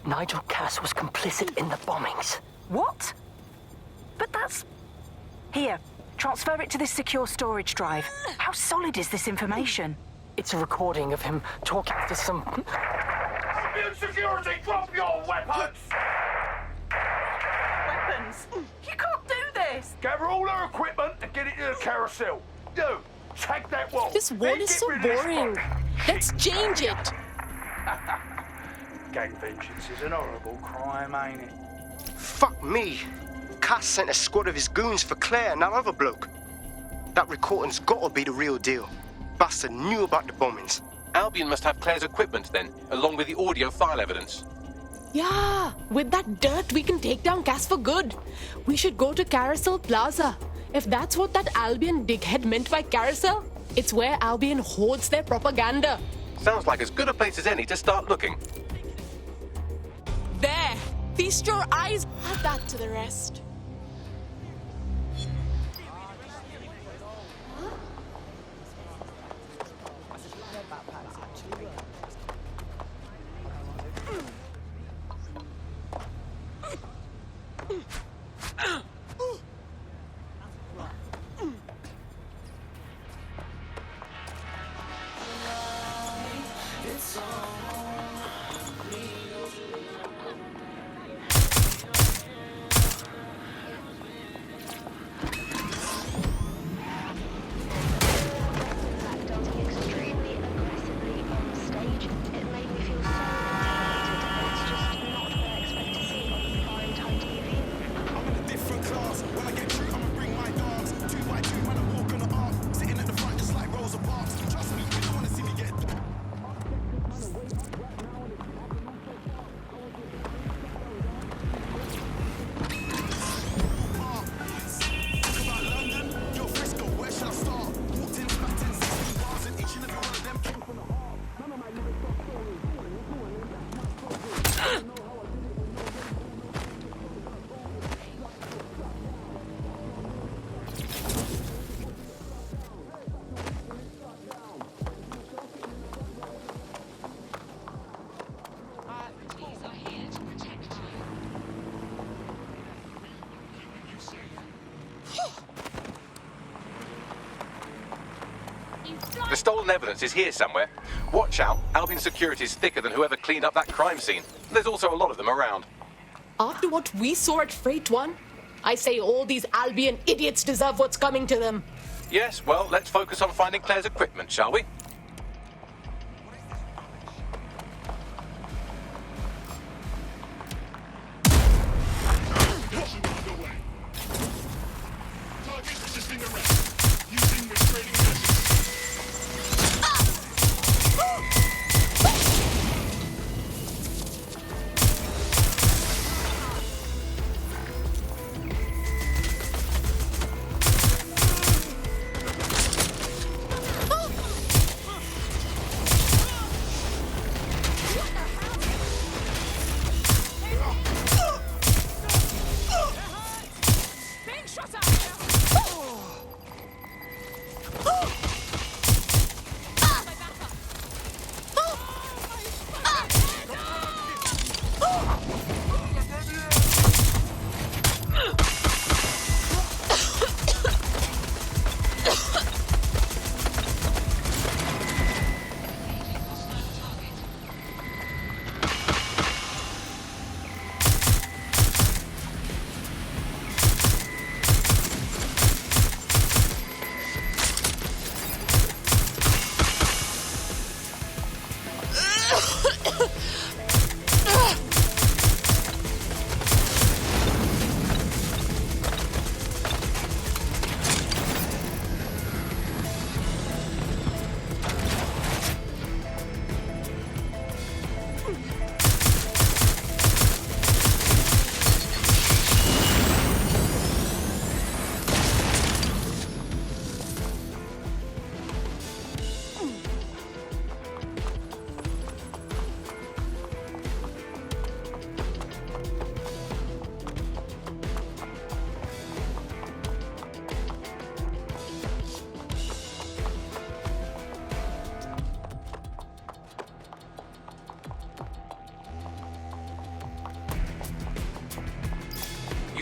Speaker 19: Nigel Cass was complicit in the bombings.
Speaker 18: What? But that's... Here, transfer it to this secure storage drive. How solid is this information?
Speaker 19: It's a recording of him talking to some...
Speaker 16: Albion security, drop your weapons!
Speaker 18: Weapons? You can't do this!
Speaker 16: Gather all our equipment and get it to the carousel. You, take that wall.
Speaker 12: This wall is so boring. Let's change it.
Speaker 16: Gang vengeance is an horrible crime, ain't it?
Speaker 15: Fuck me. Cass sent a squad of his goons for Claire and that other bloke. That recording's gotta be the real deal. Bastard knew about the bombings.
Speaker 6: Albion must have Claire's equipment then, along with the audio file evidence.
Speaker 12: Yeah, with that dirt we can take down Cass for good. We should go to Carousel Plaza. If that's what that Albion dickhead meant by Carousel, it's where Albion hoards their propaganda.
Speaker 6: Sounds like as good a place as any to start looking.
Speaker 12: There! Feast your eyes. Add that to the rest.
Speaker 6: The stolen evidence is here somewhere. Watch out, Albion security is thicker than whoever cleaned up that crime scene. There's also a lot of them around.
Speaker 12: After what we saw at Freight One, I say all these Albion idiots deserve what's coming to them.
Speaker 6: Yes, well, let's focus on finding Claire's equipment, shall we?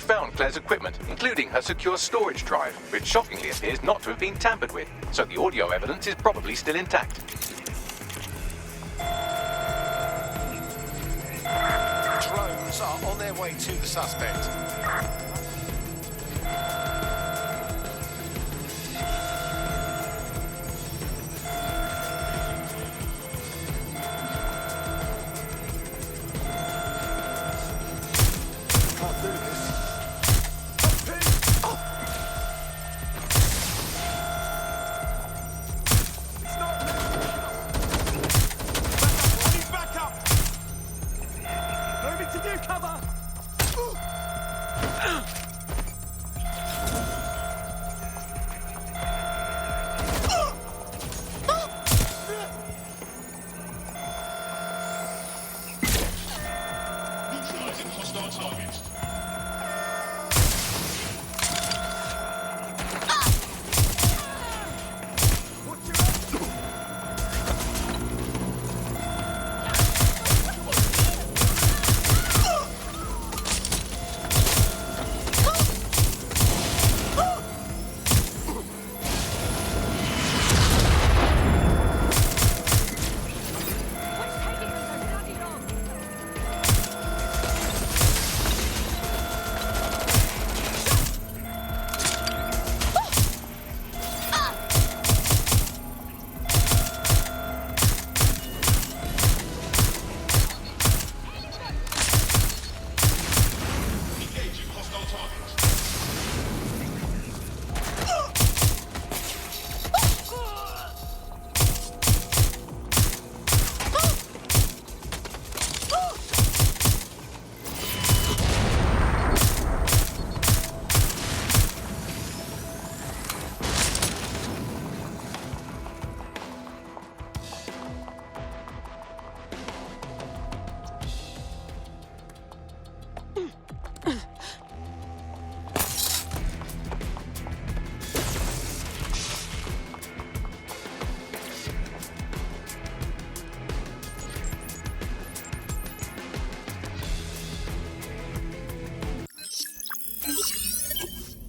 Speaker 6: Found Claire's equipment, including her secure storage drive, which shockingly appears not to have been tampered with, so the audio evidence is probably still intact.
Speaker 2: Drones are on their way to the suspect.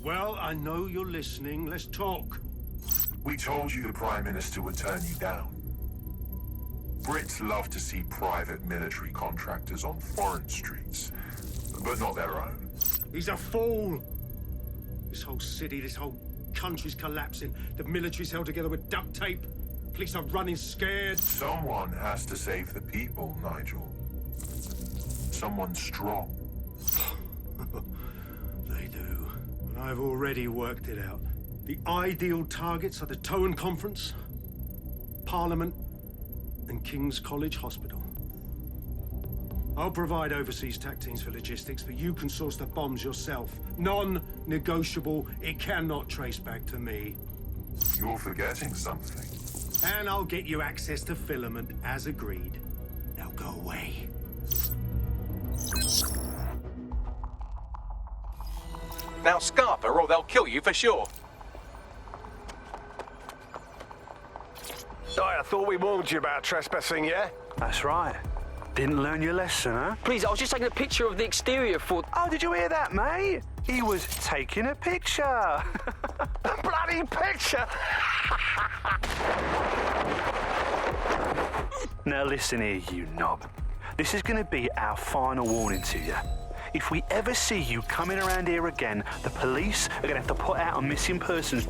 Speaker 7: Well, I know you're listening. Let's talk.
Speaker 14: We told you the Prime Minister would turn you down. Brits love to see private military contractors on foreign streets, but not their own.
Speaker 7: He's a fool. This whole city, this whole country's collapsing. The military's held together with duct tape. Police are running scared.
Speaker 14: Someone has to save the people, Nigel. Someone strong.
Speaker 7: They do. And I've already worked it out. The ideal targets are the Towan Conference, Parliament, and King's College Hospital. I'll provide overseas tac teams for logistics, but you can source the bombs yourself. Non-negotiable. It cannot trace back to me.
Speaker 14: You're forgetting something.
Speaker 7: And I'll get you access to filament, as agreed. Now go away.
Speaker 6: Now Scarper or they'll kill you for sure.
Speaker 13: I thought we warned you about trespassing, yeah?
Speaker 17: That's right. Didn't learn your lesson, huh?
Speaker 19: Please, I was just taking a picture of the exterior for...
Speaker 17: Oh, did you hear that, mate? He was taking a picture.
Speaker 13: A bloody picture!
Speaker 17: Now listen here, you knob. This is going to be our final warning to you. If we ever see you coming around here again, the police are going to have to put out a missing persons...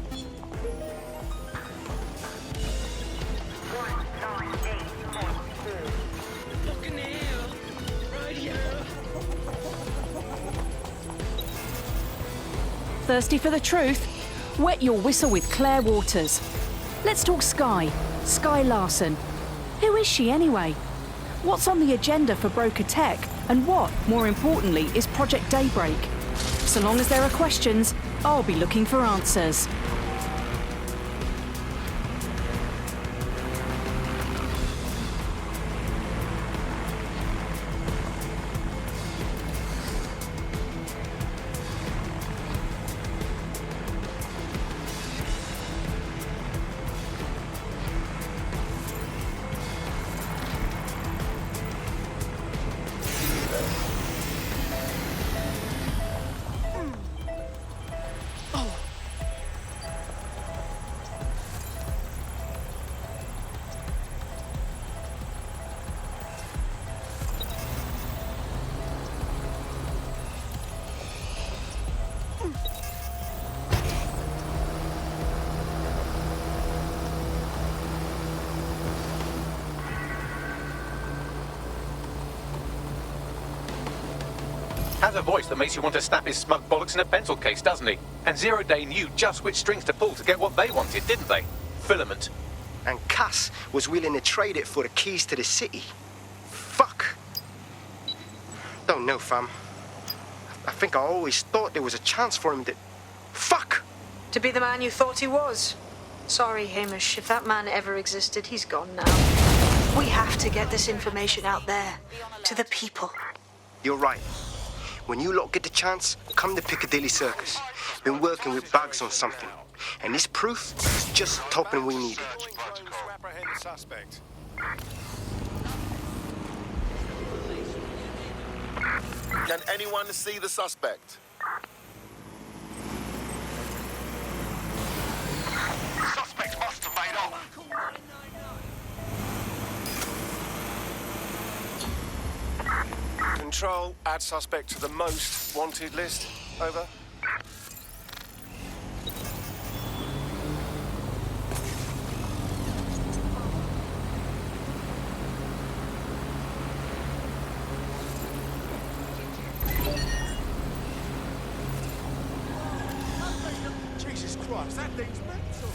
Speaker 18: Thirsty for the truth? Wet your whistle with Claire Waters. Let's talk Skye. Skye Larson. Who is she anyway? What's on the agenda for Broker Tech? And what, more importantly, is Project Daybreak? So long as there are questions, I'll be looking for answers.
Speaker 6: Has a voice that makes you want to snap his smug bollocks in a pencil case, doesn't he? And Zero Day knew just which strings to pull to get what they wanted, didn't they? Filament.
Speaker 15: And Cass was willing to trade it for the keys to the city. Fuck. Don't know, fam. I think I always thought there was a chance for him to... Fuck!
Speaker 8: To be the man you thought he was. Sorry, Hamish. If that man ever existed, he's gone now. We have to get this information out there. To the people.
Speaker 15: You're right. When you lot get the chance, come to Piccadilly Circus. Been working with Bags on something. And this proof is just the token we needed.
Speaker 2: Apprehend the suspect.
Speaker 3: Can anyone see the suspect?
Speaker 2: Suspect must have made off. Control, add suspect to the most wanted list. Over.
Speaker 16: Jesus Christ, that thing's mental.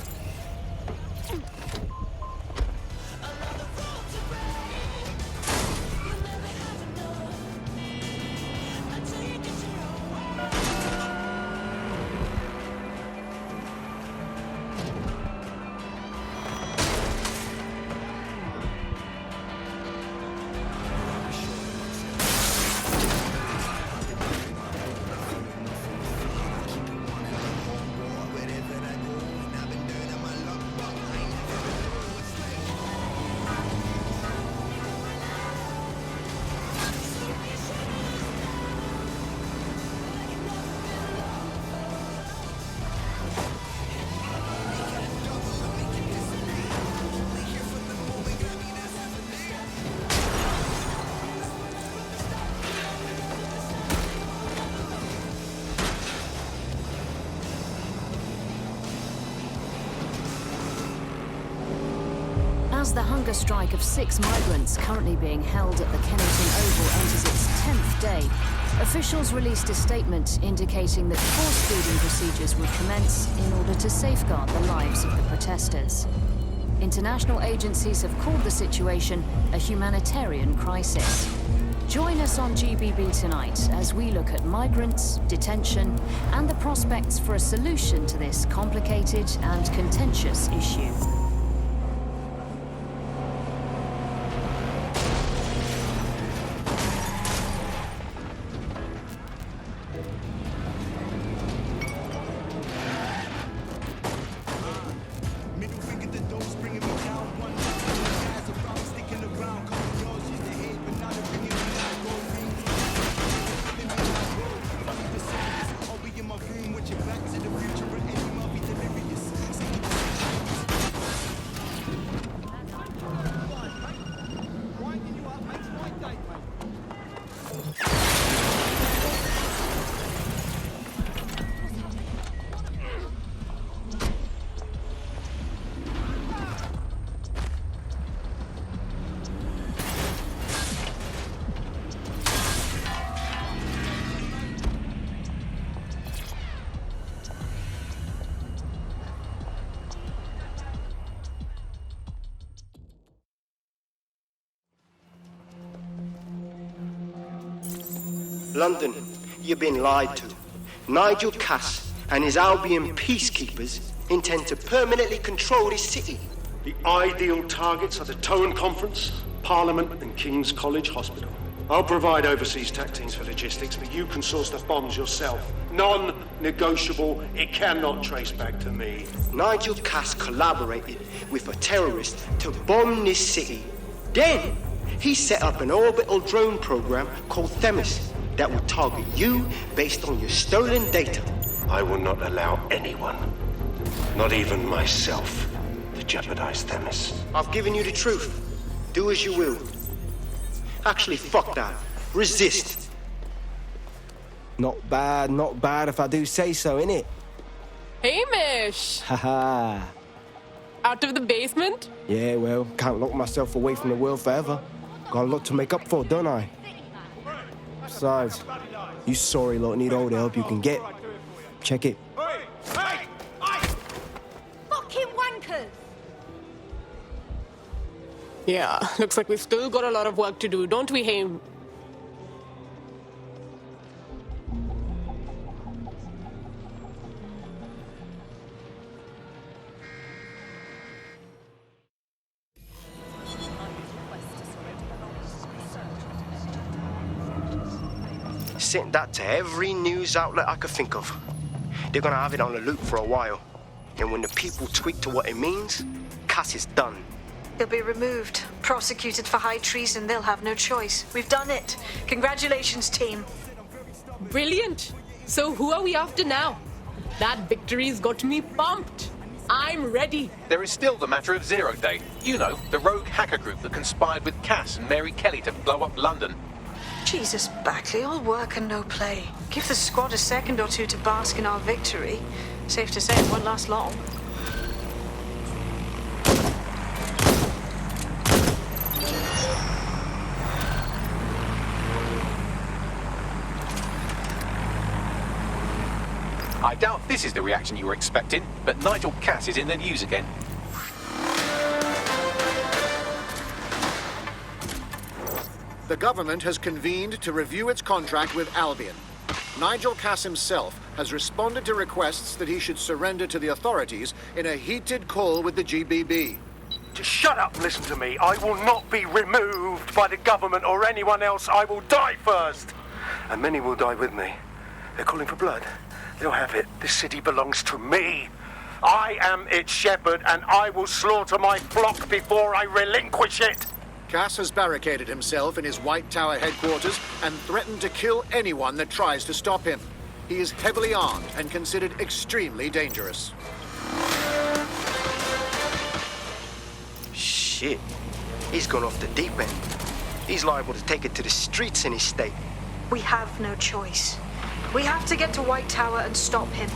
Speaker 9: As the hunger strike of 6 migrants currently being held at the Kennington Oval enters its 10th day, officials released a statement indicating that force-feeding procedures would commence in order to safeguard the lives of the protesters. International agencies have called the situation a humanitarian crisis. Join us on GBB tonight as we look at migrants, detention, and the prospects for a solution to this complicated and contentious issue.
Speaker 15: London, you've been lied to. Nigel Cass and his Albion peacekeepers intend to permanently control this city.
Speaker 7: The ideal targets are the Towan Conference, Parliament, and King's College Hospital. I'll provide overseas tactics for logistics, but you can source the bombs yourself. Non-negotiable. It cannot trace back to me.
Speaker 15: Nigel Cass collaborated with a terrorist to bomb this city. Then, he set up an orbital drone program called Themis that will target you based on your stolen data.
Speaker 7: I will not allow anyone, not even myself, to jeopardize Themis.
Speaker 15: I've given you the truth. Do as you will. Actually, fuck that. Resist.
Speaker 5: Not bad if I do say so, innit?
Speaker 12: Hamish!
Speaker 5: Haha.
Speaker 12: Out of the basement?
Speaker 5: Yeah, well, can't lock myself away from the world forever. Got a lot to make up for, don't I? Besides, you sorry lot need all the help you can get. Check it.
Speaker 20: Fucking wankers!
Speaker 12: Yeah, looks like we've still got a lot of work to do, don't we, Haim?
Speaker 15: Sent that to every news outlet I could think of. They're gonna have it on the loop for a while. And when the people tweak to what it means, Cass is done.
Speaker 8: He'll be removed, prosecuted for high treason. They'll have no choice. We've done it. Congratulations, team.
Speaker 12: Brilliant. So who are we after now? That victory's got me pumped. I'm ready.
Speaker 6: There is still the matter of Zero Day. You know, the rogue hacker group that conspired with Cass and Mary Kelly to blow up London.
Speaker 8: Jesus, Backley, all work and no play. Give the squad a second or two to bask in our victory. Safe to say it won't last long.
Speaker 6: I doubt this is the reaction you were expecting, but Nigel Cass is in the news again.
Speaker 23: The government has convened to review its contract with Albion. Nigel Cass himself has responded to requests that he should surrender to the authorities in a heated call with the GBB.
Speaker 7: Just shut up and listen to me. I will not be removed by the government or anyone else. I will die first. And many will die with me. They're calling for blood. They'll have it. This city belongs to me. I am its shepherd, and I will slaughter my flock before I relinquish it.
Speaker 23: Cass has barricaded himself in his White Tower headquarters and threatened to kill anyone that tries to stop him. He is heavily armed and considered extremely dangerous.
Speaker 15: Shit. He's gone off the deep end. He's liable to take it to the streets in his state.
Speaker 8: We have no choice. We have to get to White Tower and stop him.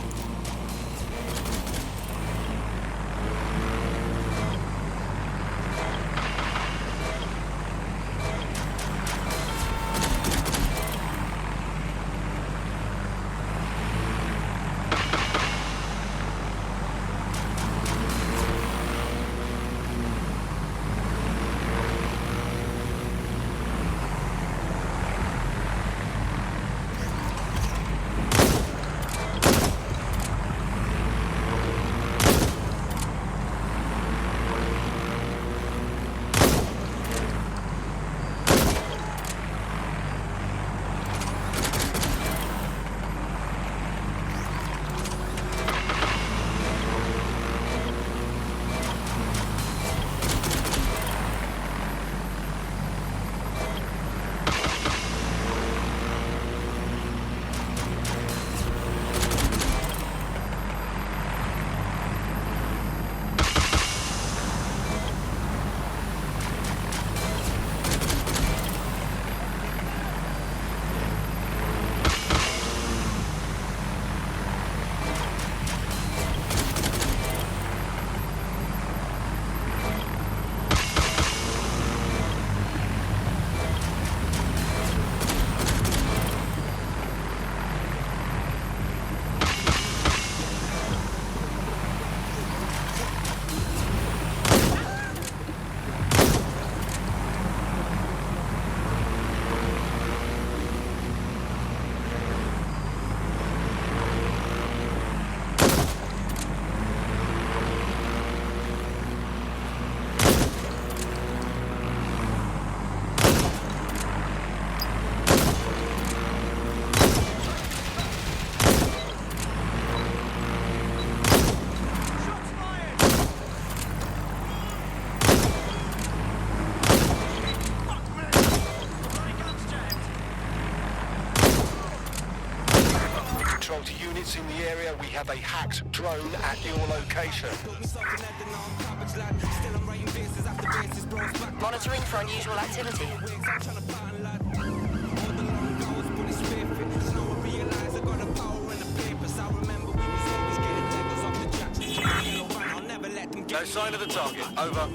Speaker 2: units in the area. We have a hacked drone at your location.
Speaker 4: Monitoring for unusual activity.
Speaker 2: No sign of the target. Over.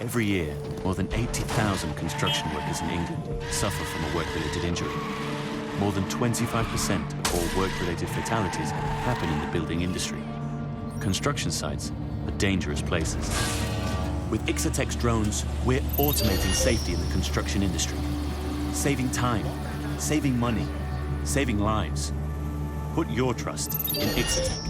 Speaker 11: Every year, more than 80,000 construction workers in England suffer from a work-related injury. More than 25% of all work-related fatalities happen in the building industry. Construction sites are dangerous places. With Ixotek's drones, we're automating safety in the construction industry. Saving time, saving money, saving lives. Put your trust in Ixotek.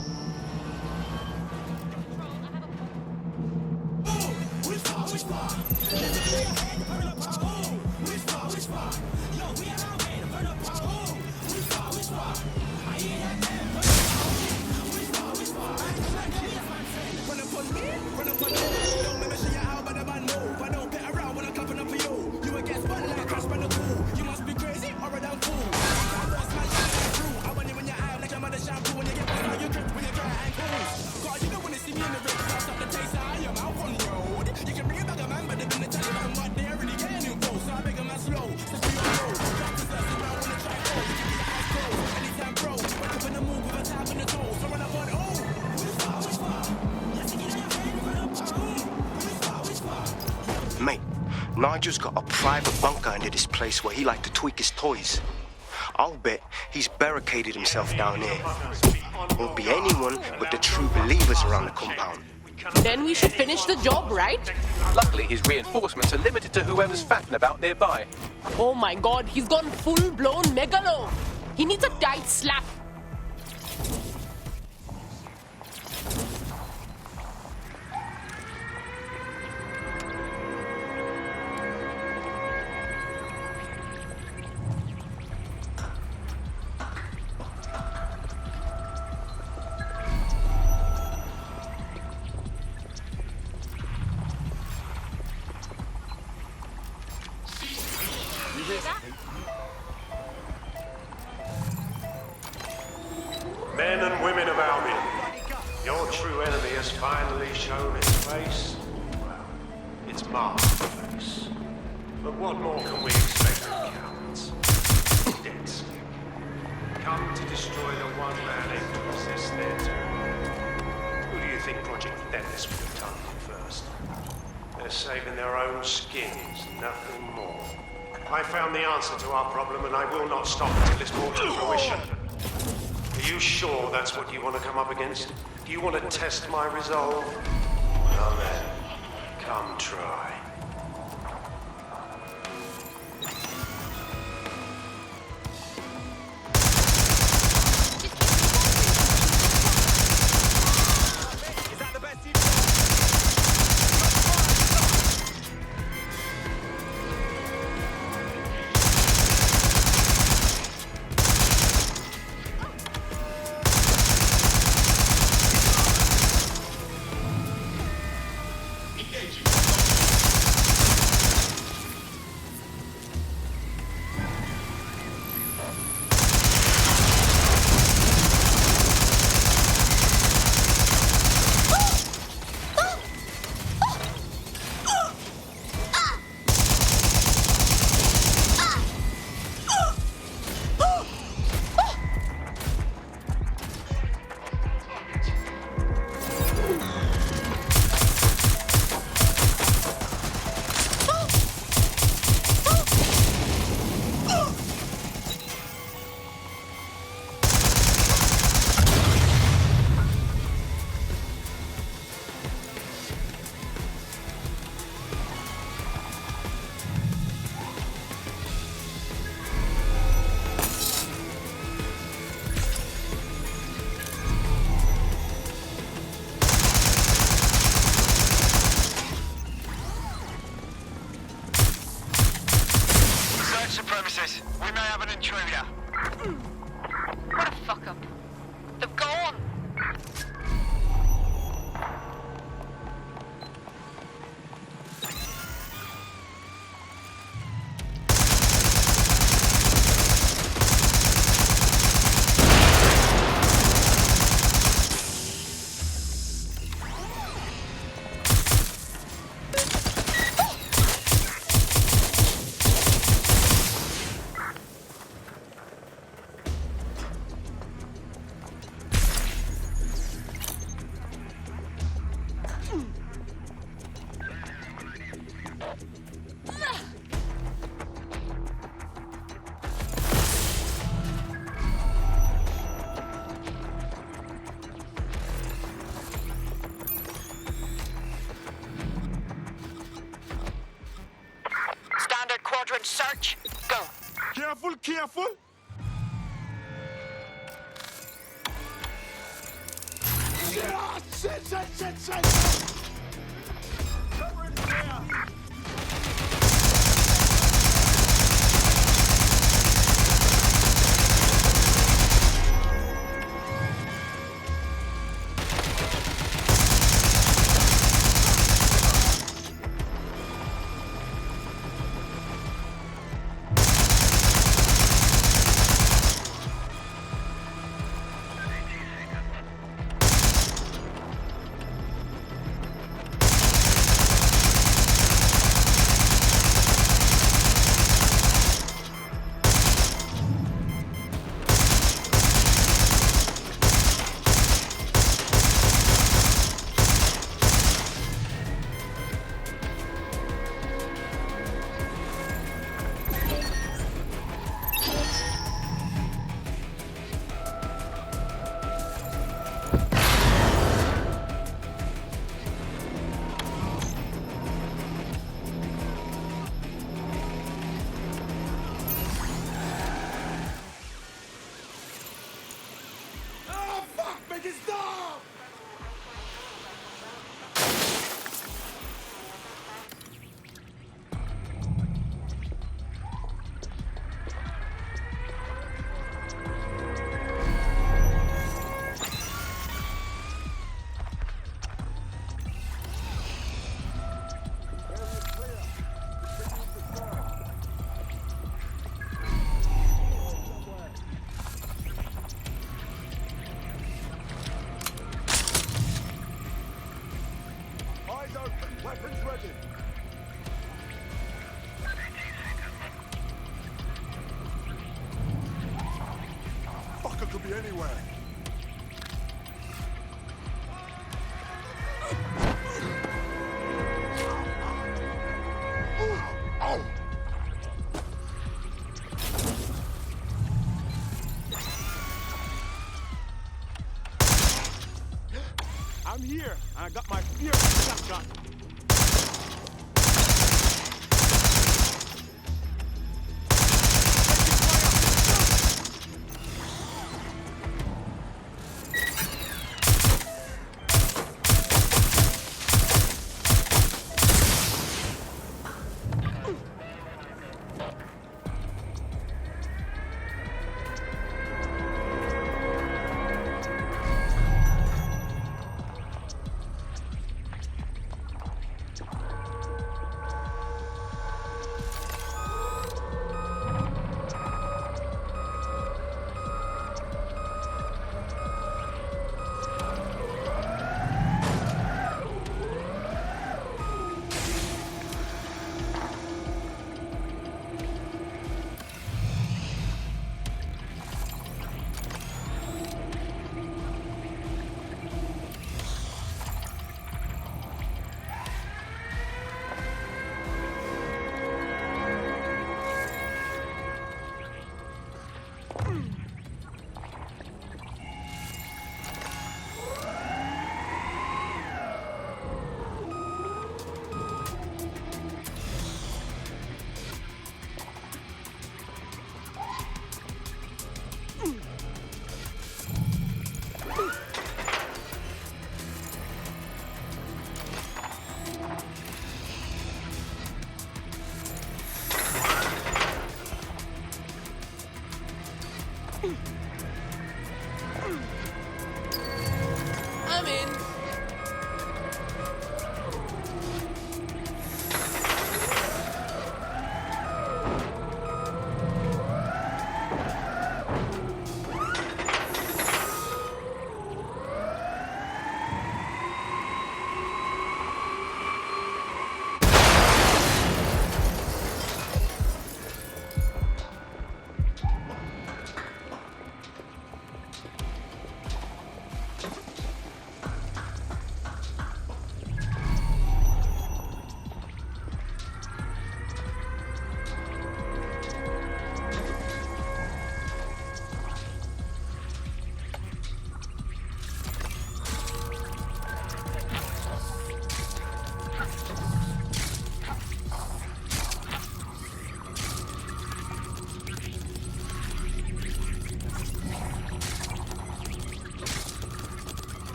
Speaker 15: Mate, Nigel's got a private bunker under this place where he liked to tweak his toys. I'll bet he's barricaded himself down here. Won't be anyone but the true believers around the compound.
Speaker 12: Then we should finish the job, right?
Speaker 6: Luckily, his reinforcements are limited to whoever's fatting about nearby.
Speaker 12: Oh my god, he's gone full-blown megalo. He needs a tight slap.
Speaker 7: Men and women of Albion, your true enemy has finally shown its face. Well, its masked face. But what more can we expect from cowards? DedSec. Come to destroy the one man able to resist their tyranny. Who do you think Project Thetis would have targeted first? They're saving their own skins, nothing more. I found the answer to our problem, and I will not stop until it's brought to fruition. Are you sure that's what you want to come up against? Do you want to test my resolve? Well then, come try.
Speaker 16: careful. Shit. Cover it there. Make it stop! Weapons ready. Fucker could be anywhere. I'm here. I got my fear shotgun.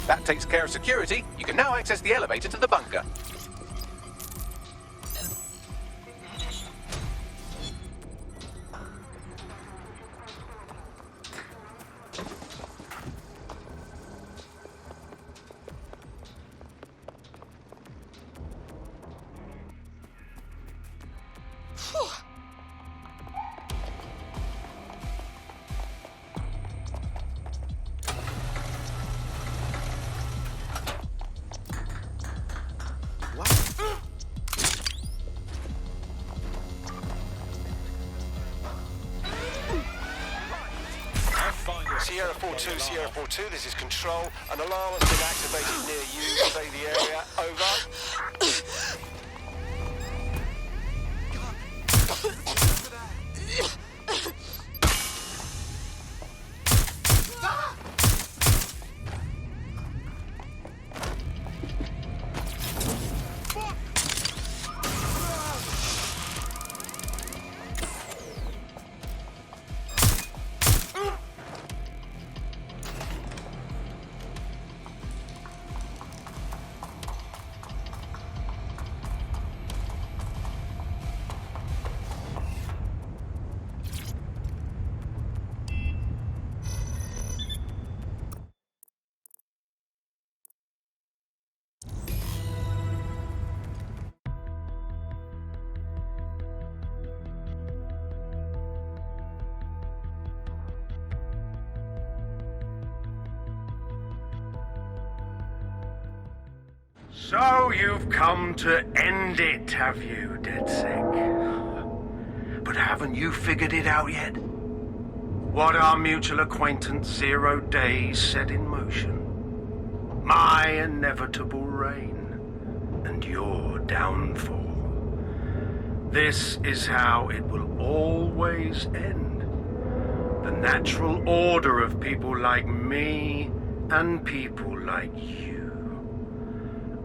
Speaker 6: That takes care of security. You can now access the elevator to the bunker.
Speaker 2: Sierra 4-2, Sierra 4-2, this is Control. An alarm has been activated near you. Say the area. Over.
Speaker 7: So you've come to end it, have you, DedSec? But haven't you figured it out yet? What our mutual acquaintance 0 Days set in motion? My inevitable reign and your downfall. This is how it will always end. The natural order of people like me and people like you.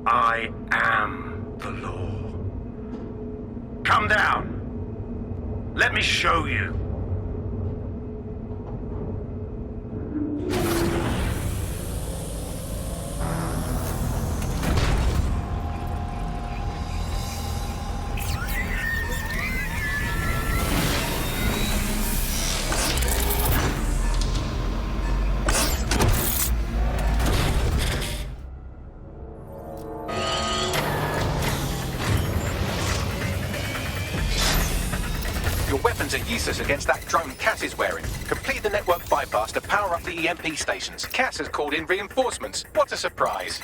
Speaker 7: I am the law. Come down. Let me show you.
Speaker 6: Are useless against that drone Cass is wearing. Complete the network bypass to power up the EMP stations. Cass has called in reinforcements. What a surprise.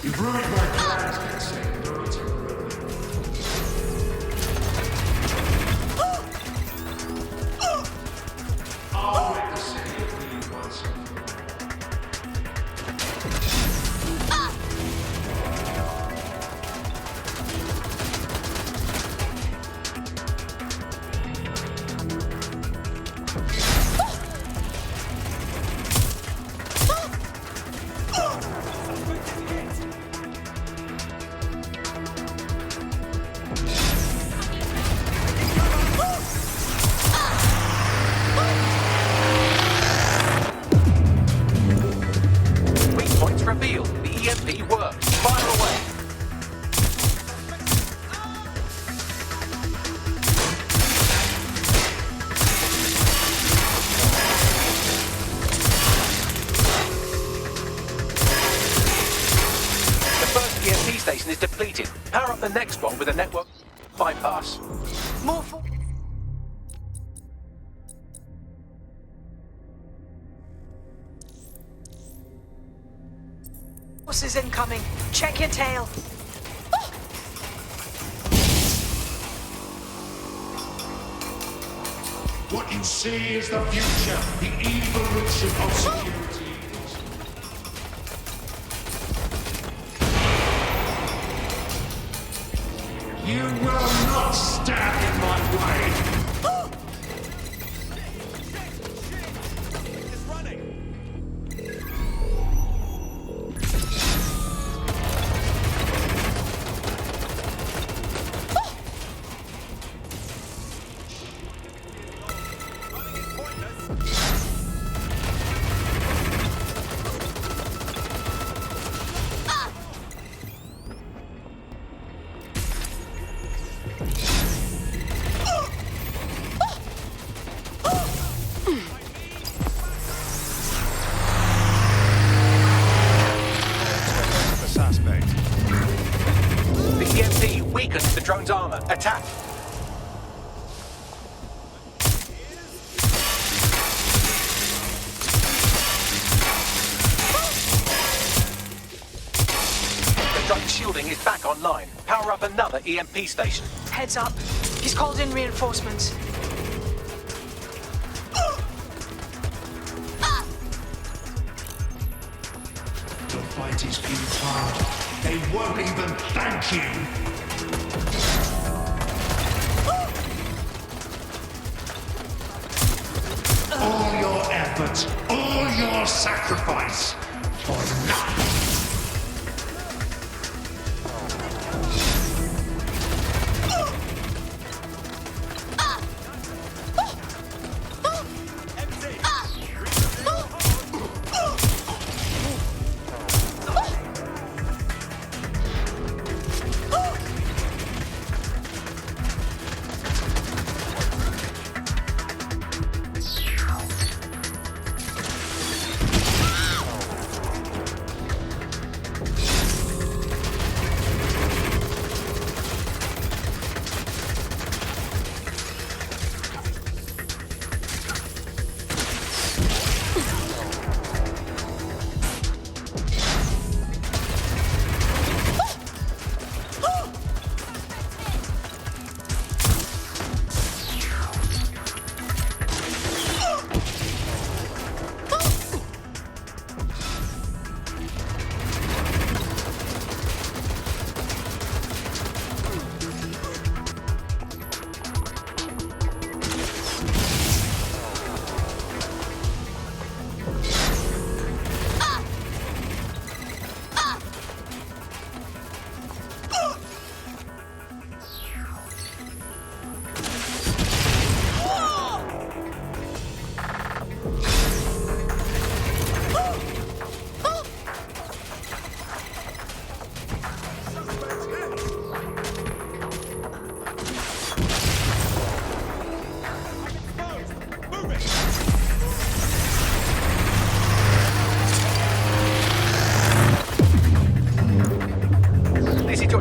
Speaker 14: You've ruined my plans, DedSec. No need to ruin them. I'll make the city a clean once and for all.
Speaker 6: station is depleted. Power up the next one with a network bypass.
Speaker 8: More for... Forces incoming. Check your tail.
Speaker 14: What you see is the future, the evolution of security. You will not stand in my way.
Speaker 6: armor. Attack! The drone shielding is back online. Power up another EMP station.
Speaker 8: Heads up. He's called in reinforcements.
Speaker 16: The fight is futile. They won't even thank you. All your efforts, all your sacrifice for nothing.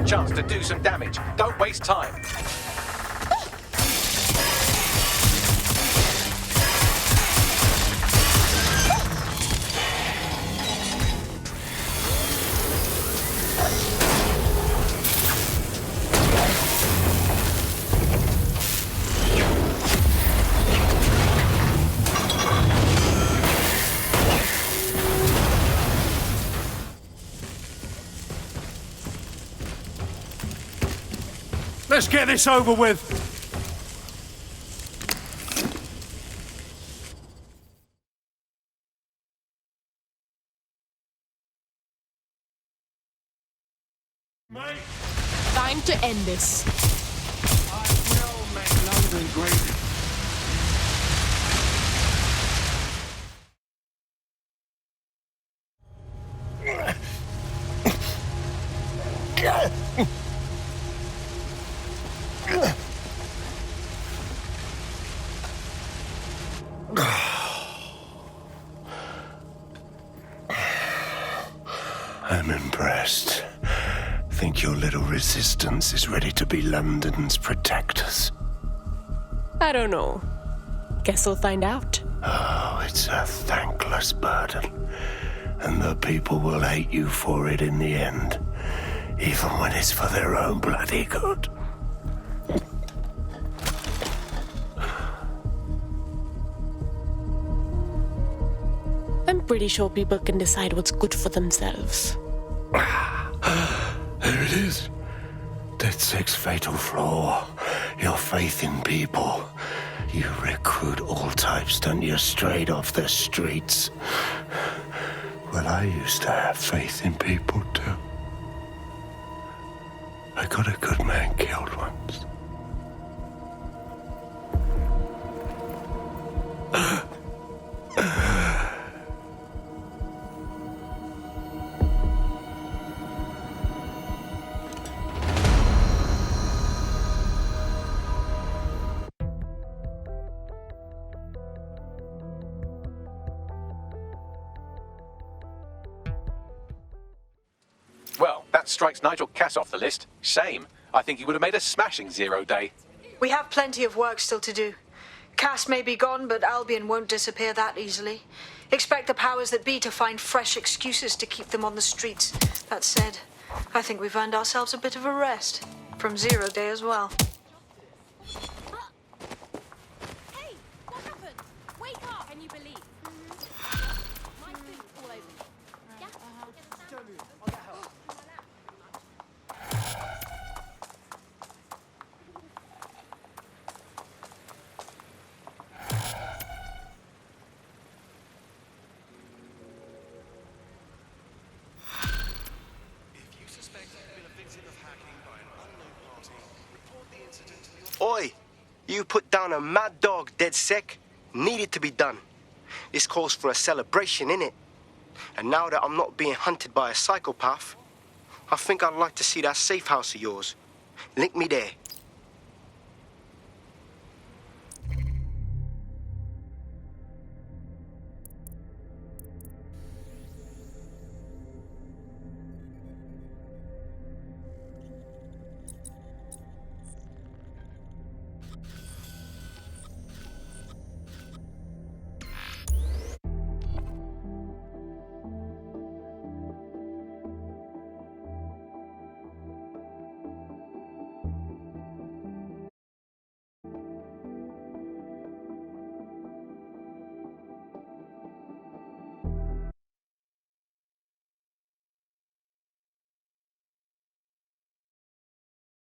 Speaker 6: Chance to do some damage. Don't waste time.
Speaker 7: Let's get this over with.
Speaker 12: Time to end this.
Speaker 16: I will make London great.
Speaker 10: I'm impressed. Think your little resistance is ready to be London's protectors?
Speaker 12: I don't know. Guess we'll find out.
Speaker 10: Oh, it's a thankless burden. And the people will hate you for it in the end. Even when it's for their own bloody good.
Speaker 12: I'm pretty sure people can decide what's good for themselves.
Speaker 10: There it is. DedSec's fatal flaw. Your faith in people. You recruit all types, don't you, straight off the streets. Well, I used to have faith in people, too. I got a good man killed once.
Speaker 6: Well, that strikes Nigel Cass off the list. Shame. I think he would have made a smashing 0 day.
Speaker 8: We have plenty of work still to do. Cass may be gone, but Albion won't disappear that easily. Expect the powers that be to find fresh excuses to keep them on the streets. That said, I think we've earned ourselves a bit of a rest. From 0 day as well.
Speaker 20: Hey, what happened? Wake up! Can you believe? My food all over me. Yeah?
Speaker 15: Oi, you put down a mad dog, DedSec. Needed to be done. This calls for a celebration, innit? And now that I'm not being hunted by a psychopath, I think I'd like to see that safe house of yours. Link me there.